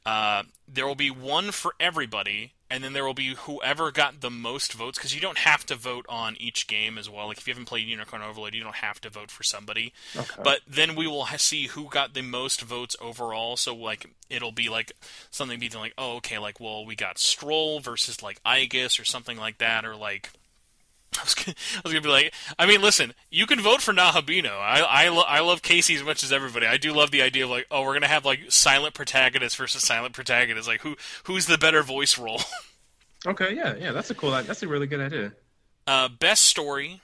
There will be one for everybody, and then there will be whoever got the most votes, because you don't have to vote on each game as well. Like if you haven't played Unicorn Overload, you don't have to vote for somebody. Okay. But then we will see who got the most votes overall. So like it'll be like something be like, oh, okay, like, well, we got Stroll versus like Aegis or something like that, or like I was gonna be like, I mean, listen, you can vote for Nahabino. I love Casey as much as everybody. I do love the idea of like, oh, we're gonna have like silent protagonist versus silent protagonist. Like, who's the better voice role? Okay, yeah, that's a really good idea. Best story,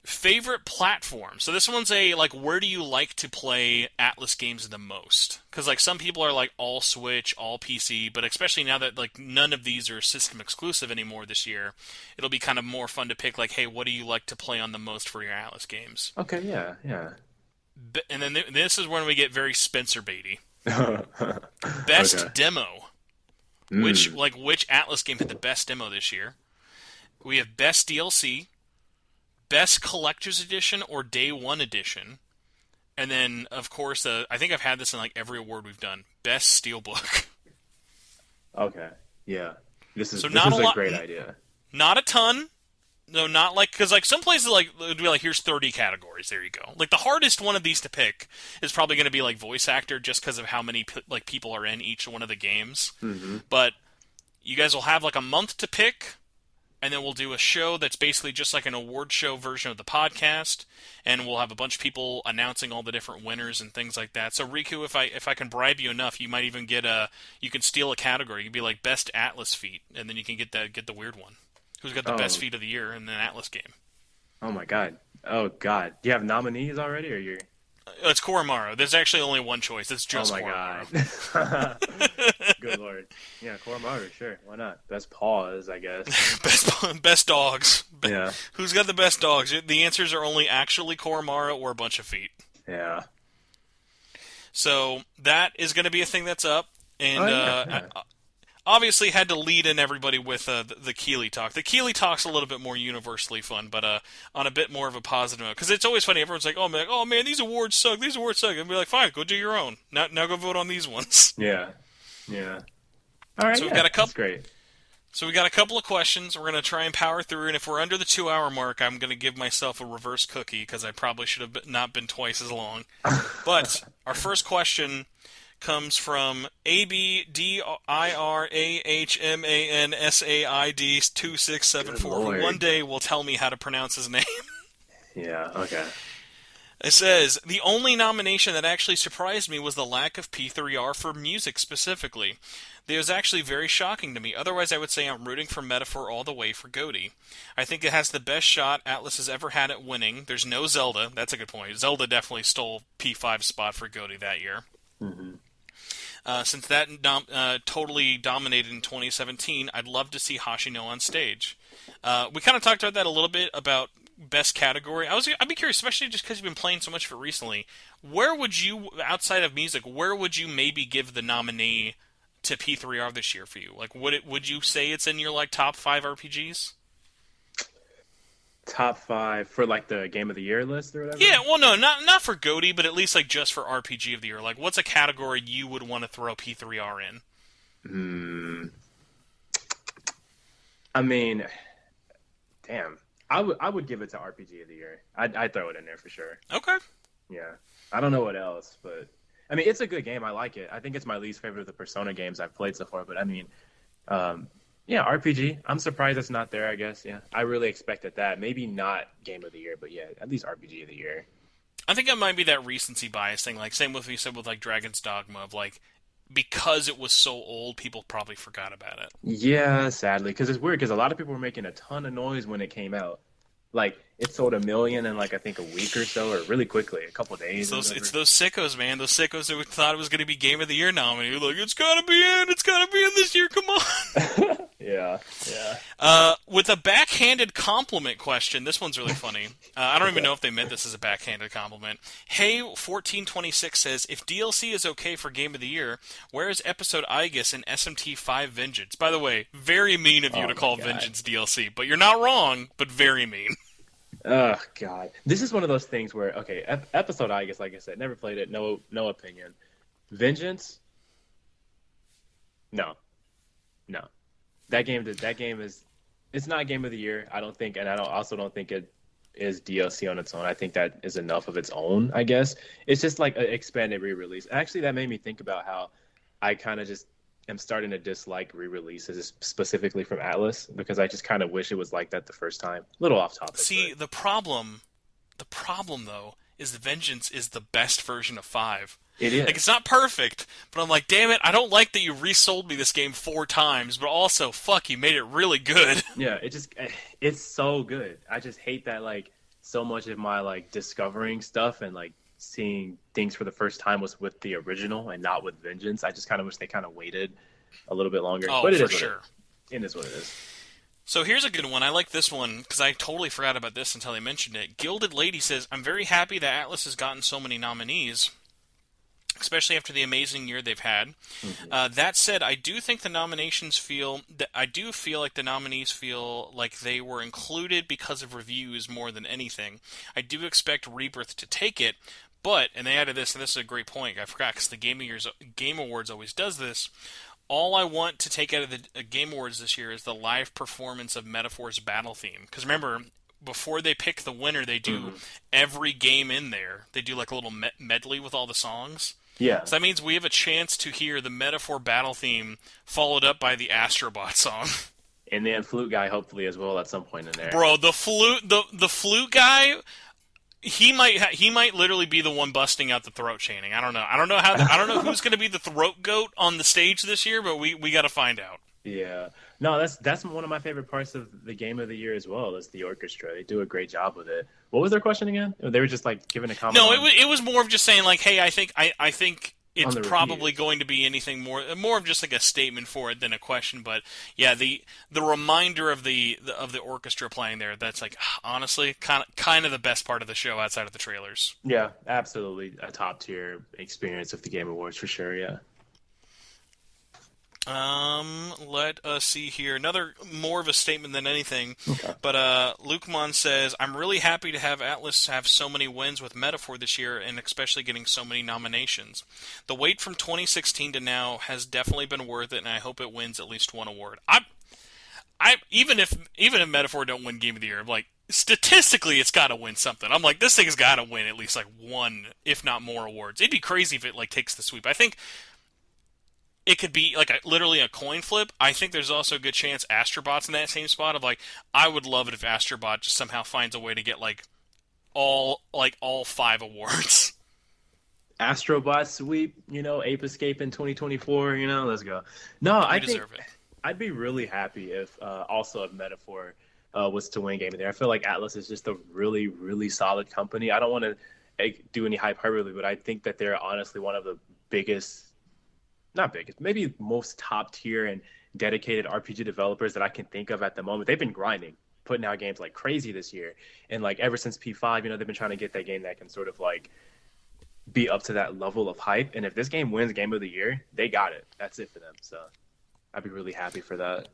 favorite platform. So this one's a like, where do you like to play Atlus games the most? Because like some people are like all Switch, all PC, but especially now that like none of these are system exclusive anymore this year, it'll be kind of more fun to pick like, hey, what do you like to play on the most for your Atlus games? Okay, yeah. And then this is when we get very Spencer baity. Best demo. Which Atlus game had the best demo this year? We have best DLC, best collector's edition or day one edition, and then of course I think I've had this in like every award we've done. Best steelbook. Okay, yeah. This is a great idea. Not a ton. No, not like, because like some places like it would be like, here's 30 categories. There you go. Like the hardest one of these to pick is probably going to be like voice actor, just because of how many like people are in each one of the games. Mm-hmm. But you guys will have like a month to pick, and then we'll do a show that's basically just like an award show version of the podcast, and we'll have a bunch of people announcing all the different winners and things like that. So Rikku, if I can bribe you enough, you might even get you can steal a category. You can be like best Atlus feat, and then you can get the weird one. Who's got the best feat of the year in an Atlus game? Oh my god. Do you have nominees already, or you're? It's Koromaru. There's actually only one choice. It's just Koromaru. God. Good lord. Yeah, Koromaru, sure. Why not? Best paws, I guess. best dogs. Yeah. Who's got the best dogs? The answers are only actually Koromaru or a bunch of feet. Yeah. So that is going to be a thing that's up, and obviously had to lead in everybody with the Keighley talk. The Keighley talk's a little bit more universally fun, but on a bit more of a positive note. Because it's always funny. Everyone's like, oh man, these awards suck. And be like, fine, go do your own. Now go vote on these ones. Yeah. All right, so we've got a couple. That's great. So we got a couple of questions. We're going to try and power through, and if we're under the 2-hour mark, I'm going to give myself a reverse cookie, because I probably should have not been twice as long. But our first question comes from ABDIRAHMANSAID 2674, who one day will tell me how to pronounce his name. Yeah. Okay. It says, the only nomination that actually surprised me was the lack of P3R for music specifically. It was actually very shocking to me. Otherwise, I would say I'm rooting for Metaphor all the way for GOTY. I think it has the best shot Atlus has ever had at winning. There's no Zelda. That's a good point. Zelda definitely stole P5's spot for GOTY that year. Hmm. Since that totally dominated in 2017, I'd love to see Hashino on stage. We kind of talked about that a little bit about best category. I'd be curious, especially just because you've been playing so much of it recently. Where would you, outside of music, where would you maybe give the nominee to P3R this year for you? Like, would you say it's in your like top 5 RPGs? Top 5 for like the Game of the Year list or whatever? Yeah, well, no, not for GOTY, but at least like just for RPG of the year. Like, what's a category you would want to throw P3R in? Hmm. I mean, damn. I would give it to RPG of the Year. I'd throw it in there for sure. Okay. Yeah. I don't know what else, but I mean, it's a good game. I like it. I think it's my least favorite of the Persona games I've played so far, but I mean, um, yeah, RPG. I'm surprised it's not there, I guess. Yeah. I really expected that. Maybe not Game of the Year, but yeah, at least RPG of the Year. I think it might be that recency bias thing. Like, same with what you said with like Dragon's Dogma of like, because it was so old, people probably forgot about it. Yeah, sadly, because it's weird because a lot of people were making a ton of noise when it came out. Like it sold 1 million in like I think a week or so, or really quickly, a couple It's days or those, whatever. it's those sickos, man. Those sickos who thought it was going to be Game of the Year nominee. Like, it's got to be in. It's got to be in this year. Come on. Yeah, yeah. With a backhanded compliment question, this one's really funny. I don't even know if they meant this as a backhanded compliment. Hey1426 says, if DLC is okay for Game of the Year, where is episode Aegis in SMT5 Vengeance? By the way, very mean of you Oh to my call God. Vengeance DLC, but you're not wrong, but very mean. Oh God, this is one of those things where okay, episode I guess like I said, never played it, no opinion. Vengeance, no, no. That game is it's not Game of the Year. I don't think, and I also don't think it is DLC on its own. I think that is enough of its own. I guess it's just like an expanded re-release. Actually, that made me think about how I kind of just am starting to dislike re-releases specifically from Atlas because I just kind of wish it was like that the first time. A little off topic. See, But the problem though, is the Vengeance is the best version of 5. it Like, it's is. not perfect, but I'm like, damn it, I don't like that you resold me this game 4 times, but also, fuck, you made it really good. Yeah, it's so good. I just hate that like so much of my like discovering stuff and like seeing things for the first time was with the original and not with Vengeance. I just kind of wish they kind of waited a little bit longer. Oh, But it for is what sure. it is what it is. So here's a good one. I like this one because I totally forgot about this until they mentioned it. Gilded Lady says, I'm very happy that Atlas has gotten so many nominees, especially after the amazing year they've had. Mhm. That said, I do think the nominations feel that I do feel like the nominees feel like they were included because of reviews more than anything. I do expect Rebirth to take it, but and they added this, and this is a great point. I forgot because the Game Awards always does this. All I want to take out of the Game Awards this year is the live performance of Metaphor's battle theme. Because remember, before they pick the winner, they do Mhm. every game in there. They do like a little medley with all the songs. Yeah. So that means we have a chance to hear the Metaphor battle theme followed up by the Astrobot song. And then Flute Guy hopefully as well at some point in there. Bro, the flute guy, he might literally be the one busting out the throat chaining. I don't know. I don't know who's going to be the throat goat on the stage this year, but we got to find out. Yeah. No, that's one of my favorite parts of the Game of the Year as well, is the orchestra. They do a great job with it. What was their question again? They were just like giving a comment No, on, it was more of just saying like, hey, I think on it's the probably reviews. going to be anything more of just like a statement for it than a question. But yeah, the reminder of the orchestra playing there, that's like honestly kind of the best part of the show outside of the trailers. Yeah, absolutely a top tier experience of the Game Awards for sure, yeah. Let us see here. Another more of a statement than anything. Okay. But Lukman says, I'm really happy to have Atlus have so many wins with Metaphor this year, and especially getting so many nominations. The wait from 2016 to now has definitely been worth it, and I hope it wins at least one award. I even if Metaphor don't win Game of the Year, I'm like, statistically it's got to win something. I'm like, this thing's got to win at least like one, if not more awards. It'd be crazy if it like takes the sweep. I think it could be like literally a coin flip. I think there's also a good chance Astrobot's in that same spot of like, I would love it if Astrobot just somehow finds a way to get like all 5 awards. Astrobot sweep, Ape Escape in 2024, let's go. No, I think deserve it. I'd be really happy if also if Metaphor was to win Game of the Year. I feel like Atlus is just a really, really solid company. I don't want to do any hyperbole, but I think that they're honestly one of the biggest, not biggest, maybe most top tier and dedicated RPG developers that I can think of at the moment. They've been grinding, putting out games like crazy this year. And like ever since P5, they've been trying to get that game that can sort of like be up to that level of hype. And if this game wins Game of the Year, they got it. That's it for them. So I'd be really happy for that.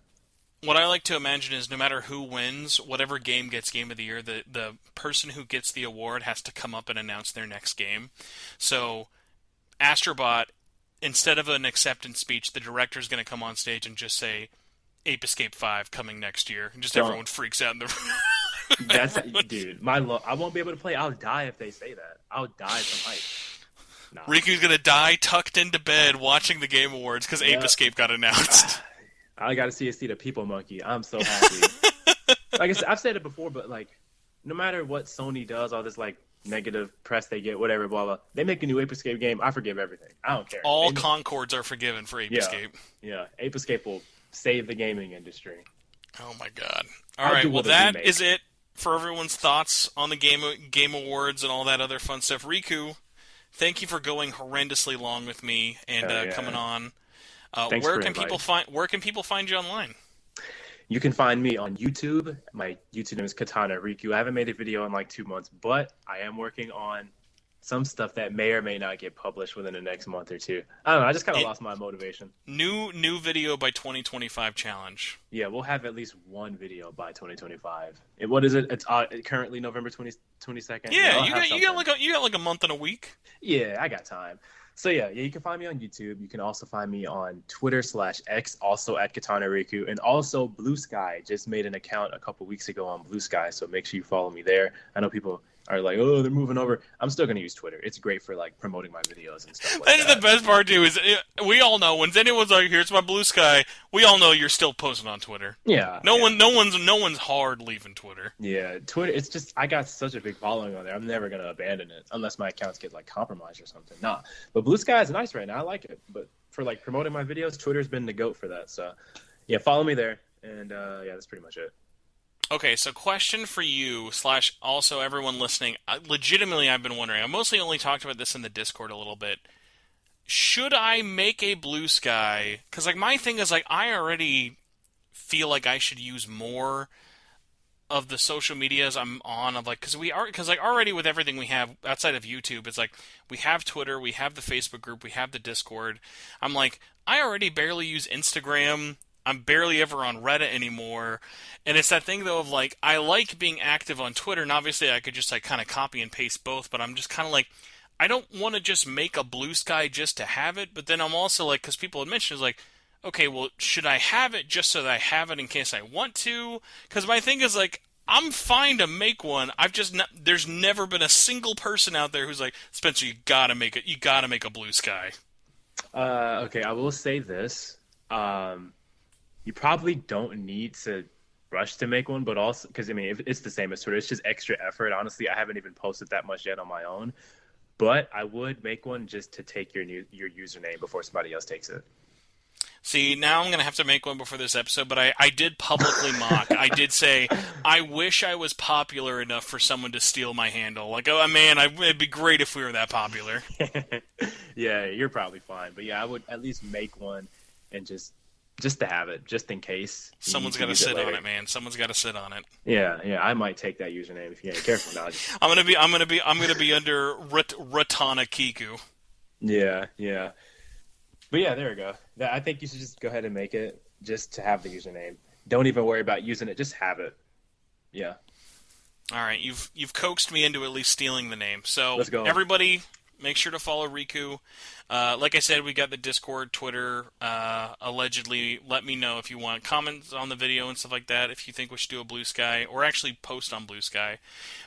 What I like to imagine is no matter who wins, whatever game gets Game of the Year, the person who gets the award has to come up and announce their next game. So Astrobot, instead of an acceptance speech, the director's going to come on stage and just say, Ape Escape 5 coming next year. And just everyone freaks out in the room. That's dude. I won't be able to play. I'll die if they say that. I'll die from hype. Nah. Riku's going to die tucked into bed watching the Game Awards because Ape Escape got announced. I got to see the People Monkey. I'm so happy. Like I said, I've said it before, but like, no matter what Sony does, all this like negative press they get, whatever, blah blah. They make a new Ape Escape game. I forgive everything. I don't care. All Concords are forgiven for Ape Escape. Yeah, Ape Escape will save the gaming industry. Oh my god! All right, well that is it for everyone's thoughts on the Game Awards and all that other fun stuff. Riku, thank you for going horrendously long with me and coming on. Where can people find you online? You can find me on YouTube. My YouTube name is KatanaRikku. I haven't made a video in like 2 months, but I am working on some stuff that may or may not get published within the next month or two. I don't know. I just kind of lost my motivation. New video by 2025 challenge. Yeah, we'll have at least one video by 2025. What is it? It's currently November 22nd. Yeah, you got like a month and a week. Yeah, I got time. So yeah, you can find me on YouTube. You can also find me on Twitter/X, also at KatanaRikku, and also Blue Sky. Just made an account a couple weeks ago on Blue Sky, so make sure you follow me there. I know people are like, oh, they're moving over. I'm still going to use Twitter. It's great for like promoting my videos and stuff like that. That's the best part too. Is we all know when anyone's like, "Here's my Blue Sky," we all know you're still posting on Twitter. Yeah. No one's hard leaving Twitter. Yeah, Twitter. It's just I got such a big following on there. I'm never going to abandon it unless my accounts get like compromised or something. Nah, but Blue Sky is nice right now. I like it. But for like promoting my videos, Twitter's been the goat for that. So yeah, follow me there. And yeah, that's pretty much it. Okay, so question for you / also everyone listening. Legitimately, I've been wondering. I mostly only talked about this in the Discord a little bit. Should I make a Blue Sky? Because like my thing is like I already feel like I should use more of the social medias I'm on. Of like because already with everything we have outside of YouTube, it's like we have Twitter, we have the Facebook group, we have the Discord. I'm like I already barely use Instagram. I'm barely ever on Reddit anymore. And it's that thing, though, of, like, I like being active on Twitter, and obviously I could just, like, kind of copy and paste both, but I'm just kind of like, I don't want to just make a Blue Sky just to have it, but then I'm also, like, because people had mentioned, it's like, okay, well, should I have it just so that I have it in case I want to? Because my thing is, like, I'm fine to make one. There's never been a single person out there who's like, Spencer, you gotta make it. You gotta make a Blue Sky. Okay, I will say this. You probably don't need to rush to make one, but also because I mean, if it's the same as Twitter, it's just extra effort. Honestly, I haven't even posted that much yet on my own, but I would make one just to take your username before somebody else takes it. See, now I'm going to have to make one before this episode, but I did publicly mock. I did say, I wish I was popular enough for someone to steal my handle. Like, oh man, it'd be great if we were that popular. Yeah, you're probably fine, but yeah, I would at least make one and just to have it, just in case. Someone's got to sit on it, man. Someone's got to sit on it. Yeah, I might take that username if you ain't careful now. I'm gonna be under KatanaRikku. Yeah. But yeah, there we go. I think you should just go ahead and make it just to have the username. Don't even worry about using it. Just have it. Yeah. All right, you've coaxed me into at least stealing the name. So let's go. Everybody, Make sure to follow Rikku. Like I said, we got the Discord, Twitter. Allegedly, let me know if you want comments on the video and stuff like that. If you think we should do a Blue Sky, or actually post on Blue Sky.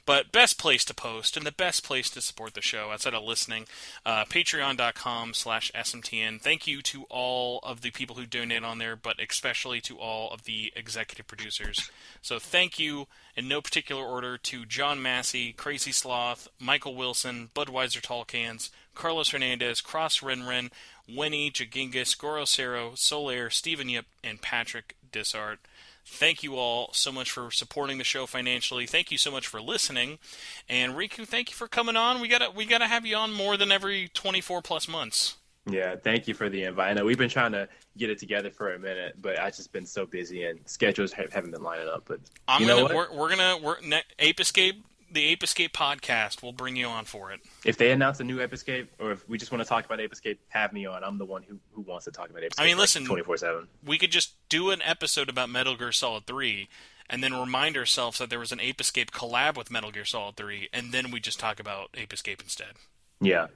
But best place to post and the best place to support the show outside of listening, patreon.com/SMTN. Thank you to all of the people who donate on there, but especially to all of the executive producers. So thank you in no particular order to John Massey, Crazy Sloth, Michael Wilson, Budweiser Tall Cans, Carlos Hernandez, Cross Renren, Winnie, Jagingus, Goro Cero, Solaire, Stephen Yip, and Patrick Dissart. Thank you all so much for supporting the show financially. Thank you so much for listening. And Rikku, thank you for coming on. We gotta have you on more than every 24 plus months. Yeah, thank you for the invite. I know we've been trying to get it together for a minute, but I've just been so busy and schedules haven't been lining up. But Ape Escape, the Ape Escape podcast. We'll bring you on for it. If they announce a new Ape Escape, or if we just want to talk about Ape Escape, have me on. I'm the one who wants to talk about Ape Escape. I mean, listen, 24/7. We could just do an episode about Metal Gear Solid 3, and then remind ourselves that there was an Ape Escape collab with Metal Gear Solid 3, and then we just talk about Ape Escape instead. Yeah,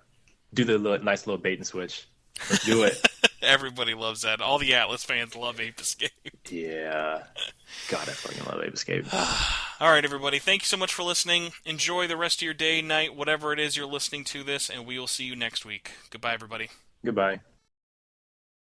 do the nice little bait and switch. Let's do it. Everybody loves that. All the Atlus fans love Ape Escape. Yeah. God, I fucking love Ape Escape. All right, everybody. Thank you so much for listening. Enjoy the rest of your day, night, whatever it is you're listening to this, and we will see you next week. Goodbye, everybody. Goodbye.